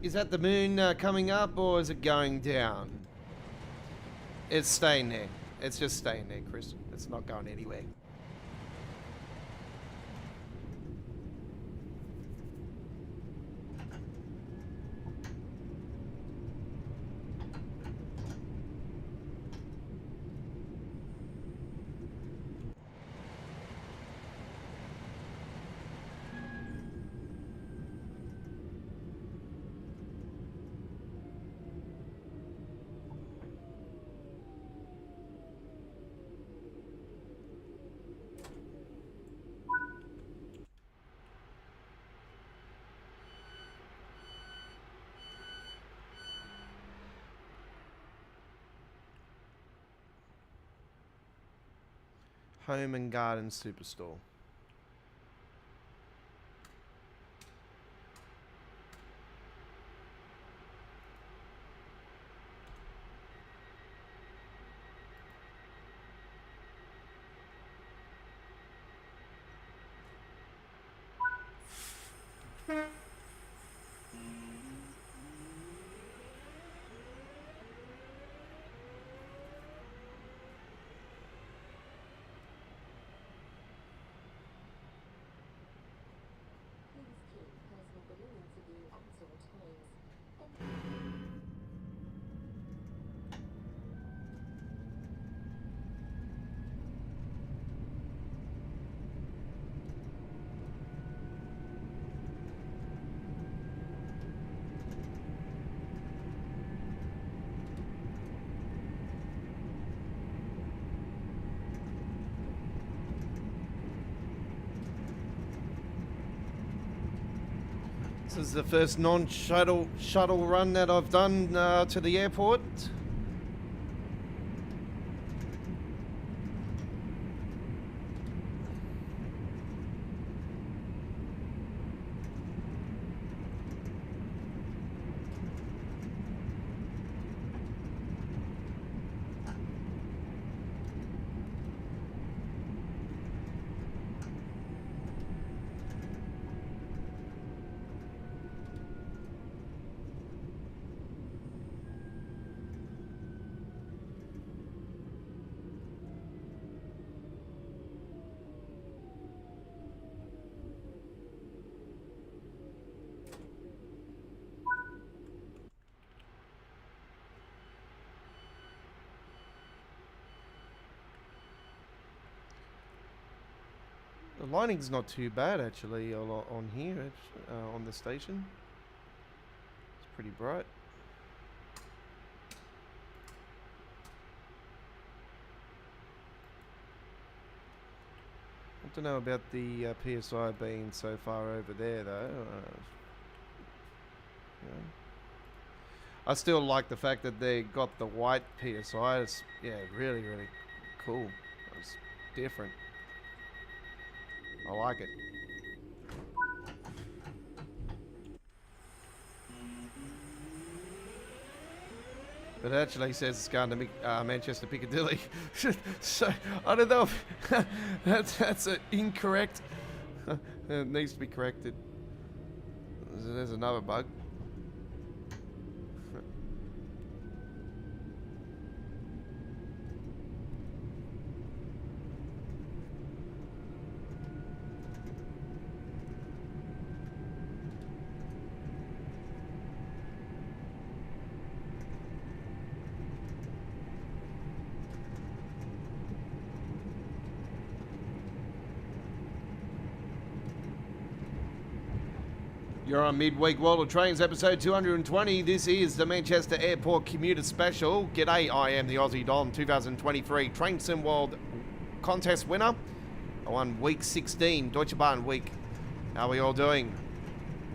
Is that the moon coming up, or is it going down? It's staying there. It's just staying there, Chris. It's not going anywhere. Home and Garden Superstore. This is the first non-shuttle run that I've done to the airport. The lighting's not too bad actually on here, on the station. It's pretty bright. I don't know about the PSI being so far over there though. You know. I still like the fact that they got the white PSI. It's, yeah, really, really cool. It's different. I like it. But it actually says it's going to Manchester Piccadilly. So I don't know if that's incorrect. It needs to be corrected. There's another bug. You're on Midweek World of Trains, episode 220. This is the Manchester Airport Commuter Special. G'day, I am the Aussie Don, 2023 Train Sim World Contest winner. I won week 16, Deutsche Bahn week. How are we all doing?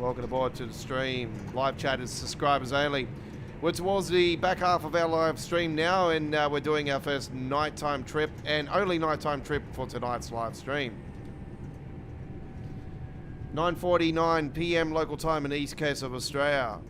Welcome aboard to the stream. Live chat is subscribers only. We're towards the back half of our live stream now, and we're doing our first nighttime trip, and only nighttime trip for tonight's live stream. 9:49 p.m. local time in the east coast of Australia.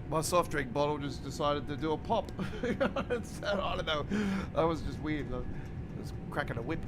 My soft drink bottle just decided to do a pop. I don't know. That was just weird. I was cracking a whip.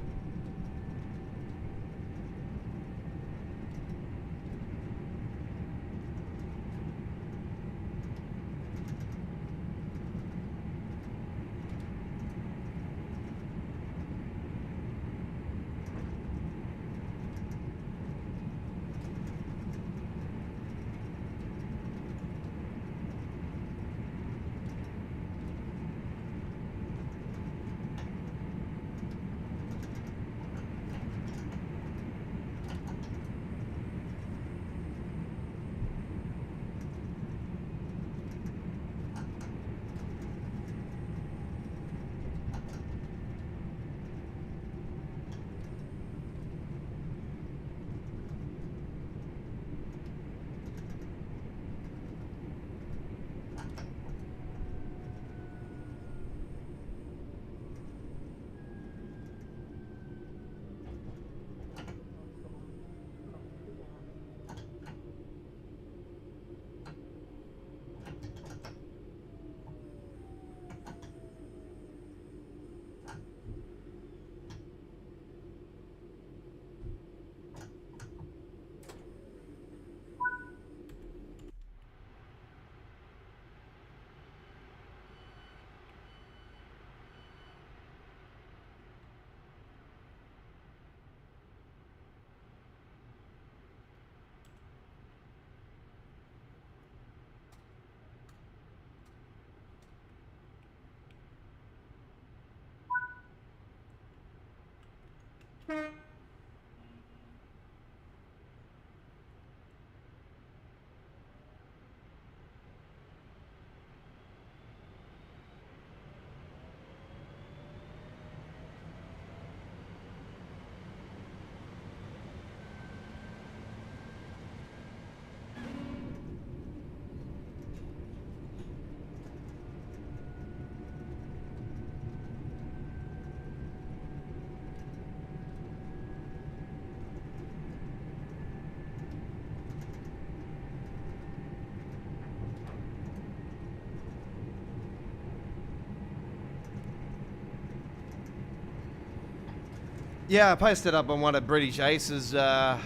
Yeah, I posted up on one of British Ace's Class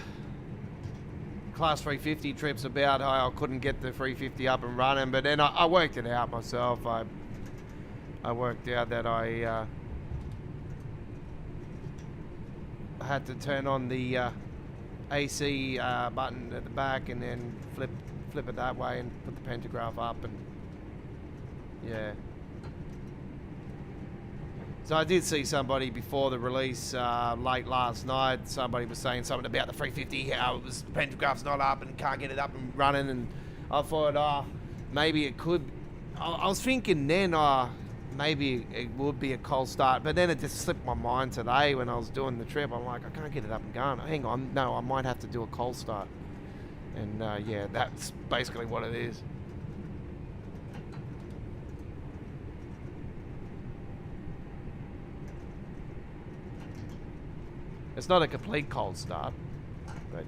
350 trips about how I couldn't get the 350 up and running, but then I worked it out myself. I worked out that I had to turn on the AC button at the back and then flip it that way and put the pantograph up, and yeah. So I did see somebody before the release late last night. Somebody was saying something about the 350, how it was, the pantograph's not up and can't get it up and running. And I thought, maybe it could. I was thinking then, maybe it would be a cold start. But then it just slipped my mind today when I was doing the trip. I'm like, I can't get it up and going. Hang on, no, I might have to do a cold start. And yeah, that's basically what it is. It's not a complete cold start, but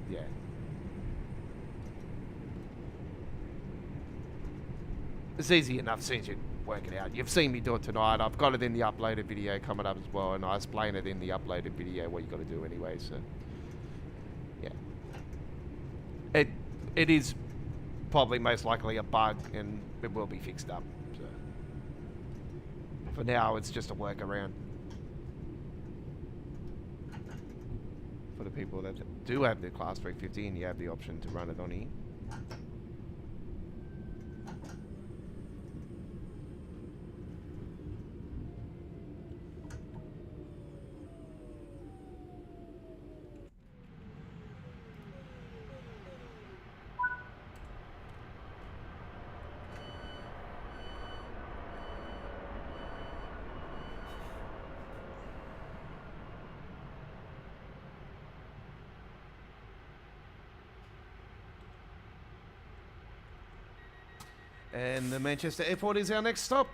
yeah. It's easy enough as soon as you work it out. You've seen me do it tonight. I've got it in the uploaded video coming up as well, and I explain it in the uploaded video what you got to do anyway, so yeah. It is probably most likely a bug, and it will be fixed up. So for now, it's just a workaround. For the people that do have the Class 350 and you have the option to run it on here. And the Manchester Airport is our next stop.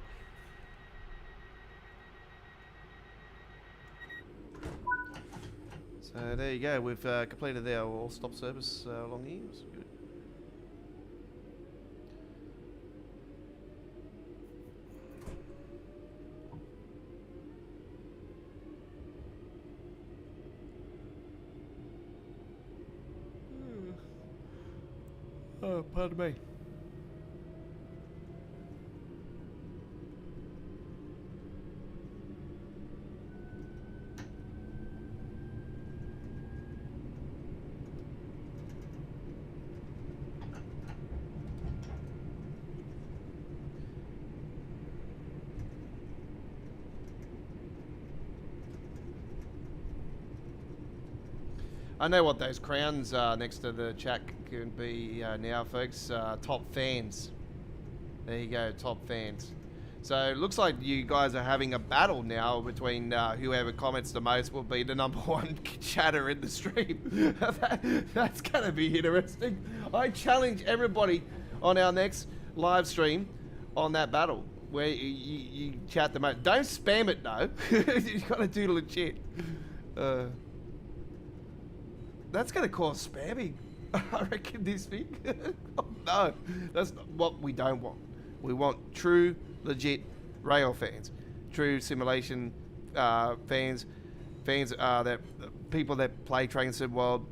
So there you go. We've completed our all-stop service along here. It's good. Oh, pardon me. I know what those crowns next to the chat can be now, folks. Top fans. There you go, top fans. So it looks like you guys are having a battle now between whoever comments the most will be the #1 chatter in the stream. That's going to be interesting. I challenge everybody on our next live stream on that battle where you chat the most. Don't spam it though. You got to do legit. That's going to cause spamming, I reckon, this week. Oh, no, that's not what we don't want. We want true, legit rail fans, true simulation fans that people that play Train Sim World.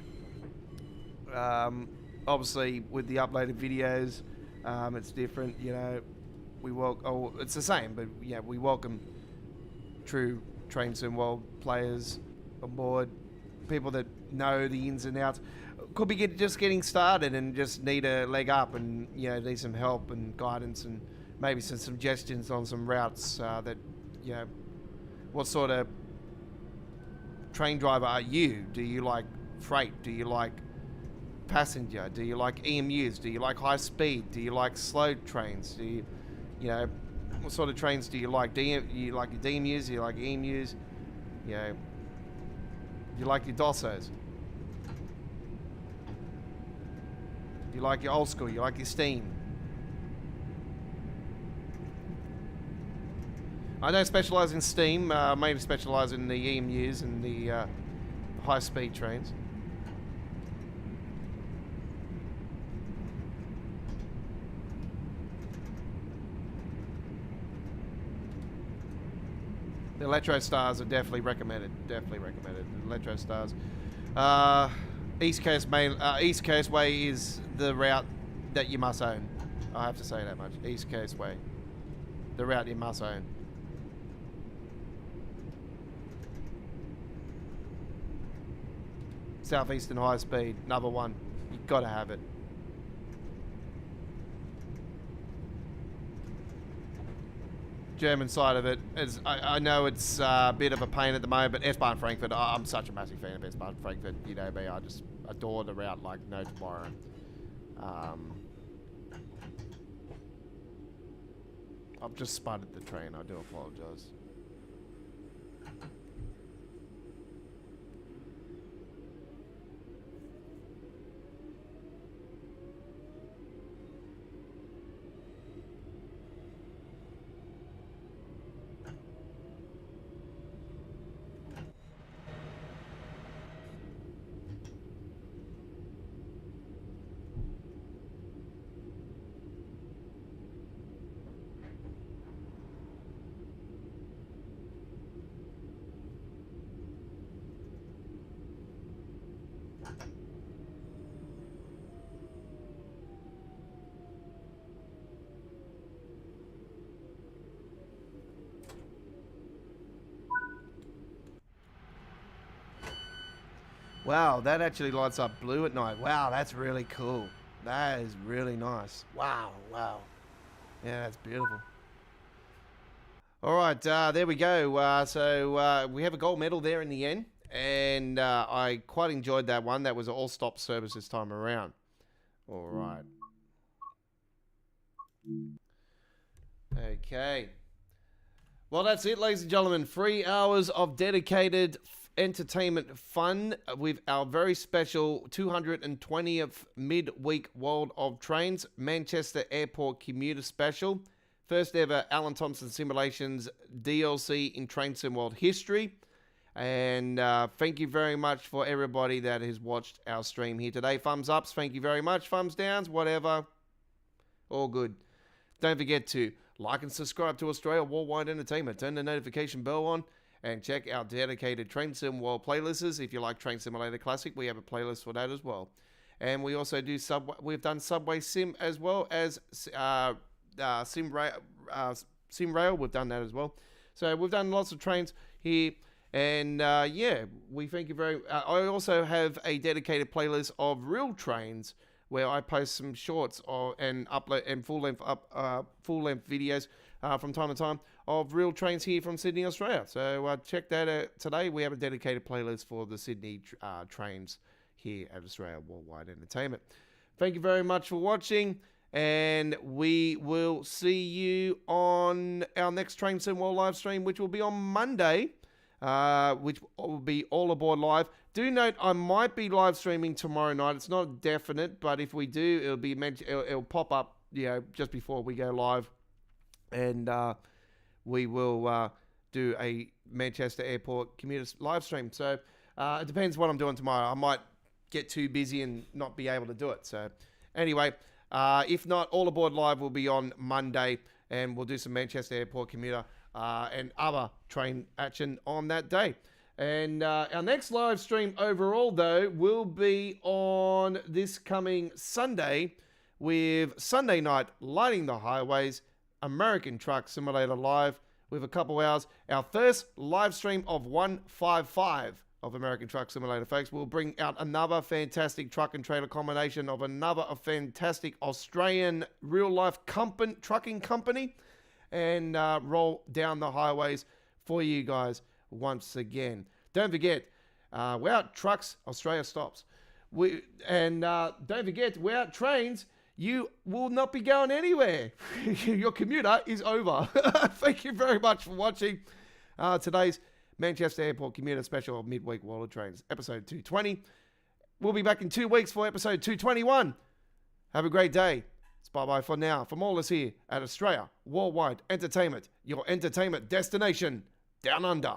Obviously, with the uploaded videos, it's different. You know, it's the same, but yeah, we welcome true Train Sim World players on board. People that know the ins and outs, could be just getting started and just need a leg up, and you know, need some help and guidance and maybe some suggestions on some routes that, you know, what sort of train driver are you? Do you like freight? Do you like passenger? Do you like EMUs? Do you like high speed? Do you like slow trains? Do you, what sort of trains do you like? Do you like your DMUs? Do you like EMUs? Do you like your Dossos? Do you like your old school? You like your steam? I don't specialise in steam. I mainly specialise in the EMUs and the high-speed trains. The Electro Stars are definitely recommended. Definitely recommended. The Electro Stars. East Coast Way is the route that you must own. I have to say that much. East Coast Way. The route you must own. Southeastern High Speed, number one. You've got to have it. German side of it is, I know it's a bit of a pain at the moment, but S-Bahn Frankfurt, I'm such a massive fan of S-Bahn Frankfurt. You know me, I just adore the route like no tomorrow. I've just spotted the train, I do apologise. Wow, that actually lights up blue at night. Wow, that's really cool. That is really nice. Wow, wow. Yeah, that's beautiful. All right, there we go. So we have a gold medal there in the end. And I quite enjoyed that one. That was an all-stop service this time around. All right. Okay. Well, that's it, ladies and gentlemen. 3 hours of dedicated entertainment fun with our very special 220th midweek World of Trains Manchester Airport Commuter Special. First ever Alan Thomson Simulations DLC in Train Sim World history. And thank you very much for everybody that has watched our stream here today. Thumbs ups, thank you very much. Thumbs downs, whatever. All good. Don't forget to like and subscribe to Australia Worldwide Entertainment. Turn the notification bell on. And check our dedicated Train Sim World playlists. If you like Train Simulator Classic, we have a playlist for that as well. And we also do we've done Subway Sim as well as Sim Rail. We've done that as well. So we've done lots of trains here. And yeah, we thank you very. I also have a dedicated playlist of real trains where I post some shorts and upload and full length videos from time to time of real trains here from Sydney, Australia. So check that out today. We have a dedicated playlist for the Sydney trains here at Australia Worldwide Entertainment. Thank you very much for watching, and we will see you on our next Train Sim World live stream, which will be on Monday, which will be All Aboard Live. Do note, I might be live streaming tomorrow night. It's not definite, but if we do, it'll pop up, just before we go live. And we will do a Manchester Airport Commuter live stream. So it depends what I'm doing tomorrow. I might get too busy and not be able to do it. So anyway, if not, All Aboard Live will be on Monday, and we'll do some Manchester Airport Commuter and other train action on that day. And our next live stream overall, though, will be on this coming Sunday with Sunday Night Lighting the Highways, American Truck Simulator Live with a couple hours. Our first live stream of 155 of American Truck Simulator, folks. We'll bring out another fantastic truck and trailer combination of another fantastic Australian real-life trucking company, and roll down the highways for you guys once again. Don't forget, Without trucks, Australia stops. Don't forget, without trains, you will not be going anywhere. Your commuter is over. Thank you very much for watching today's Manchester Airport Commuter Special of Midweek World of Trains, episode 220. We'll be back in 2 weeks for episode 221. Have a great day. It's bye-bye for now. From all of us here at Australia Worldwide Entertainment, your entertainment destination down under.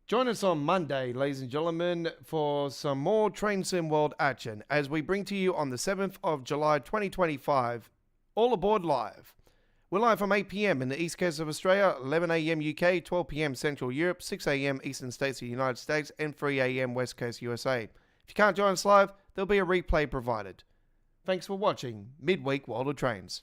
Join us on Monday, ladies and gentlemen, for some more Train Sim World action as we bring to you on the 7th of July 2025, All Aboard Live. We're live from 8 p.m. in the East Coast of Australia, 11 a.m. UK, 12 p.m. Central Europe, 6 a.m. Eastern States of the United States, and 3 a.m. West Coast USA. If you can't join us live, there'll be a replay provided. Thanks for watching Midweek World of Trains.